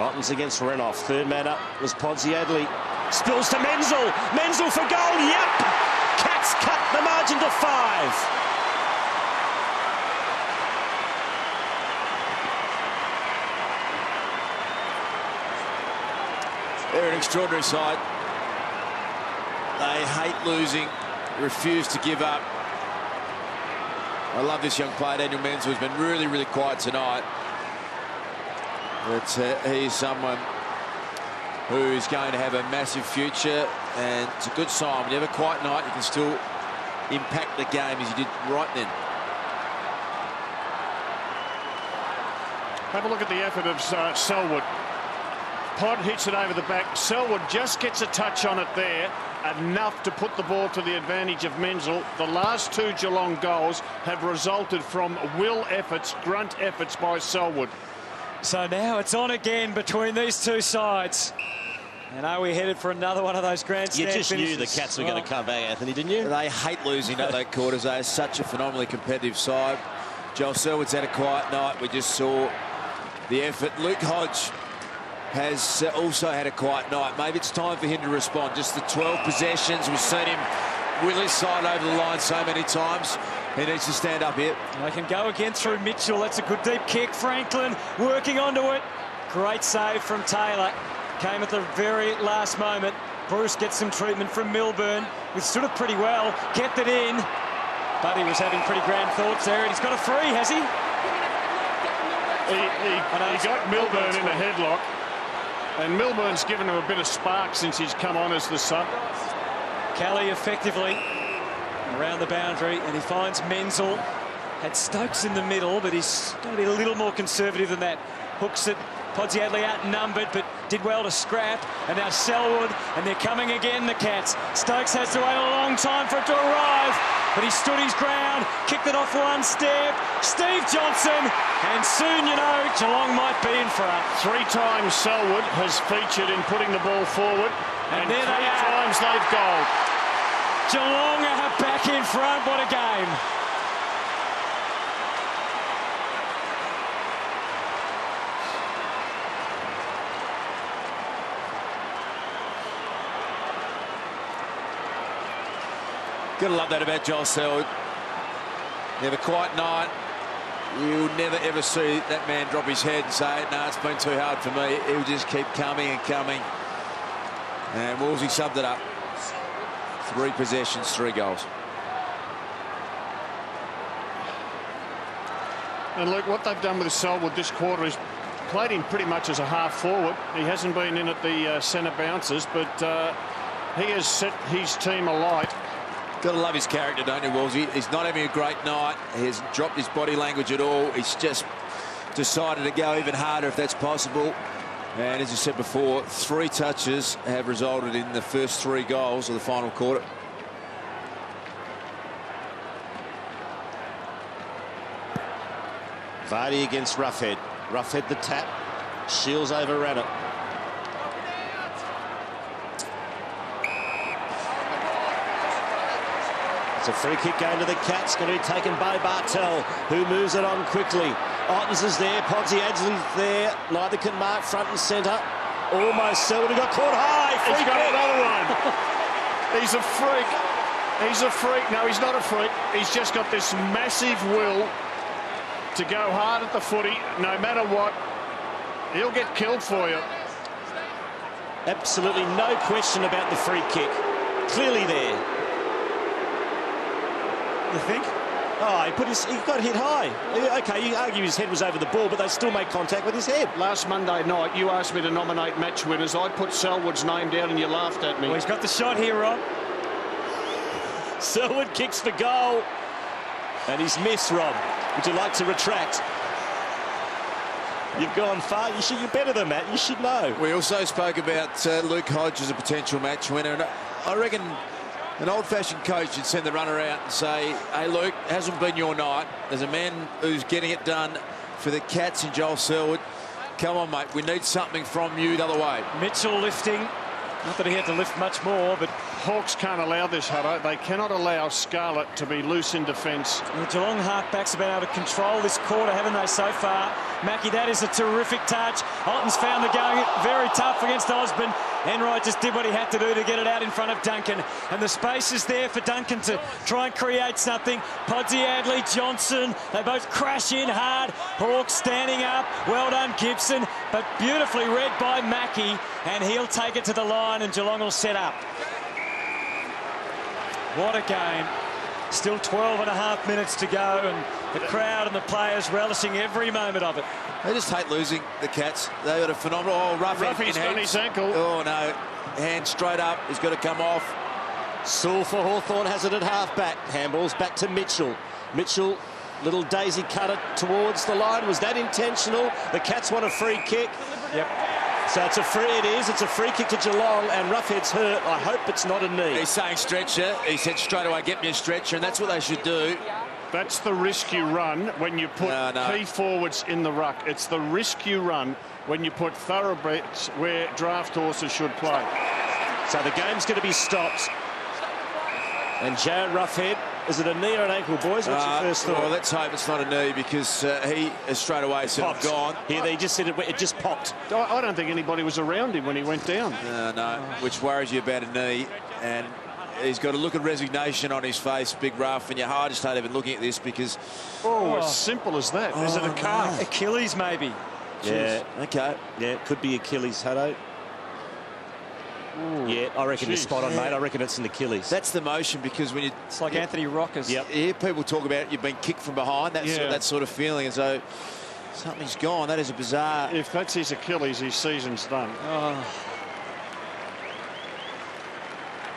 S2: Ottens against Renoff. Third man up was Podsiadly. Spills to Menzel. Menzel for goal. Yep. Cats cut the margin to 5.
S4: They're an extraordinary side. They hate losing, refuse to give up. I love this young player, Daniel Menzel, who's been really, really quiet tonight. But he's someone who is going to have a massive future, and it's a good sign. When you have a quiet night, you can still impact the game as you did right then.
S3: Have a look at the effort of Selwood. Pod hits it over the back. Selwood just gets a touch on it there, enough to put the ball to the advantage of Menzel. The last 2 Geelong goals have resulted from will efforts, grunt efforts by Selwood.
S1: So now it's on again between these two sides. And are we headed for another one of those grandstand
S2: You just
S1: finishes?
S2: knew the Cats were going to come back, Anthony, didn't you?
S4: They hate losing at that quarters. They are such a phenomenally competitive side. Joel Selwood's had a quiet night. We just saw the effort. Luke Hodge has also had a quiet night. Maybe it's time for him to respond. Just the 12 possessions. We've seen him wheel his side over the line so many times. He needs to stand up here.
S1: They can go again through Mitchell. That's a good deep kick. Franklin working onto it. Great save from Taylor. Came at the very last moment. Bruce gets some treatment from Milburn. Withstood it pretty well. Kept it in. Buddy was having pretty grand thoughts there. And he's got a free, has he?
S3: He got Milburn in a headlock. And Milburn's given him a bit of spark since he's come on as the sub.
S1: Kelly effectively around the boundary, and he finds Menzel. Had Stokes in the middle, but he's going to be a little more conservative than that. Hooks it. Podsiadly outnumbered, but did well to scrap. And now Selwood, and they're coming again, the Cats. Stokes has to wait a long time for it to arrive, but he stood his ground, kicked it off one step. Steve Johnson, and soon, you know, Geelong might be in front.
S3: 3 times Selwood has featured in putting the ball forward, and
S1: there
S3: 3
S1: they are.
S3: times they've goaled.
S1: Geelong are back in front. What a game.
S4: Gotta love that about Joel Selwood. Never quiet night. You'll never ever see that man drop his head and say, no, it's been too hard for me. He'll just keep coming and coming. And Woolsey summed it up. 3 possessions, 3 goals.
S3: And look, what they've done with Selwood this quarter is played him pretty much as a half forward. He hasn't been in at the centre bounces, but he has set his team alight.
S4: Got to love his character, don't you, Woolsey? He's not having a great night. He hasn't dropped his body language at all. He's just decided to go even harder if that's possible. And as I said before, 3 touches have resulted in the first 3 goals of the final quarter.
S2: Vardy against Roughhead. Roughhead the tap. Shields overran it. It's a free kick going to the Cats. Going to be taken by Bartel, who moves it on quickly. Ottens is there. Podsiadly there. Neither can mark front and centre. Almost Selwood. He got caught high.
S3: He's got another one. He's a freak. He's a freak. No, he's not a freak. He's just got this massive will to go hard at the footy, no matter what. He'll get killed for you.
S2: Absolutely no question about the free kick. Clearly there.
S1: You think?
S2: Oh, he got hit high. OK, you argue his head was over the ball, but they still made contact with his head.
S3: Last Monday night, you asked me to nominate match winners. I put Selwood's name down and you laughed at me.
S1: Well, he's got the shot here, Rob.
S2: Selwood kicks for goal. And he's missed, Rob. Would you like to retract? You've gone far. You're better than that. You should know.
S4: We also spoke about Luke Hodge as a potential match winner. And I reckon an old-fashioned coach should send the runner out and say, hey, Luke, it hasn't been your night. There's a man who's getting it done for the Cats and Joel Selwood. Come on, mate. We need something from you the other way.
S1: Mitchell lifting. Not that he had to lift much more, but
S3: Hawks can't allow this, Hutto. They cannot allow Scarlett to be loose in defence.
S1: the Geelong halfbacks have been able to control this quarter, haven't they, so far? Mackie, that is a terrific touch. Alton's found the going very tough against Osborne. Enright just did what he had to do to get it out in front of Duncan. And the space is there for Duncan to try and create something. Podsiadly, Johnson, they both crash in hard. Hawks standing up. Well done, Gibson. But beautifully read by Mackie. And he'll take it to the line and Geelong will set up. What a game. Still 12 and a half minutes to go, and the crowd and the players relishing every moment of it.
S4: They just hate losing, the Cats. They got a phenomenal... Oh,
S3: Ruffy's got his ankle.
S4: Oh, no. Hand straight up. He's got to come off.
S2: Sewell for Hawthorn has it at half-back. Handballs back to Mitchell. Mitchell Little daisy cutter towards the line. Was that intentional? The Cats want a free kick.
S1: Yep.
S2: So it's a free. It is. It's a free kick to Geelong, and Roughhead's hurt. I hope it's not a knee.
S4: He's saying stretcher. He said straight away, get me a stretcher, and that's what they should do.
S3: That's the risk you run when you put key forwards in the ruck. It's the risk you run when you put thoroughbreds where draft horses should play.
S2: So the game's going to be stopped. And Jared Roughhead, is it a knee or an ankle, boys? What's your first thought?
S4: Well, let's hope it's not a knee, because he straight away said, I'm gone.
S2: Here, they just said it just popped.
S3: I don't think anybody was around him when he went down.
S4: No, which worries you about a knee. And he's got a look of resignation on his face, Big Rough, and your heart just started even looking at this, because...
S3: As simple as that. Is it a calf?
S1: No. Achilles, maybe.
S2: Yeah.
S4: Okay.
S2: Yeah, it could be Achilles, Hutto. Yeah, I reckon you're spot on, mate. I reckon it's an Achilles.
S4: That's the motion, because when you...
S1: It's like Anthony Rockers.
S2: Yep.
S4: You hear people talk about you've been kicked from behind, that sort of feeling, as though something's gone. That is a bizarre...
S3: If that's his Achilles, his season's done.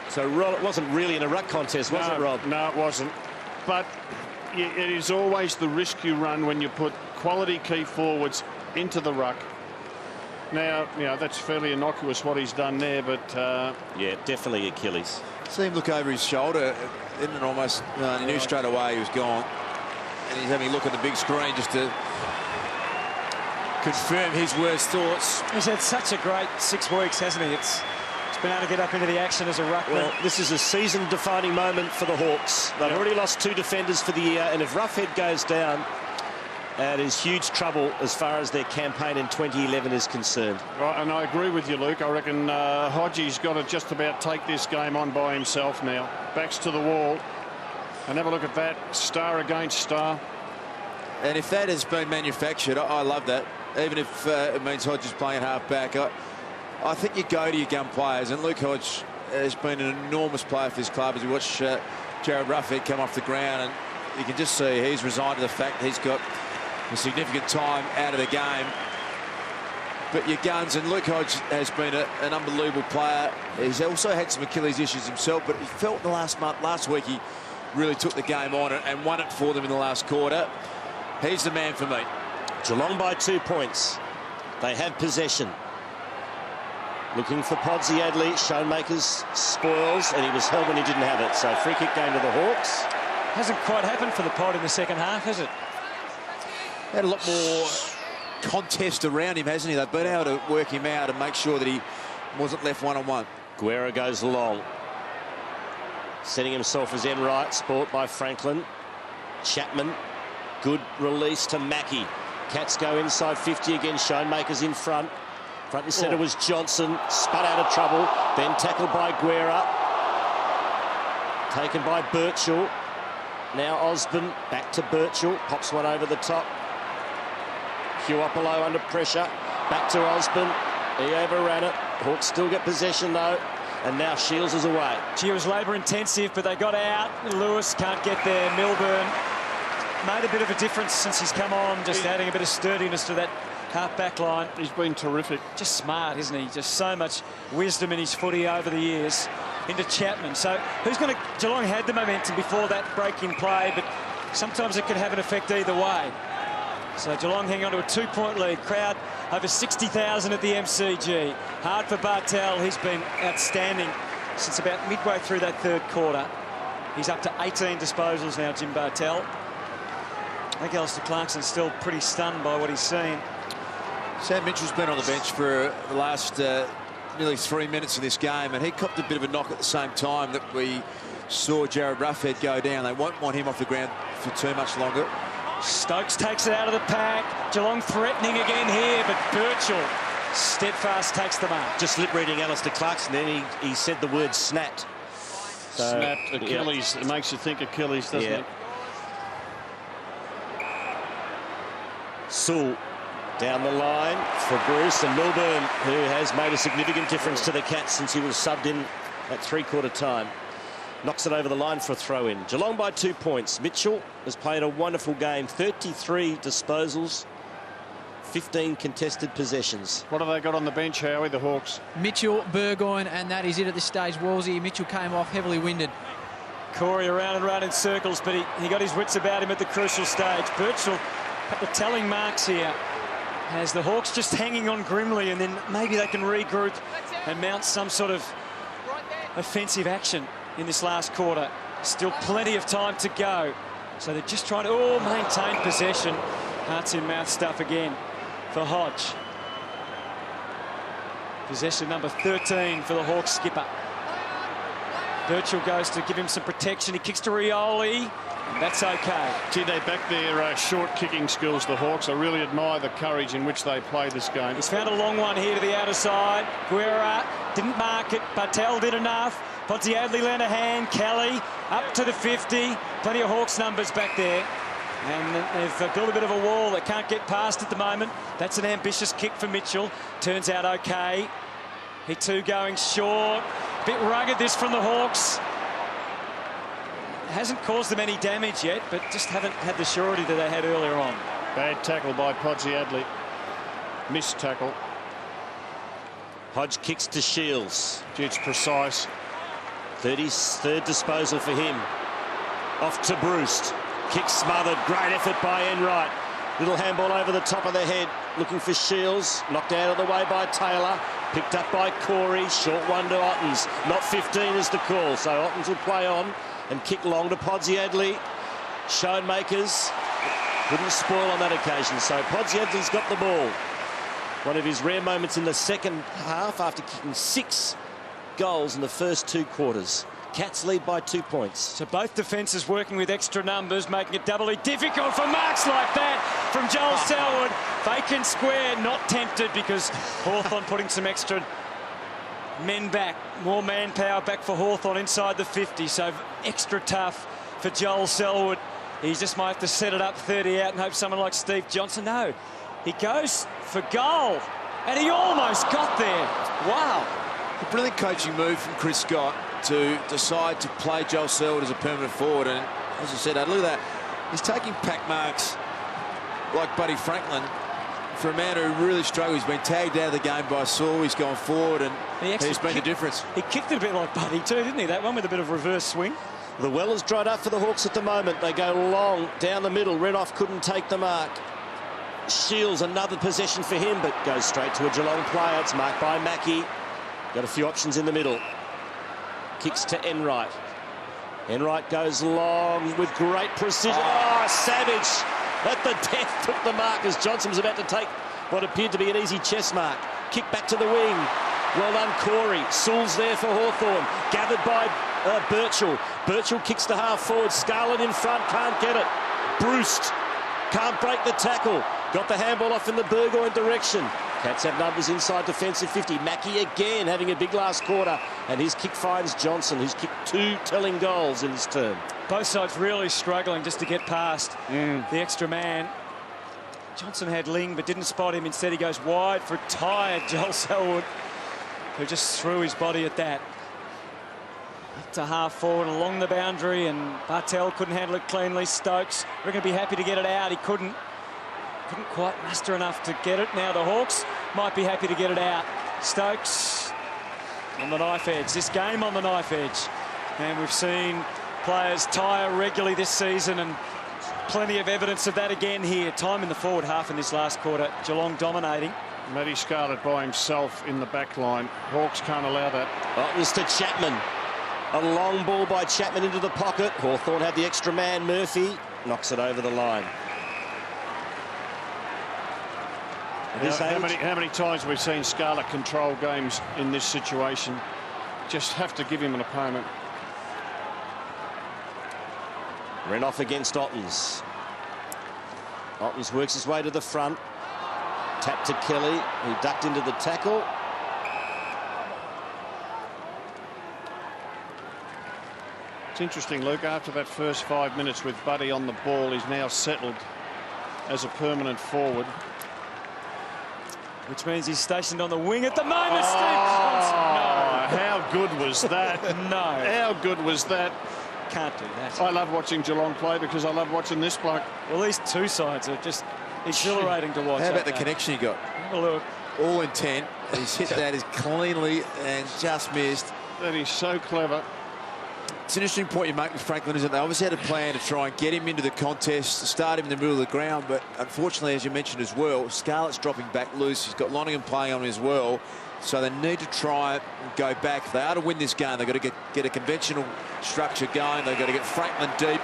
S2: So Rob, it wasn't really in a ruck contest, was it, Rob?
S3: No, it wasn't. But it is always the risk you run when you put quality key forwards into the ruck. Now, that's fairly innocuous what he's done there, but...
S2: Yeah, definitely Achilles.
S4: See him look over his shoulder, and almost he knew straight away he was gone. And he's having a look at the big screen just to confirm his worst thoughts.
S1: He's had such a great 6 weeks, hasn't he? It's been able to get up into the action as a ruckman.
S2: Well, this is a season-defining moment for the Hawks. They've already lost 2 defenders for the year, and if Roughhead goes down, that is huge trouble as far as their campaign in 2011 is concerned.
S3: Right, and I agree with you, Luke. I reckon Hodgie's got to just about take this game on by himself now. Backs to the wall. And have a look at that. Star against star.
S4: And if that has been manufactured, I love that. Even if it means Hodge is playing half-back. I think you go to your gun players, and Luke Hodge has been an enormous player for this club as we watch Jared Roughhead come off the ground, and you can just see he's resigned to the fact that he's got a significant time out of the game. But your guns, and Luke Hodge has been an unbelievable player. He's also had some Achilles issues himself, but he felt in the last week he really took the game on and won it for them in the last quarter. He's the man for me.
S2: Geelong by 2 points. They have possession. Looking for Podsiadly. Schoenmakers spoils, and he was held when he didn't have it. So free kick going to the Hawks.
S1: Hasn't quite happened for the Pod in the second half, has it?
S4: Had a lot more contest around him, hasn't he? They've been able to work him out and make sure that he wasn't left one-on-one.
S2: Guerra goes long. Setting himself as end right. Sport by Franklin. Chapman. Good release to Mackie. Cats go inside 50 again. Schoenmakers in front. Front and centre was Johnson. Spun out of trouble. Then tackled by Guerra. Taken by Birchall. Now Osborne. Back to Birchall. Pops one over the top. Huopolo under pressure. Back to Osborne. He overran it. Hawks still get possession though. And now Shields is away.
S1: Gee, it was labour intensive, but they got out. Lewis can't get there. Milburn made a bit of a difference since he's come on, just adding a bit of sturdiness to that half-back line.
S3: He's been terrific.
S1: Just smart, isn't he? Just so much wisdom in his footy over the years. Into Chapman. So who's going to... Geelong had the momentum before that break-in play, but sometimes it can have an effect either way. So Geelong hang on to a 2-point lead. Crowd over 60,000 at the MCG. Hard for Bartel. He's been outstanding since about midway through that third quarter. He's up to 18 disposals now, Jim Bartel. I think Alistair Clarkson's still pretty stunned by what he's seen.
S4: Sam Mitchell's been on the bench for the last nearly 3 minutes of this game, and he copped a bit of a knock at the same time that we saw Jared Roughhead go down. They won't want him off the ground for too much longer.
S1: Stokes takes it out of the pack. Geelong threatening again here, but Birchall steadfast takes the mark.
S2: Just lip reading Alistair Clarkson, then he said the word snapped. So,
S3: snapped Achilles. It makes you think Achilles, doesn't it?
S2: Sewell down the line for Bruce, and Milburn, who has made a significant difference to the Cats since he was subbed in at 3/4 time. Knocks it over the line for a throw-in. Geelong by 2 points. Mitchell has played a wonderful game. 33 disposals, 15 contested possessions.
S3: What have they got on the bench, Howie, the Hawks?
S5: Mitchell, Burgoyne, and that is it at this stage. Wolsey, Mitchell came off heavily winded.
S1: Corey around and round in circles, but he got his wits about him at the crucial stage. Birchall, a couple of telling marks here, as the Hawks just hanging on grimly, and then maybe they can regroup and mount some sort of offensive action in this last quarter. Still plenty of time to go. So they're just trying to maintain possession. Hearts in mouth stuff again for Hodge. Possession number 13 for the Hawks skipper. Birchall goes to give him some protection. He kicks to Rioli, and that's okay.
S3: Gee, they back their short kicking skills, the Hawks. I really admire the courage in which they play this game.
S1: He's found a long one here to the outer side. Guerra didn't mark it. Patel did enough. Podsiadly lent a hand. Kelly up to the 50. Plenty of Hawks numbers back there. And they've built a bit of a wall that can't get past at the moment. That's an ambitious kick for Mitchell. Turns out okay. He too going short. Bit rugged this from the Hawks. Hasn't caused them any damage yet, but just haven't had the surety that they had earlier on.
S3: Bad tackle by Podsiadly. Missed tackle.
S2: Hodge kicks to Shields.
S3: Gee, it's precise.
S2: 33rd disposal for him. Off to Bruce. Kick smothered. Great effort by Enright. Little handball over the top of the head. Looking for Shields. Knocked out of the way by Taylor. Picked up by Corey. Short one to Ottens. Not 15 is the call. So Ottens will play on and kick long to Podsiadly. Schoenmakers couldn't spoil on that occasion. So Podsiadly's got the ball. One of his rare moments in the second half after kicking 6 goals in the first 2 quarters. Cats lead by 2 points.
S1: So both defences working with extra numbers, making it doubly difficult for marks like that from Joel Selwood. Vacant square, not tempted because Hawthorn putting some extra men back. More manpower back for Hawthorn inside the 50. So extra tough for Joel Selwood. He just might have to set it up 30 out and hope someone like Steve Johnson. No, he goes for goal. And he almost got there. Wow.
S4: A brilliant coaching move from Chris Scott to decide to play Joel Selwood as a permanent forward. And as I said, look at that. He's taking pack marks like Buddy Franklin for a man who really struggled. He's been tagged out of the game by Saul. He's gone forward, and he's made a difference.
S1: He kicked it a bit like Buddy too, didn't he? That one with a bit of reverse swing.
S2: The well is dried up for the Hawks at the moment. They go long down the middle. Renouf couldn't take the mark. Shields, another possession for him, but goes straight to a Geelong player. It's marked by Mackie. Got a few options in the middle. Kicks to Enright. Enright goes long with great precision. Oh, Savage at the death took the mark as Johnson was about to take what appeared to be an easy chest mark. Kick back to the wing. Well done, Corey. Sewell's there for Hawthorn. Gathered by Birchall. Birchall kicks to half forward. Scarlett in front. Can't get it. Bruce can't break the tackle. Got the handball off in the Burgoyne direction. Cats have numbers inside defensive 50. Mackie again having a big last quarter. And his kick finds Johnson, who's kicked 2 telling goals in his term.
S1: Both sides really struggling just to get past the extra man. Johnson had Ling but didn't spot him. Instead he goes wide for tired Joel Selwood, who just threw his body at that. Up to half forward along the boundary, and Bartel couldn't handle it cleanly. Stokes, we're going to be happy to get it out. He couldn't quite muster enough to get it. Now the Hawks might be happy to get it out. Stokes on the knife edge. This game on the knife edge. And we've seen players tire regularly this season, and plenty of evidence of that again here. Time in the forward half in this last quarter. Geelong dominating.
S3: Matty Scarlett by himself in the back line. Hawks can't allow that.
S2: Oh, it was to Chapman. A long ball by Chapman into the pocket. Hawthorn had the extra man. Murphy knocks it over the line.
S3: How many times have we seen Scarlett control games in this situation? Just have to give him an opponent.
S2: Renouf against Ottens. Ottens works his way to the front. Tap to Kelly, who ducked into the tackle.
S3: It's interesting, Luke, after that first 5 minutes with Buddy on the ball, he's now settled as a permanent forward.
S1: Which means he's stationed on the wing at the moment.
S3: Oh,
S1: Steve Johnson. No.
S3: how good was that?
S1: No.
S3: How good was that?
S1: Can't do that.
S3: I love watching Geelong play because I love watching this bloke.
S1: Well, these two sides are just exhilarating to watch.
S4: How about the connection he got?
S1: Have a look.
S4: All intent. He's hit that as cleanly and just missed.
S3: That is so clever.
S4: it's an interesting point you make with Franklin, isn't it? They obviously had a plan to try and get him into the contest, start him in the middle of the ground, but unfortunately, as you mentioned as well, Scarlett's dropping back loose. He's got Lonergan playing on him as well, so they need to try and go back. If they are to win this game, they've got to get a conventional structure going. They've got to get Franklin deep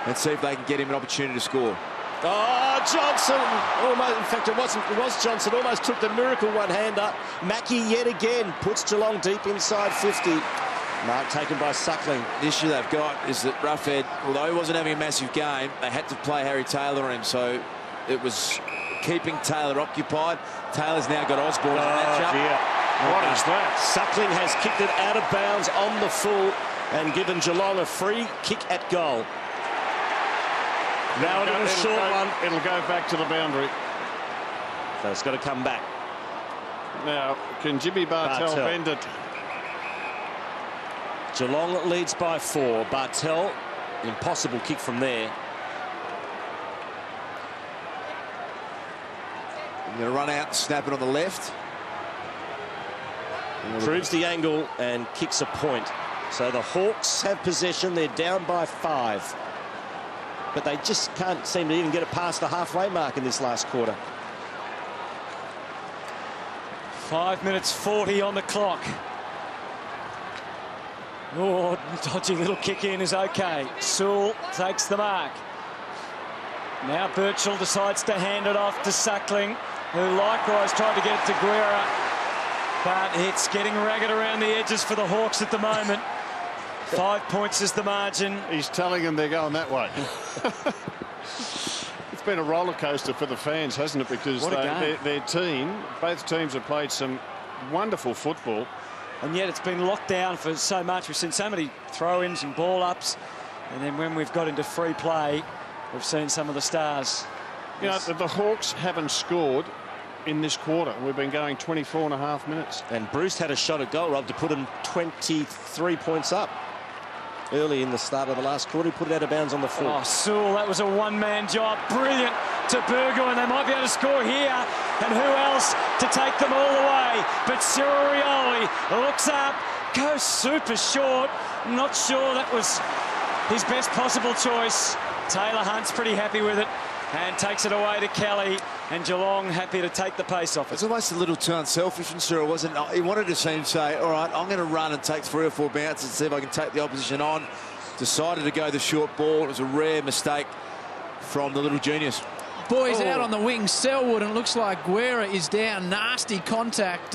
S4: and see if they can get him an opportunity to score.
S2: Oh, Johnson! Almost, in fact, it was Johnson. Almost took the miracle one-hander. Mackey yet again puts Geelong deep inside 50. Mark taken by Suckling.
S4: The issue they've got is that Roughead, although he wasn't having a massive game, they had to play Harry Taylor on him, so it was keeping Taylor occupied. Taylor's now got Osborne in the matchup.
S3: What is that?
S2: Suckling has kicked it out of bounds on the full and given Geelong a free kick at goal. Now a little short one.
S3: It'll go back to the boundary.
S2: So it's got to come back.
S3: Now, can Jimmy Bartel bend it?
S2: Geelong leads by 4. Bartel, impossible kick from there.
S4: I'm going to run out and snap it on the left.
S2: Proves the angle and kicks a point. So the Hawks have possession. They're down by 5. But they just can't seem to even get it past the halfway mark in this last quarter.
S1: 5 minutes 40 on the clock. Oh, dodgy little kick in is okay. Sewell takes the mark. Now Birchall decides to hand it off to Suckling, who likewise tried to get it to Guerra, but it's getting ragged around the edges for the Hawks at the moment. 5 points is the margin.
S3: He's telling them they're going that way. It's been a roller coaster for the fans, hasn't it? Because their team, both teams have played some wonderful football.
S1: And yet it's been locked down for so much. We've seen so many throw-ins and ball-ups. And then when we've got into free play, we've seen some of the stars.
S3: You know, the Hawks haven't scored in this quarter. We've been going 24 and a half minutes.
S2: And Bruce had a shot at goal, Rob, to put him 23 points up. Early in the start of the last quarter, he put it out of bounds on the full.
S1: Oh, Sewell, that was a one-man job. Brilliant to Burgoyne. They might be able to score here. And who else to take them all the way? But Cyril Rioli looks up, goes super short. I'm not sure that was his best possible choice. Taylor Hunt's pretty happy with it and takes it away to Kelly. And Geelong happy to take the pace off it.
S4: It's almost a little too unselfish from Cyril, wasn't it? He wanted to see him say, all right, I'm going to run and take 3 or 4 bounces and see if I can take the opposition on. Decided to go the short ball. It was a rare mistake from the little genius.
S5: Boys out on the wing, Selwood, and it looks like Guerra is down. Nasty contact.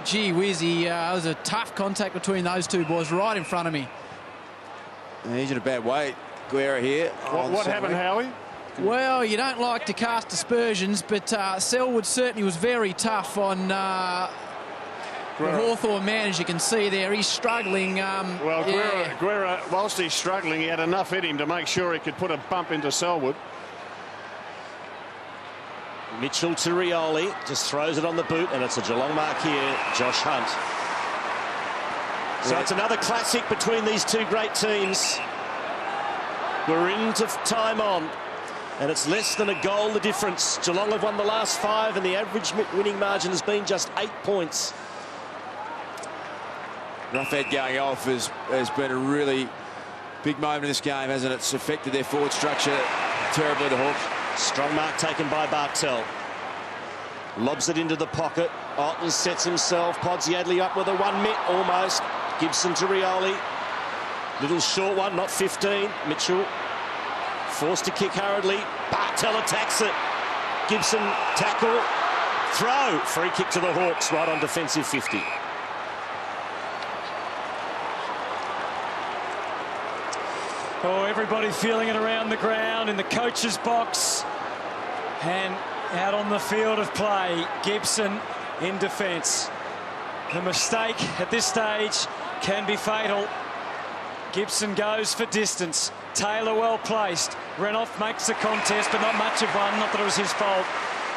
S5: Gee whiz, it was a tough contact between those two boys right in front of me.
S4: And he's in a bad way, Guerra here.
S3: What happened, Howie?
S5: Well, you don't like to cast aspersions, but Selwood certainly was very tough on the Hawthorn man, as you can see there. He's struggling.
S3: Well, Guerra, whilst he's struggling, he had enough in him to make sure he could put a bump into Selwood.
S2: Mitchell to Rioli, just throws it on the boot, and it's a Geelong mark here, Josh Hunt. So it's another classic between these two great teams. We're into time on, and it's less than a goal the difference. Geelong have won the last 5, and the average winning margin has been just 8 points.
S4: Roughead going off has been a really big moment in this game, hasn't it? It's affected their forward structure terribly, the Hawks.
S2: Strong mark taken by Bartel. Lobs it into the pocket. Otten sets himself. Podsiadly up with a 1-mitt almost. Gibson to Rioli. Little short one, not 15. Mitchell forced to kick hurriedly. Bartel attacks it. Gibson tackle. Throw. Free kick to the Hawks right on defensive 50.
S1: Oh, everybody feeling it around the ground in the coach's box and out on the field of play. Gibson in defence. The mistake at this stage can be fatal. Gibson goes for distance. Taylor well placed. Renouf makes the contest, but not much of one. Not that it was his fault.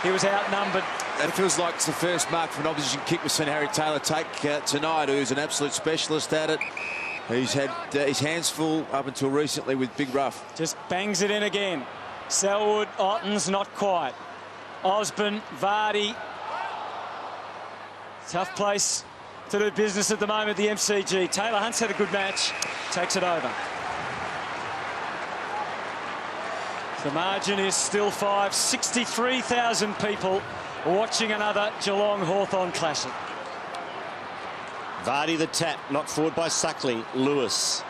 S1: He was outnumbered.
S4: It feels like it's the first mark for an opposition kick we've seen Harry Taylor take tonight, who's an absolute specialist at it. He's had his hands full up until recently with Big Rough.
S1: Just bangs it in again. Selwood, Otten's not quite. Osborne, Vardy. Tough place to do business at the moment at the MCG. Taylor Hunt's had a good match, takes it over. The margin is still 5. 63,000 people watching another Geelong Hawthorn classic.
S2: Vardy the tap, knocked forward by Suckling. Lewis.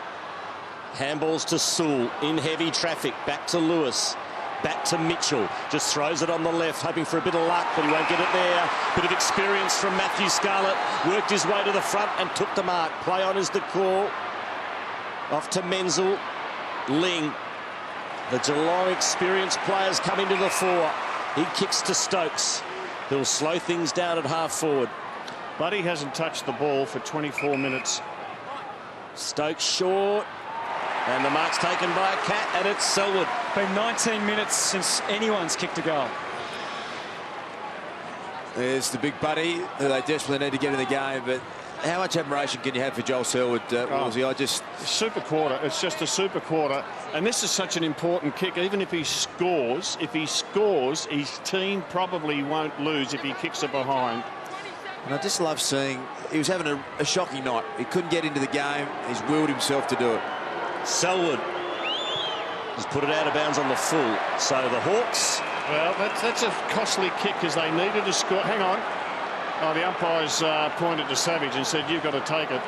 S2: Handballs to Sewell in heavy traffic. Back to Lewis. Back to Mitchell. Just throws it on the left, hoping for a bit of luck, but he won't get it there. Bit of experience from Matthew Scarlett. Worked his way to the front and took the mark. Play on is the call. Off to Menzel. Ling. The Geelong experienced players come into the fore. He kicks to Stokes. He'll slow things down at half forward.
S3: Buddy hasn't touched the ball for 24 minutes.
S2: Stokes short. And the mark's taken by a cat, and it's Selwood.
S1: Been 19 minutes since anyone's kicked a goal.
S4: There's the big buddy who they desperately need to get in the game, but how much admiration can you have for Joel Selwood, Wolsey?
S3: Super quarter. It's just a super quarter. And this is such an important kick. Even if he scores, his team probably won't lose if he kicks it behind.
S4: And I just love seeing, he was having a shocking night. He couldn't get into the game. He's willed himself to do it.
S2: Selwood has put it out of bounds on the full. So the Hawks...
S3: Well, that's a costly kick because they needed to score. Hang on. Oh, the umpires pointed to Savage and said, you've got to take it.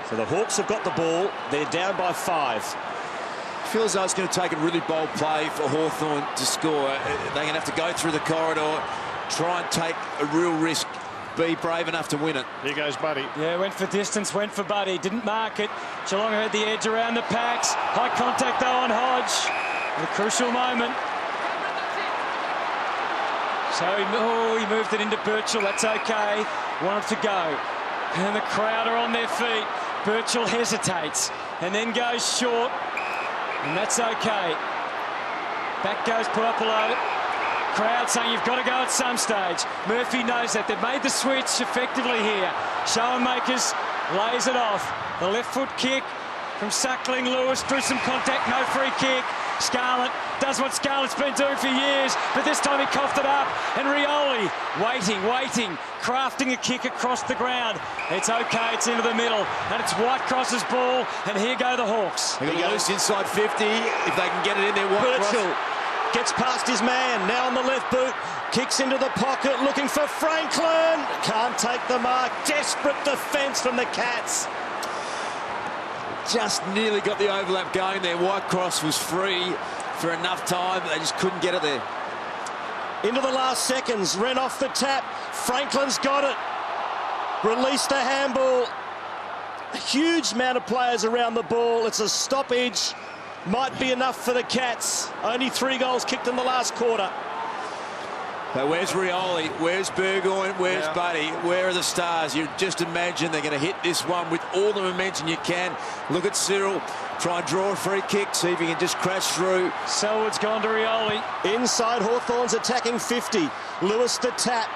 S2: So the Hawks have got the ball. They're down by 5.
S4: Feels though it's going to take a really bold play for Hawthorn to score. They're going to have to go through the corridor, try and take a real risk, be brave enough to win it.
S3: Here goes Buddy.
S1: Yeah, went for distance, went for Buddy, didn't mark it. Geelong had the edge around the packs. High contact though on Hodge. A crucial moment. So he moved it into Birchall. That's okay. Wanted to go. And the crowd are on their feet. Birchall hesitates and then goes short. And that's okay. Back goes Puapolo. Crowd saying you've got to go at some stage. Murphy knows that. They've made the switch effectively here. Schoenmakers lays it off. The left foot kick from Suckling. Lewis drew some contact. No free kick. Scarlett does what Scarlett's been doing for years, but this time he coughed it up. And Rioli waiting, crafting a kick across the ground. It's okay, it's into the middle, and it's Whitecross's ball, and here go the Hawks.
S4: He goes inside 50, if they can get it in there.
S2: Birchall gets past his man, now on the left boot, kicks into the pocket, looking for Franklin. Can't take the mark, desperate defence from the Cats.
S4: Just nearly got the overlap going there. Whitecross was free for enough time, but they just couldn't get it there.
S2: Into the last seconds, Wren off the tap. Franklin's got it. Released the handball. A huge amount of players around the ball. It's a stoppage. Might be enough for the Cats. Only 3 goals kicked in the last quarter.
S4: But where's Rioli? Where's Burgoyne? Where's Buddy? Where are the stars? You just imagine they're going to hit this one with all the momentum you can. Look at Cyril. Try and draw a free kick. See if he can just crash through.
S1: Selwood's gone to Rioli.
S2: Inside, Hawthorn's attacking 50. Lewis the tap.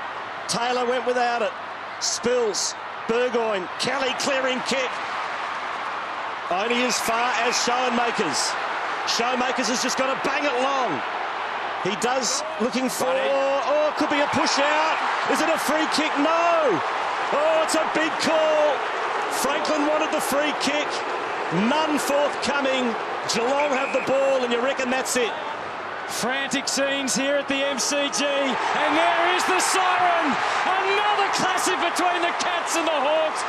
S2: Taylor went without it. Spills. Burgoyne. Kelly clearing kick. Only as far as Schoenmakers. Schoenmakers has just got to bang it long. He does, looking for... Oh, could be a push out. Is it a free kick? No. Oh, it's a big call. Franklin wanted the free kick. None forthcoming. Geelong have the ball, and you reckon that's it.
S1: Frantic scenes here at the MCG, and there is the siren. Another classic between the Cats and the Hawks.